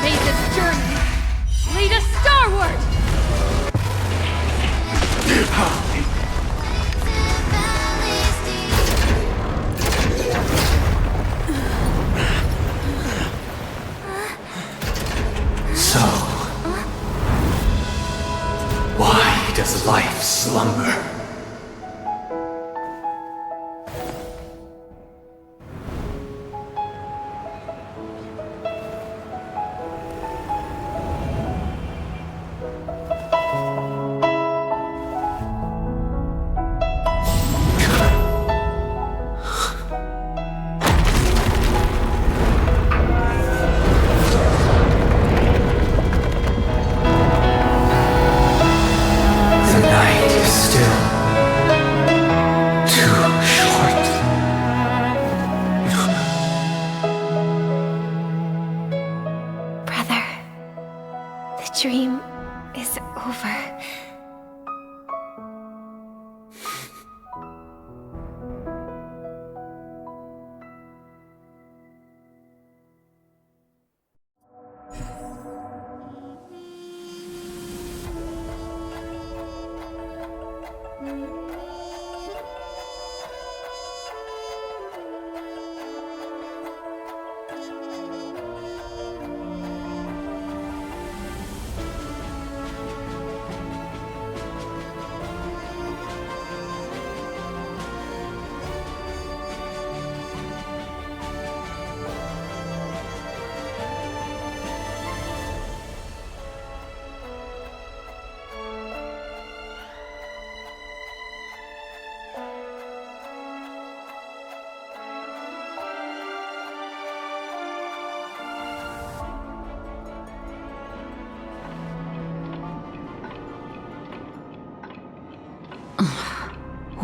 May this journey lead us starward! So, why does life slumber? The night is still too short. Brother, the dream is over.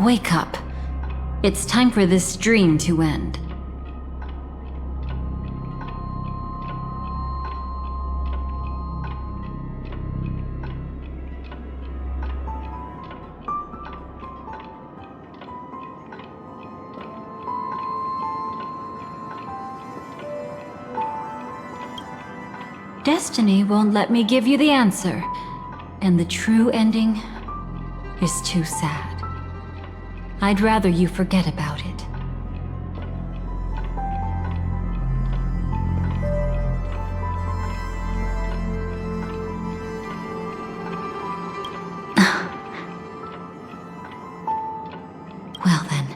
Wake up. It's time for this dream to end. Destiny won't let me give you the answer, and the true ending is too sad. I'd rather you forget about it. Well then,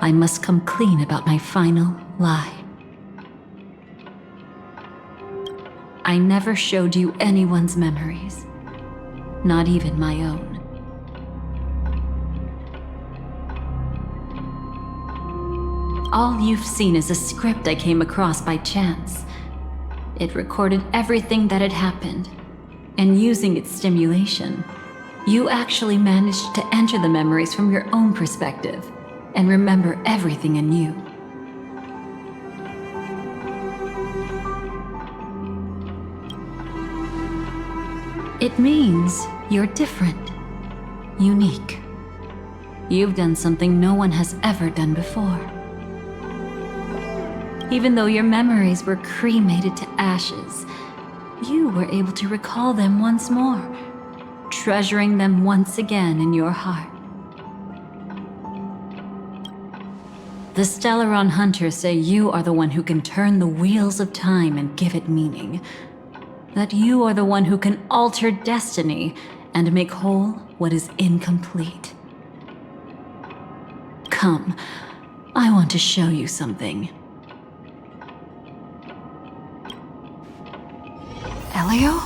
I must come clean about my final lie. I never showed you anyone's memories, not even my own. All you've seen is a script I came across by chance. It recorded everything that had happened, and using its stimulation, you actually managed to enter the memories from your own perspective and remember everything anew. It means you're different, unique. You've done something no one has ever done before. Even though your memories were cremated to ashes, you were able to recall them once more, treasuring them once again in your heart. The Stellaron Hunters say you are the one who can turn the wheels of time and give it meaning. That you are the one who can alter destiny and make whole what is incomplete. Come, I want to show you something. Elio?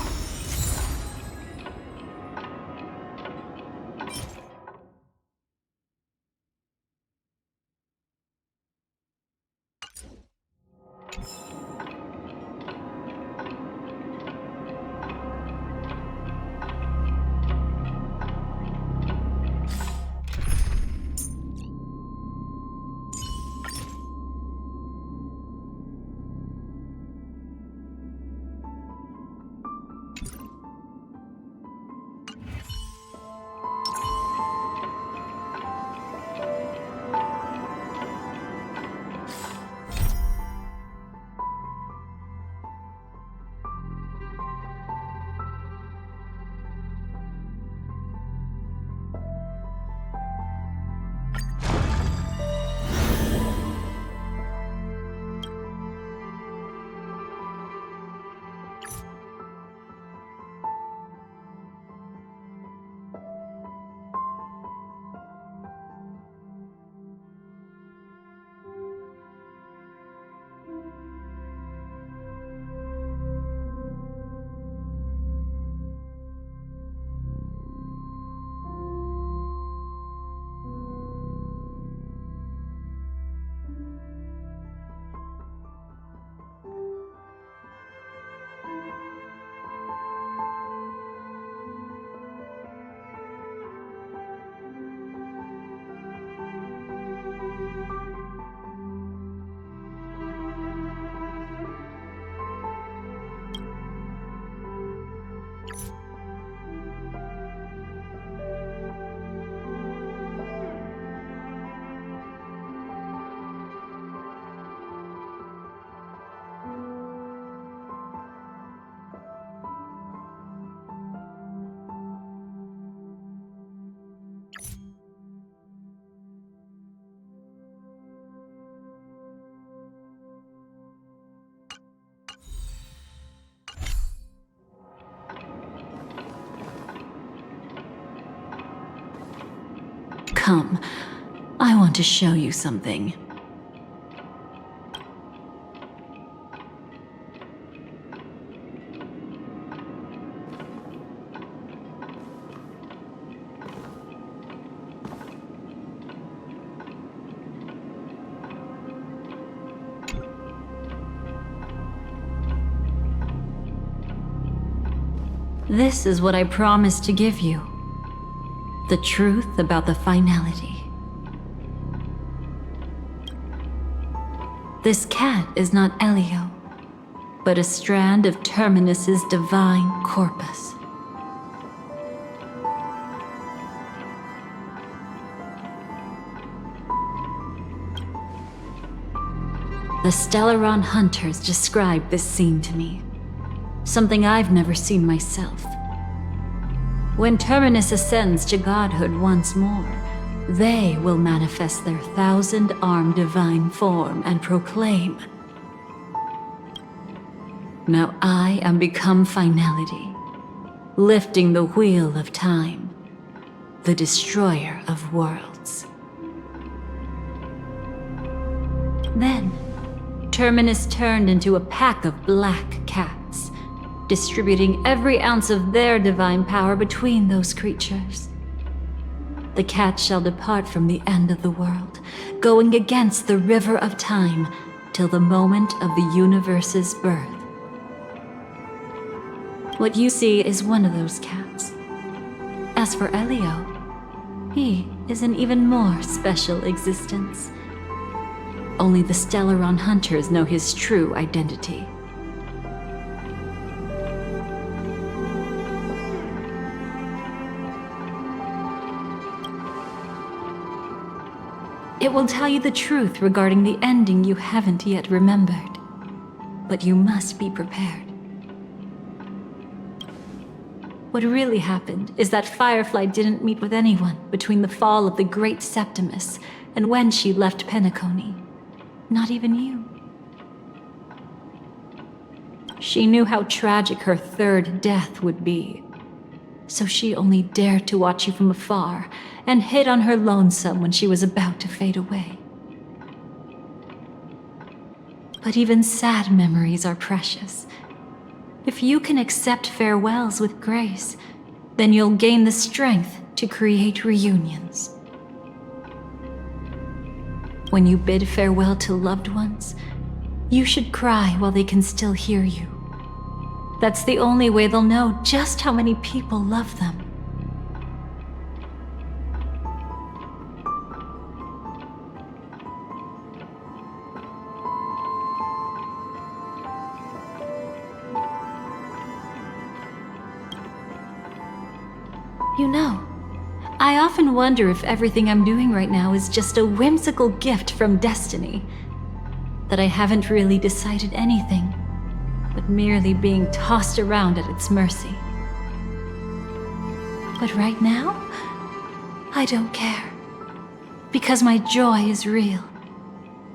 Come, I want to show you something. This is what I promised to give you. The truth about the finality. This cat is not Elio, but a strand of Terminus's divine corpus. The Stellaron hunters described this scene to me, something I've never seen myself. When Terminus ascends to godhood once more, they will manifest their 1,000-armed divine form and proclaim, "Now I am become finality, lifting the wheel of time, the destroyer of worlds." Then, Terminus turned into a pack of black cats, distributing every ounce of their divine power between those creatures. The cats shall depart from the end of the world, going against the river of time till the moment of the universe's birth. What you see is one of those cats. As for Elio, he is an even more special existence. Only the Stellaron hunters know his true identity. It will tell you the truth regarding the ending you haven't yet remembered. But you must be prepared. What really happened is that Firefly didn't meet with anyone between the fall of the Great Septimus and when she left Penacony. Not even you. She knew how tragic her third death would be, so she only dared to watch you from afar and hid on her lonesome when she was about to fade away. But even sad memories are precious. If you can accept farewells with grace, then you'll gain the strength to create reunions. When you bid farewell to loved ones, you should cry while they can still hear you. That's the only way they'll know just how many people love them. You know, I often wonder if everything I'm doing right now is just a whimsical gift from destiny. That I haven't really decided anything, but merely being tossed around at its mercy. But right now, I don't care. Because my joy is real.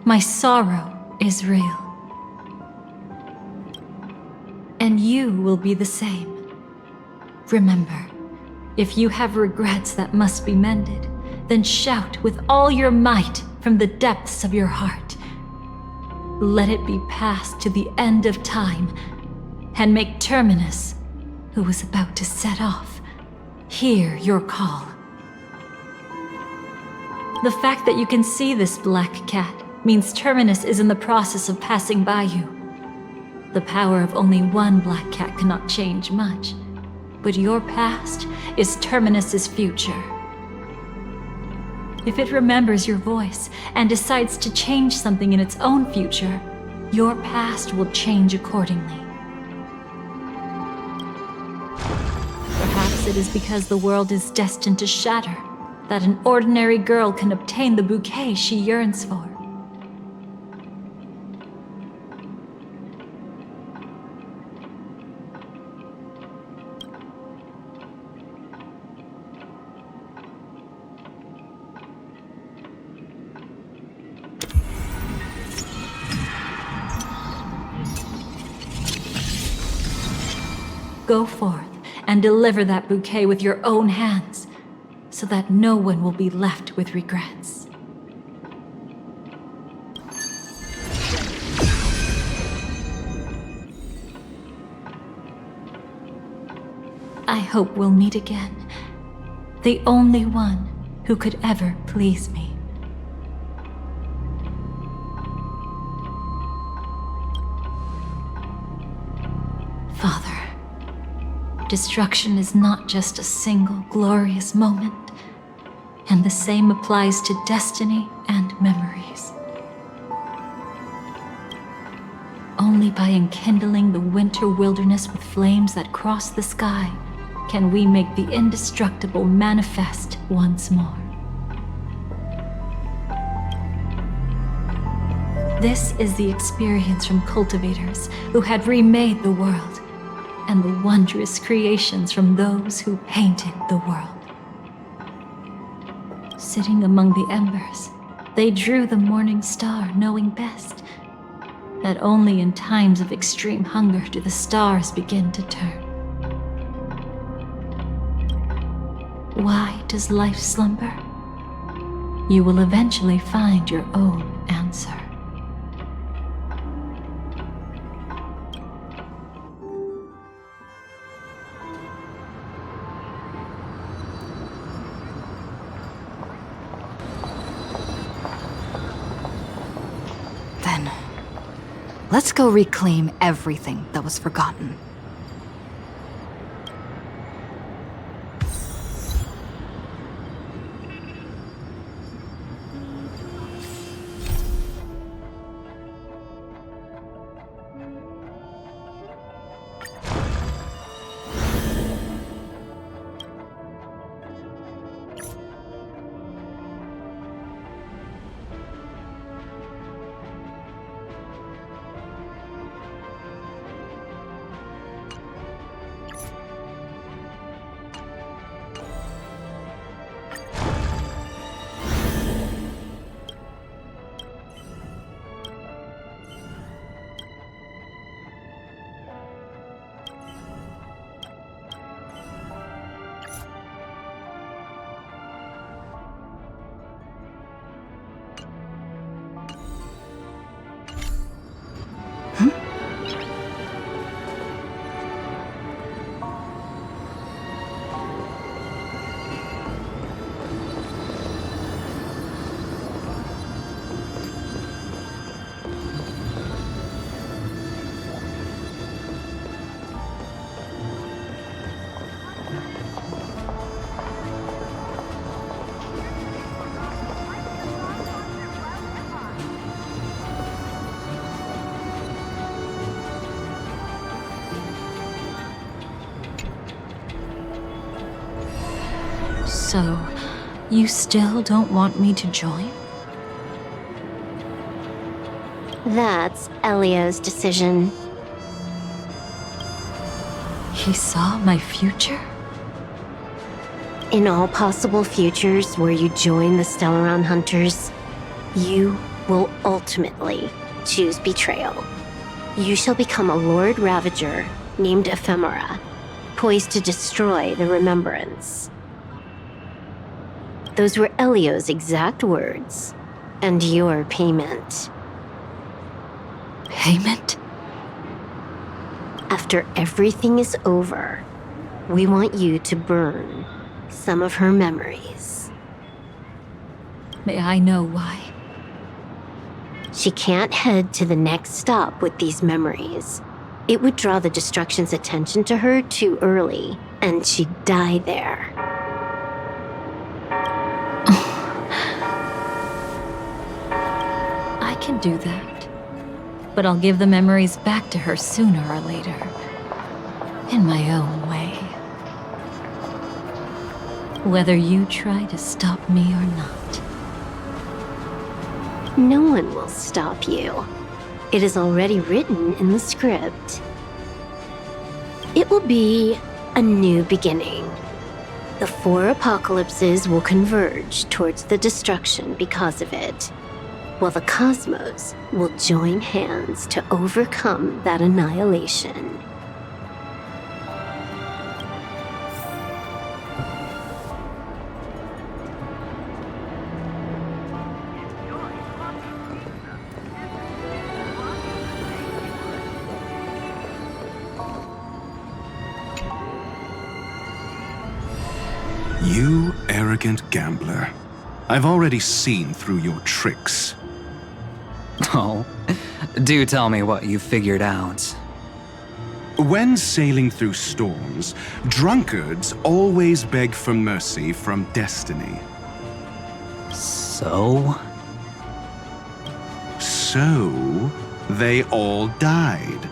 My sorrow is real. And you will be the same. Remember, if you have regrets that must be mended, then shout with all your might from the depths of your heart. Let it be passed to the end of time, and make Terminus, who was about to set off, hear your call. The fact that you can see this black cat means Terminus is in the process of passing by you. The power of only one black cat cannot change much. But your past is Terminus's future. If it remembers your voice and decides to change something in its own future, your past will change accordingly. Perhaps it is because the world is destined to shatter that an ordinary girl can obtain the bouquet she yearns for. Go forth and deliver that bouquet with your own hands, so that no one will be left with regrets. I hope we'll meet again, the only one who could ever please me. Father, destruction is not just a single glorious moment, And the same applies to destiny and memories. Only by enkindling the winter wilderness with flames that cross the sky can we make the indestructible manifest once more. This is the experience from cultivators who had remade the world, and the wondrous creations from those who painted the world. Sitting among the embers, they drew the morning star, knowing best that only in times of extreme hunger do the stars begin to turn. Why does life slumber? You will eventually find your own answer. Then, let's go reclaim everything that was forgotten. So, you still don't want me to join? That's Elio's decision. He saw my future? In all possible futures where you join the Stellaron Hunters, you will ultimately choose betrayal. You shall become a Lord Ravager named Ephemera, poised to destroy the Remembrance. Those were Elio's exact words, and your payment. Payment? After everything is over, we want you to burn some of her memories. May I know why? She can't head to the next stop with these memories. It would draw the Destruction's attention to her too early, and she'd die there. I can do that. But I'll give the memories back to her sooner or later. In my own way. Whether you try to stop me or not. No one will stop you. It is already written in the script. It will be a new beginning. The 4 apocalypses will converge towards the destruction because of it, while the cosmos will join hands to overcome that annihilation. You arrogant gambler. I've already seen through your tricks. Oh, do tell me what you figured out. When sailing through storms, drunkards always beg for mercy from destiny. So? So, they all died.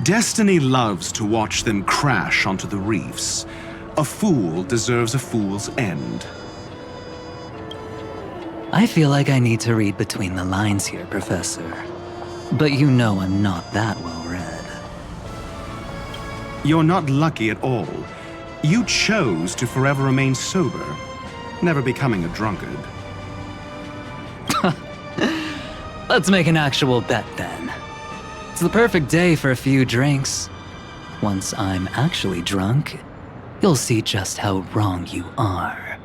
Destiny loves to watch them crash onto the reefs. A fool deserves a fool's end. I feel like I need to read between the lines here, Professor. But you know I'm not that well read. You're not lucky at all. You chose to forever remain sober, never becoming a drunkard. Let's make an actual bet then. It's the perfect day for a few drinks. Once I'm actually drunk, you'll see just how wrong you are.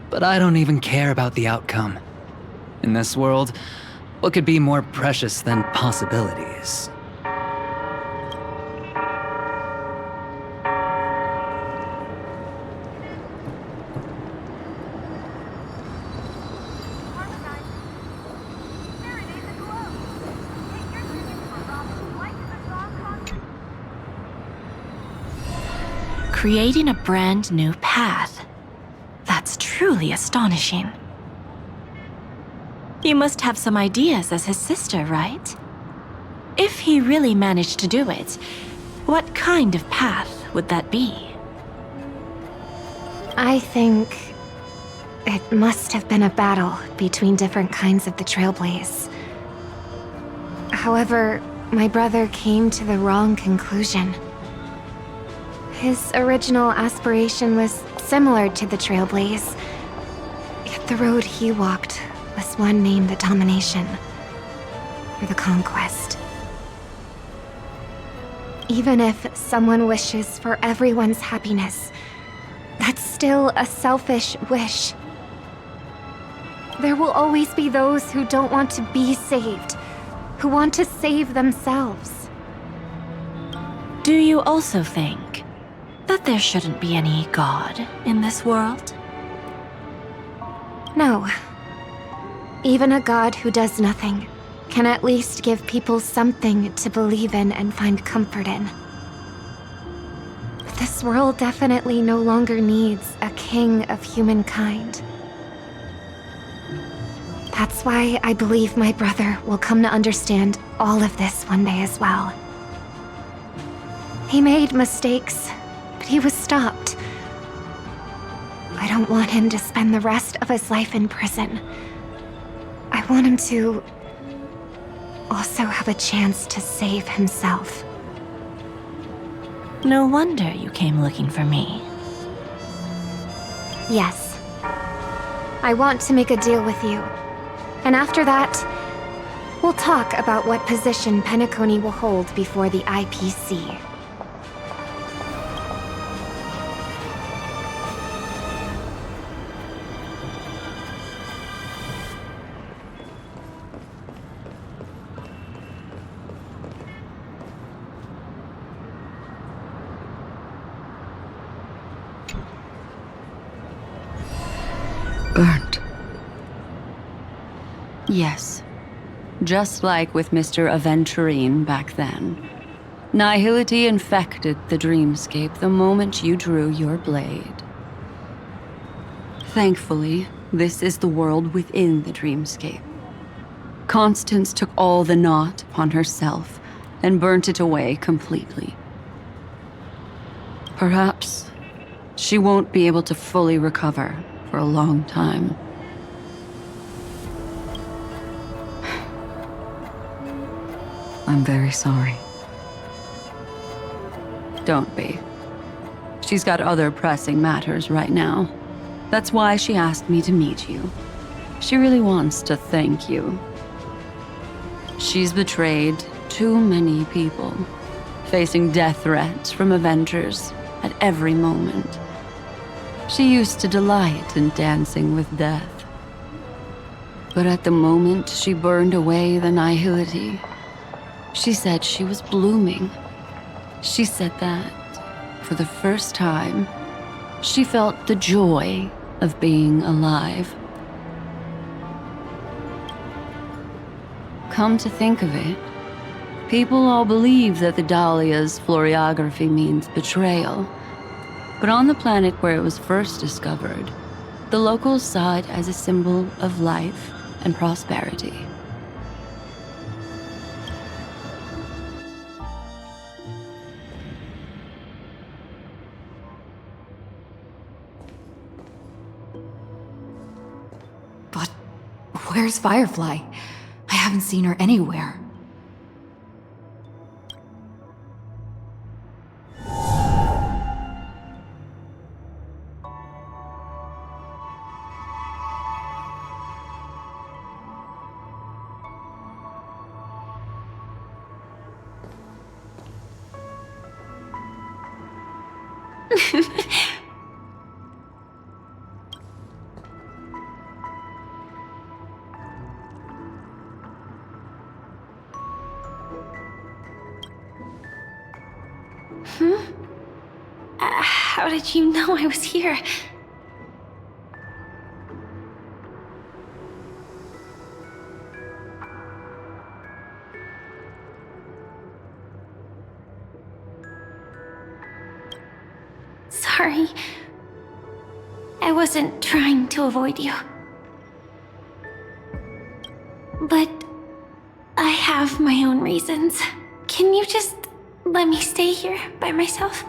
But I don't even care about the outcome. In this world, what could be more precious than possibilities? Creating a brand new path. That's truly astonishing. You must have some ideas as his sister, right? If he really managed to do it, what kind of path would that be? I think it must have been a battle between different kinds of the Trailblaze. However, my brother came to the wrong conclusion. His original aspiration was similar to the Trailblaze, yet the road he walked was one named the Domination, or the Conquest. Even if someone wishes for everyone's happiness, that's still a selfish wish. There will always be those who don't want to be saved, who want to save themselves. Do you also think that there shouldn't be any God in this world? No. Even a God who does nothing can at least give people something to believe in and find comfort in. This world definitely no longer needs a king of humankind. That's why I believe my brother will come to understand all of this one day as well. He made mistakes, but he was stopped. I don't want him to spend the rest of his life in prison. I want him to also have a chance to save himself. No wonder you came looking for me. Yes. I want to make a deal with you. And after that, we'll talk about what position Penacony will hold before the IPC. Burnt. Yes. Just like with Mr. Aventurine back then. Nihility infected the dreamscape the moment you drew your blade. Thankfully, this is the world within the dreamscape. Constance took all the knot upon herself and burnt it away completely. Perhaps she won't be able to fully recover for a long time. I'm very sorry. Don't be. She's got other pressing matters right now. That's why she asked me to meet you. She really wants to thank you. She's betrayed too many people, facing death threats from Avengers at every moment. She used to delight in dancing with death. But at the moment she burned away the nihility, she said she was blooming. She said that, for the first time, she felt the joy of being alive. Come to think of it, people all believe that the Dahlia's floriography means betrayal. But on the planet where it was first discovered, The locals saw it as a symbol of life and prosperity. But where's Firefly? I haven't seen her anywhere. How did you know I was here? Sorry. I wasn't trying to avoid you. But I have my own reasons. Can you just let me stay here by myself?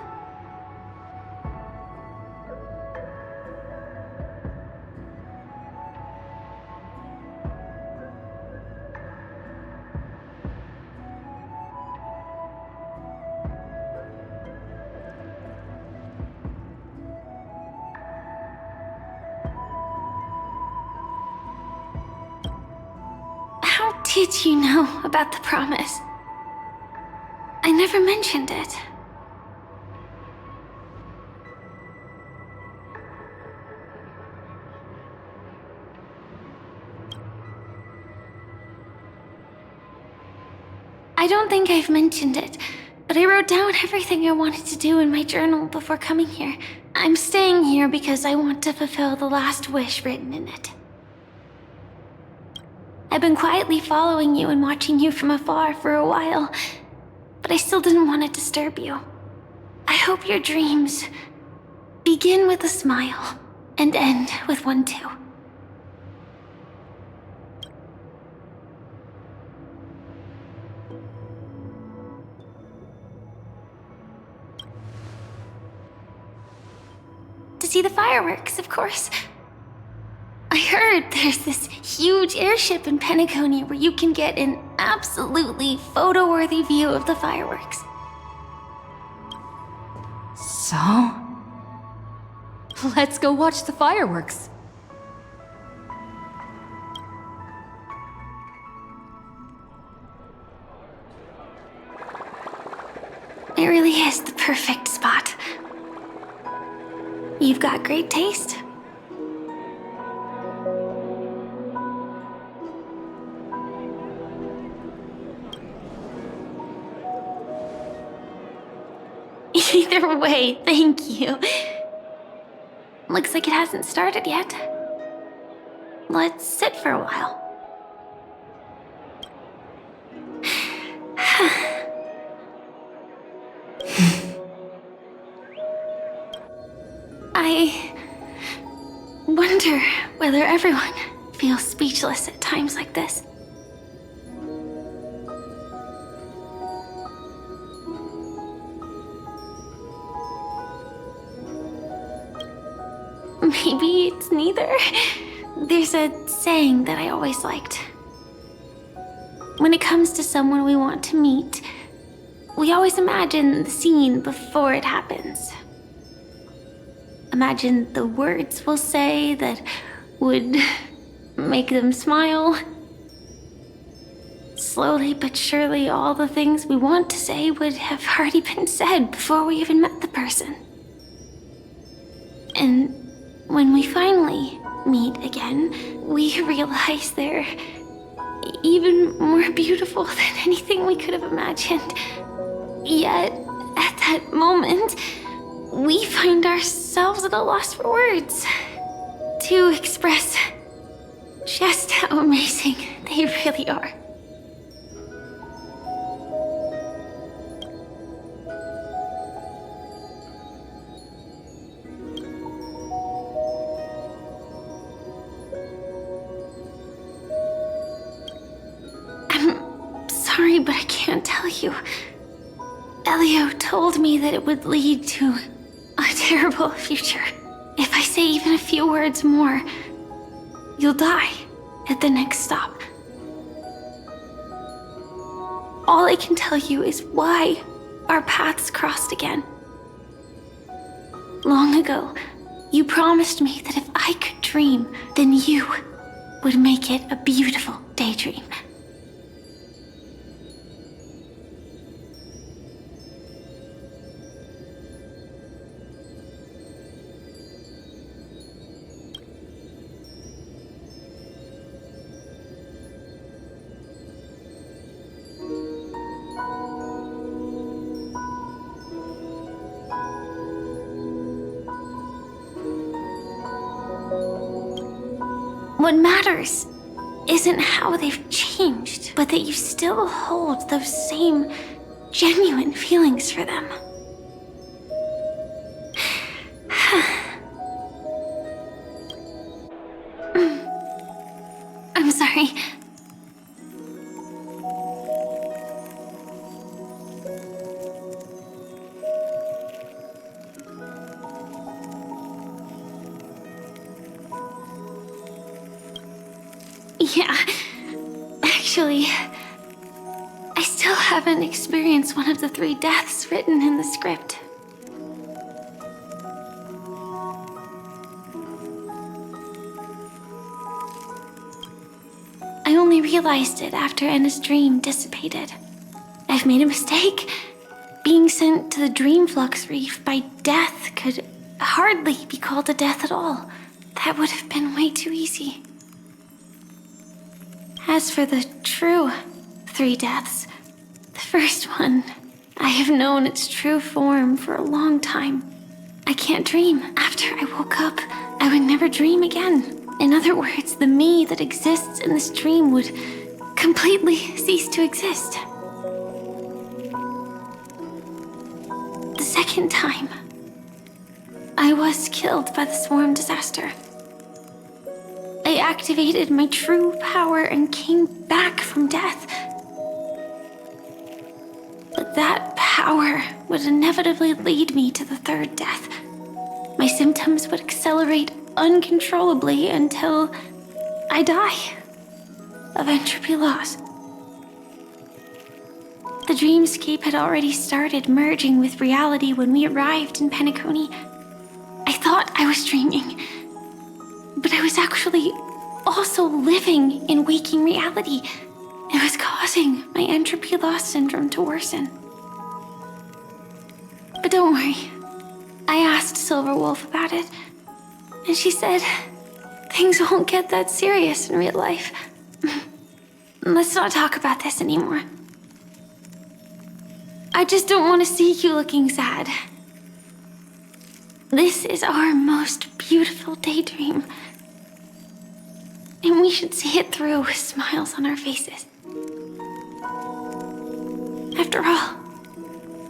How did you know about the promise? I never mentioned it. I don't think I've mentioned it, but I wrote down everything I wanted to do in my journal before coming here. I'm staying here because I want to fulfill the last wish written in it. I've been quietly following you and watching you from afar for a while, but I still didn't want to disturb you. I hope your dreams begin with a smile and end with one too. To see the fireworks, of course. I heard there's this huge airship in Penacony where you can get an absolutely photo-worthy view of the fireworks. So? Let's go watch the fireworks. It really is the perfect spot. You've got great taste. Either way, thank you. Looks like it hasn't started yet. Let's sit for a while. I wonder whether everyone feels speechless at times like this. Maybe it's neither. There's a saying that I always liked. When it comes to someone we want to meet, we always imagine the scene before it happens. Imagine the words we'll say that would make them smile. Slowly but surely, all the things we want to say would have already been said before we even met the person. And when we finally meet again, we realize they're even more beautiful than anything we could have imagined. Yet, at that moment, we find ourselves at a loss for words to express just how amazing they really are. you. Elio told me that it would lead to a terrible future. If I say even a few words more, you'll die at the next stop. All I can tell you is why our paths crossed again. Long ago, you promised me that if I could dream, then you would make it a beautiful daydream. What matters isn't how they've changed, but that you still hold those same genuine feelings for them. I'm sorry. Yeah, actually, I still haven't experienced one of the 3 deaths written in the script. I only realized it after Anna's dream dissipated. I've made a mistake. Being sent to the Dream Flux Reef by death could hardly be called a death at all. That would have been way too easy. As for the true 3 deaths, the first one, I have known its true form for a long time. I can't dream. After I woke up, I would never dream again. In other words, the me that exists in this dream would completely cease to exist. The second time, I was killed by the swarm disaster. I activated my true power and came back from death. But that power would inevitably lead me to the 3rd death. My symptoms would accelerate uncontrollably until I die of entropy loss. The dreamscape had already started merging with reality when we arrived in Penacony. I thought I was dreaming, but I was actually also living in waking reality. It was causing my entropy loss syndrome to worsen. But don't worry. I asked Silverwolf about it, and she said things won't get that serious in real life. Let's not talk about this anymore. I just don't want to see you looking sad. This is our most beautiful daydream, and we should see it through with smiles on our faces. After all,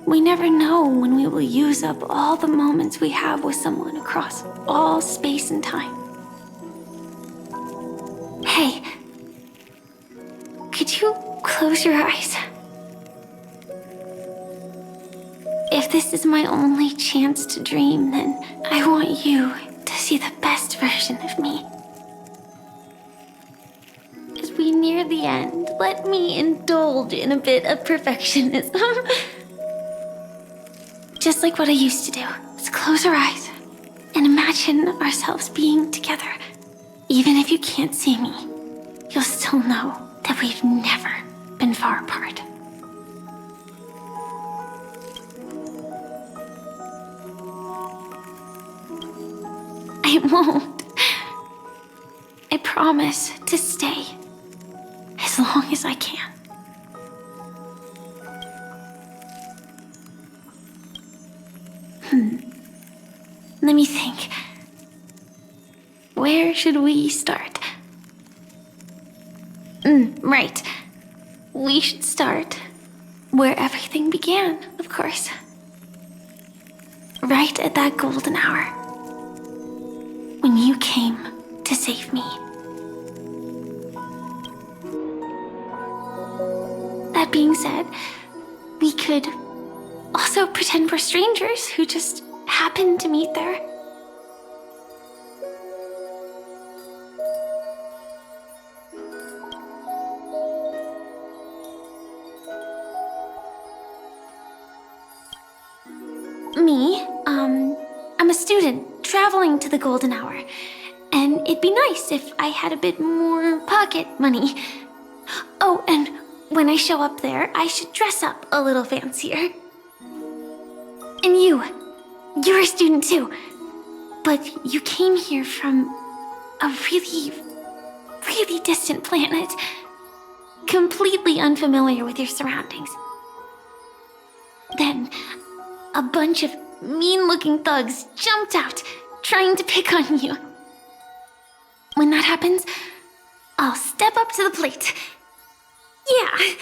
we never know when we will use up all the moments we have with someone across all space and time. Hey, could you close your eyes? If this is my only chance to dream, then I want you to see the best version of me. As we near the end, let me indulge in a bit of perfectionism. Just like what I used to do. Let's close our eyes and imagine ourselves being together. Even if you can't see me, you'll still know that we've never been far apart. I won't. I promise to stay as long as I can. Let me think. Where should we start? Right. We should start where everything began, of course. Right at that golden hour, when you came to save me. That being said, We could also pretend we're strangers who just happened to meet there. Me, I'm a student traveling to the Golden Hour, and it'd be nice if I had a bit more pocket money. Oh, and when I show up there, I should dress up a little fancier. And you're a student too, but you came here from a really, really distant planet, completely unfamiliar with your surroundings. Then, a bunch of mean-looking thugs jumped out, trying to pick on you. When that happens, I'll step up to the plate. Yeah.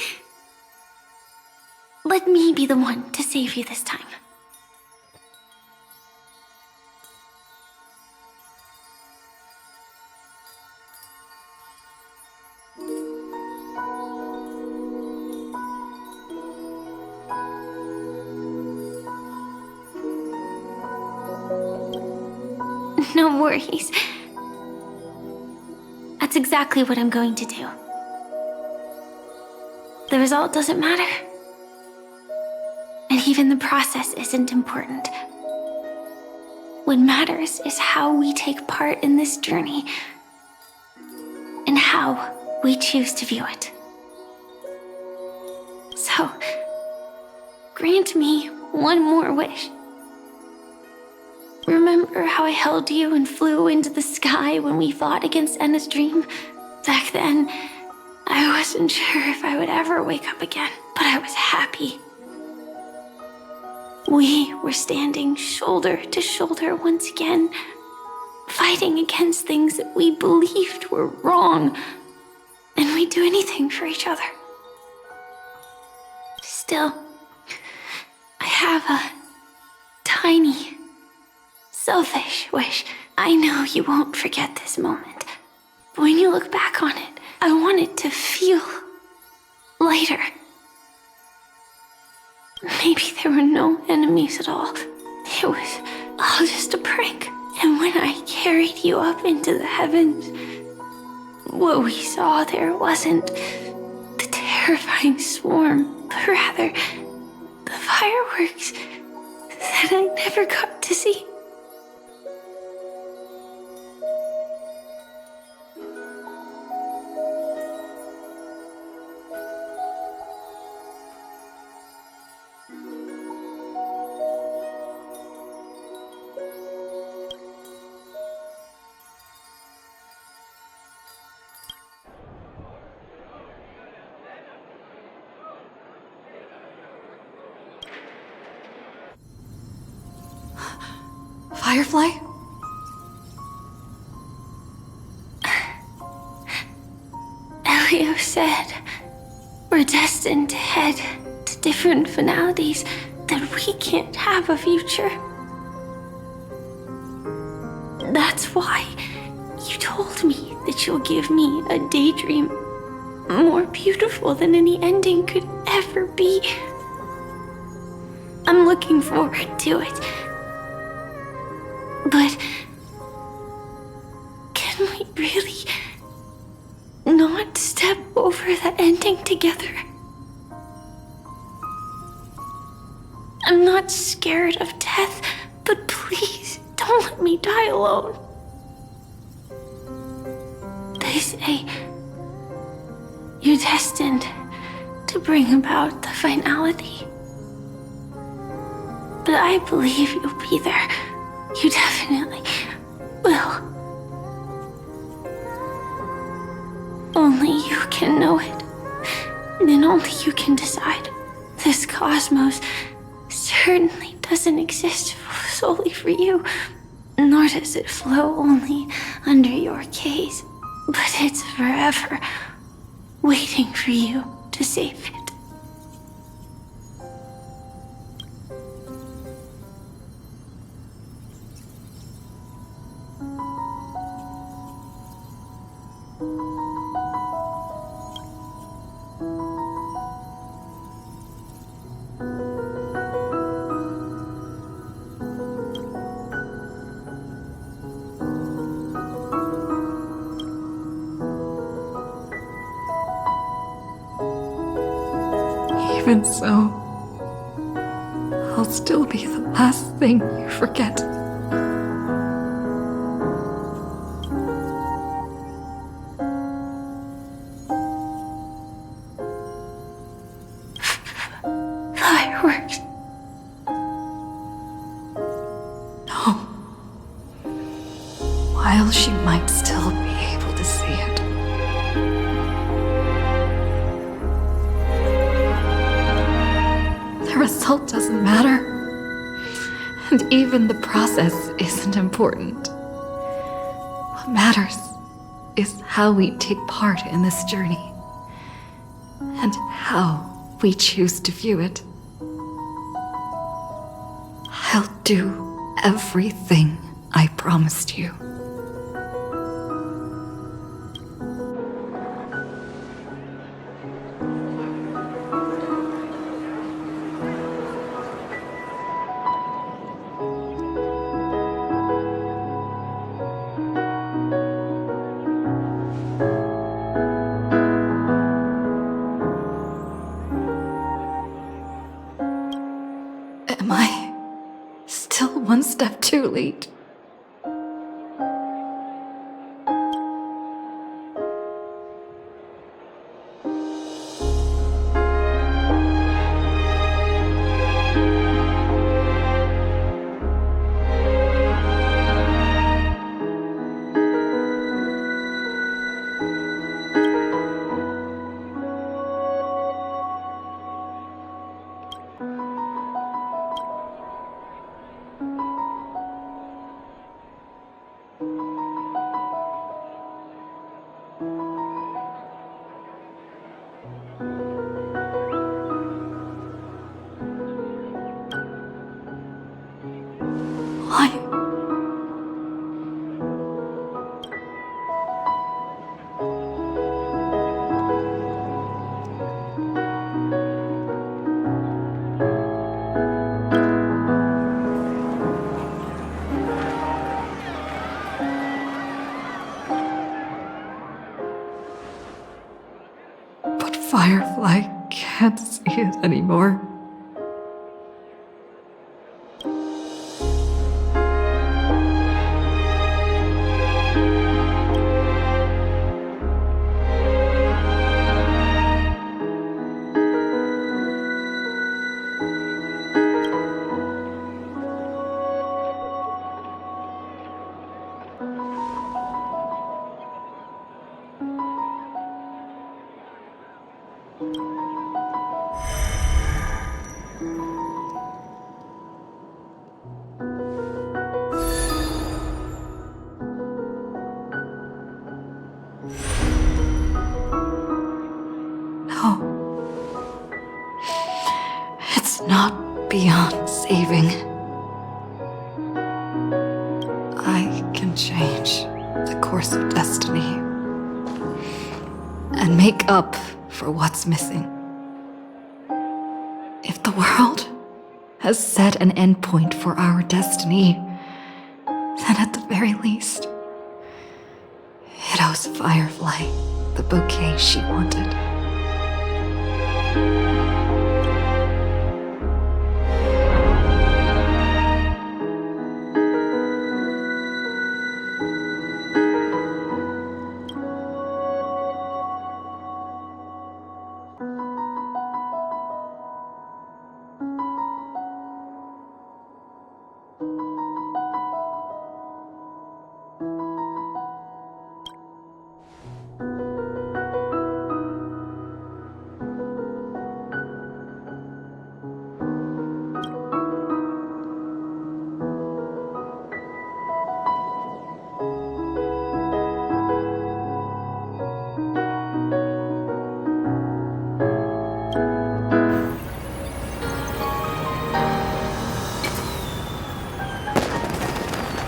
Let me be the one to save you this time. No worries. That's exactly what I'm going to do. The result doesn't matter. And even the process isn't important. What matters is how we take part in this journey and how we choose to view it. So, grant me one more wish. Remember how I held you and flew into the sky when we fought against Enna's dream? Back then, I wasn't sure if I would ever wake up again, but I was happy. We were standing shoulder to shoulder once again, fighting against things that we believed were wrong, and we'd do anything for each other. Still, I have a tiny, selfish wish. I know you won't forget this moment, but when you look back on it, I want it to feel lighter. Maybe there were no enemies at all. It was all just a prank. And when I carried you up into the heavens, what we saw there wasn't the terrifying swarm, but rather the fireworks that I never got to see. Firefly? Elio said we're destined to head to different finalities, that we can't have a future. That's why you told me that you'll give me a daydream more beautiful than any ending could ever be. I'm looking forward to it. But can we really not step over the ending together? I'm not scared of death, but please don't let me die alone. They say you're destined to bring about the finality. But I believe you'll be there. You definitely will. Only you can know it. And only you can decide. This cosmos certainly doesn't exist solely for you, nor does it flow only under your gaze, but it's forever waiting for you to save it. Even so, I'll still be the last thing you forget. Fireworks. No. While she might still be able to see it. The result doesn't matter. And even the process isn't important. What matters is how we take part in this journey. And how we choose to view it. I'll do everything I promised you. Am I still one step too late? Why? But Firefly can't see it anymore. No. It's not beyond saving. I can change the course of destiny and make up for what's missing. If the world has set an endpoint for our destiny, then at the very least, it owes Firefly the bouquet she wanted.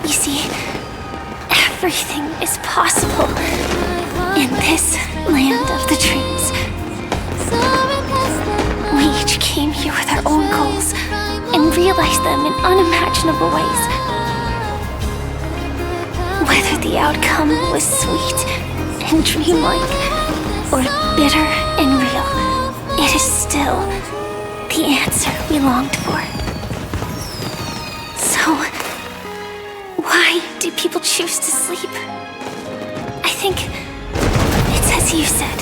You see, everything is possible in this land of the dreams. We each came here with our own goals and realized them in unimaginable ways. Whether the outcome was sweet and dreamlike or bitter and real, it is still the answer we longed for. So, why do people choose to sleep? I think it's as you said.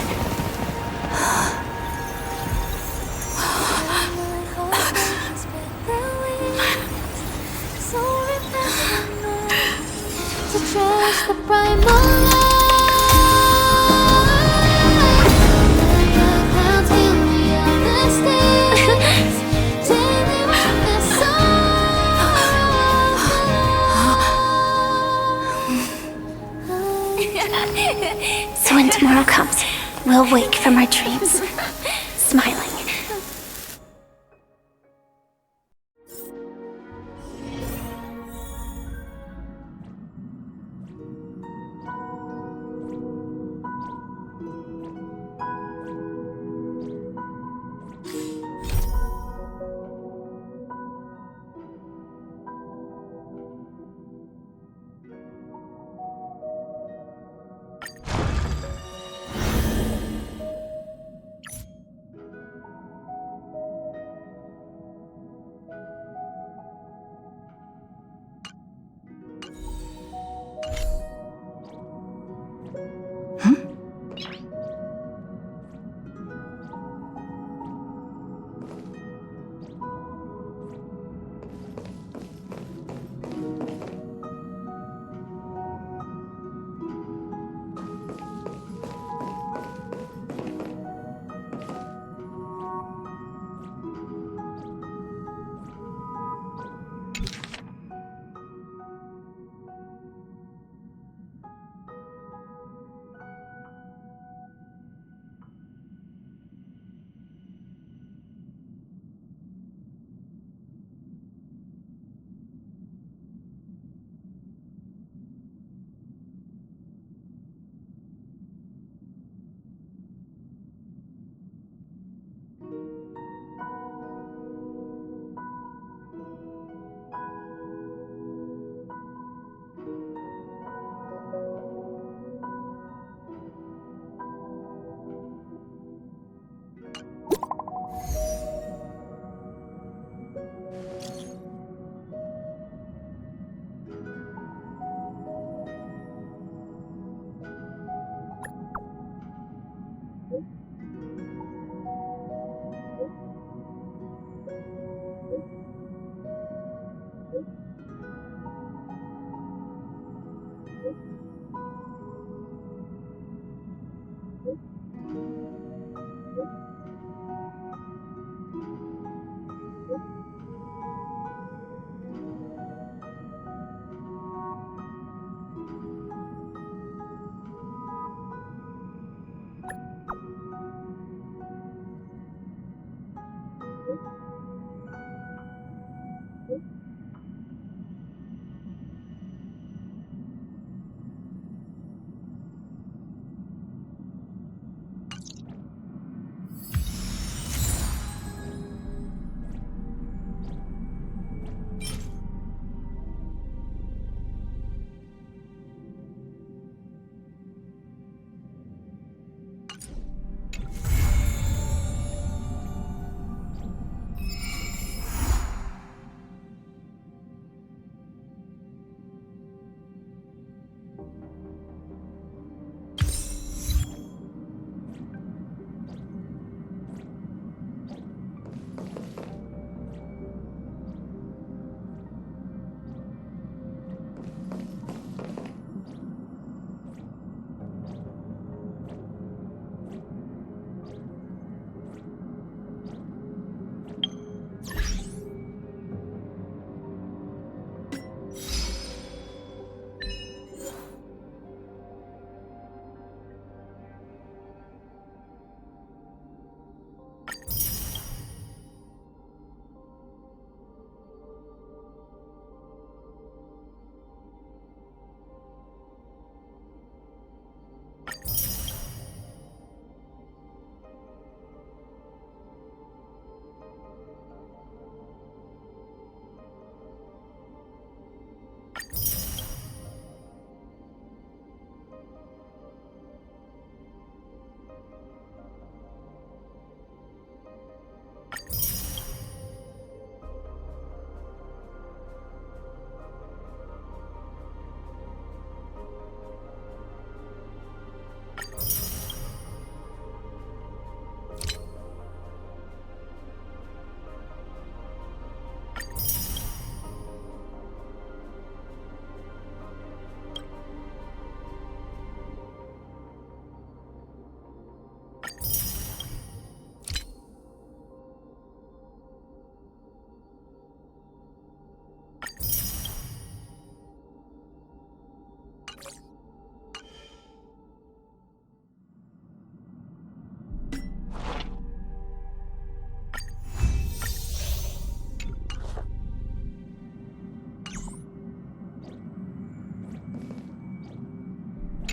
To trust the primal So when tomorrow comes, we'll wake from our dreams, smiling.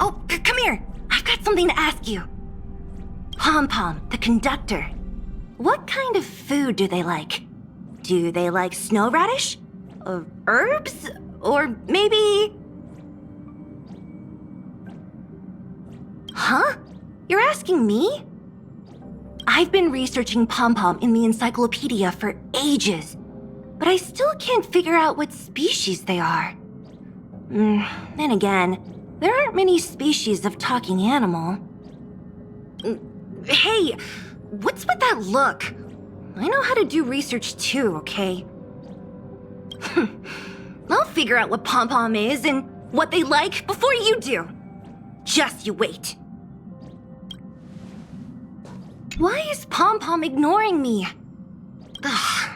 Oh, come here! I've got something to ask you. Pom-Pom, the conductor. What kind of food do they like? Do they like snow radish? Herbs? Or maybe... Huh? You're asking me? I've been researching Pom-Pom in the encyclopedia for ages, but I still can't figure out what species they are. Then again, there aren't many species of talking animal. Hey, what's with that look? I know how to do research too, okay? I'll figure out what Pom-Pom is and what they like before you do. Just you wait. Why is Pom-Pom ignoring me? Ugh,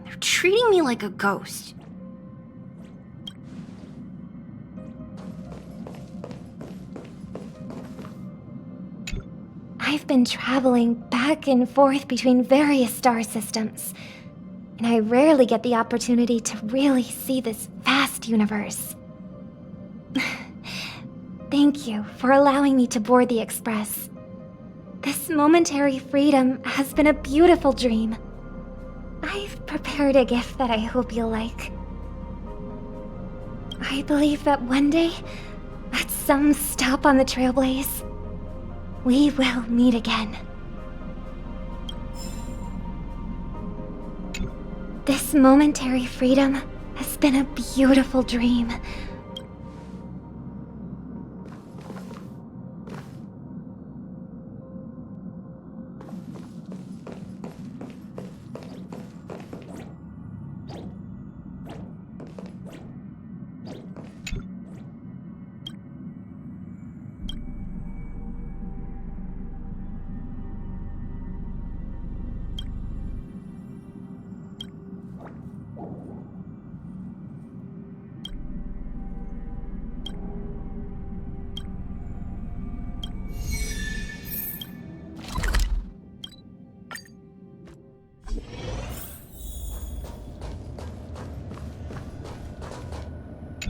they're treating me like a ghost. I've been traveling back and forth between various star systems, and I rarely get the opportunity to really see this vast universe. Thank you for allowing me to board the Express. This momentary freedom has been a beautiful dream. I've prepared a gift that I hope you'll like. I believe that one day, at some stop on the Trailblaze, we will meet again. This momentary freedom has been a beautiful dream.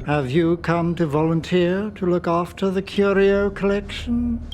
Have you come to volunteer to look after the curio collection?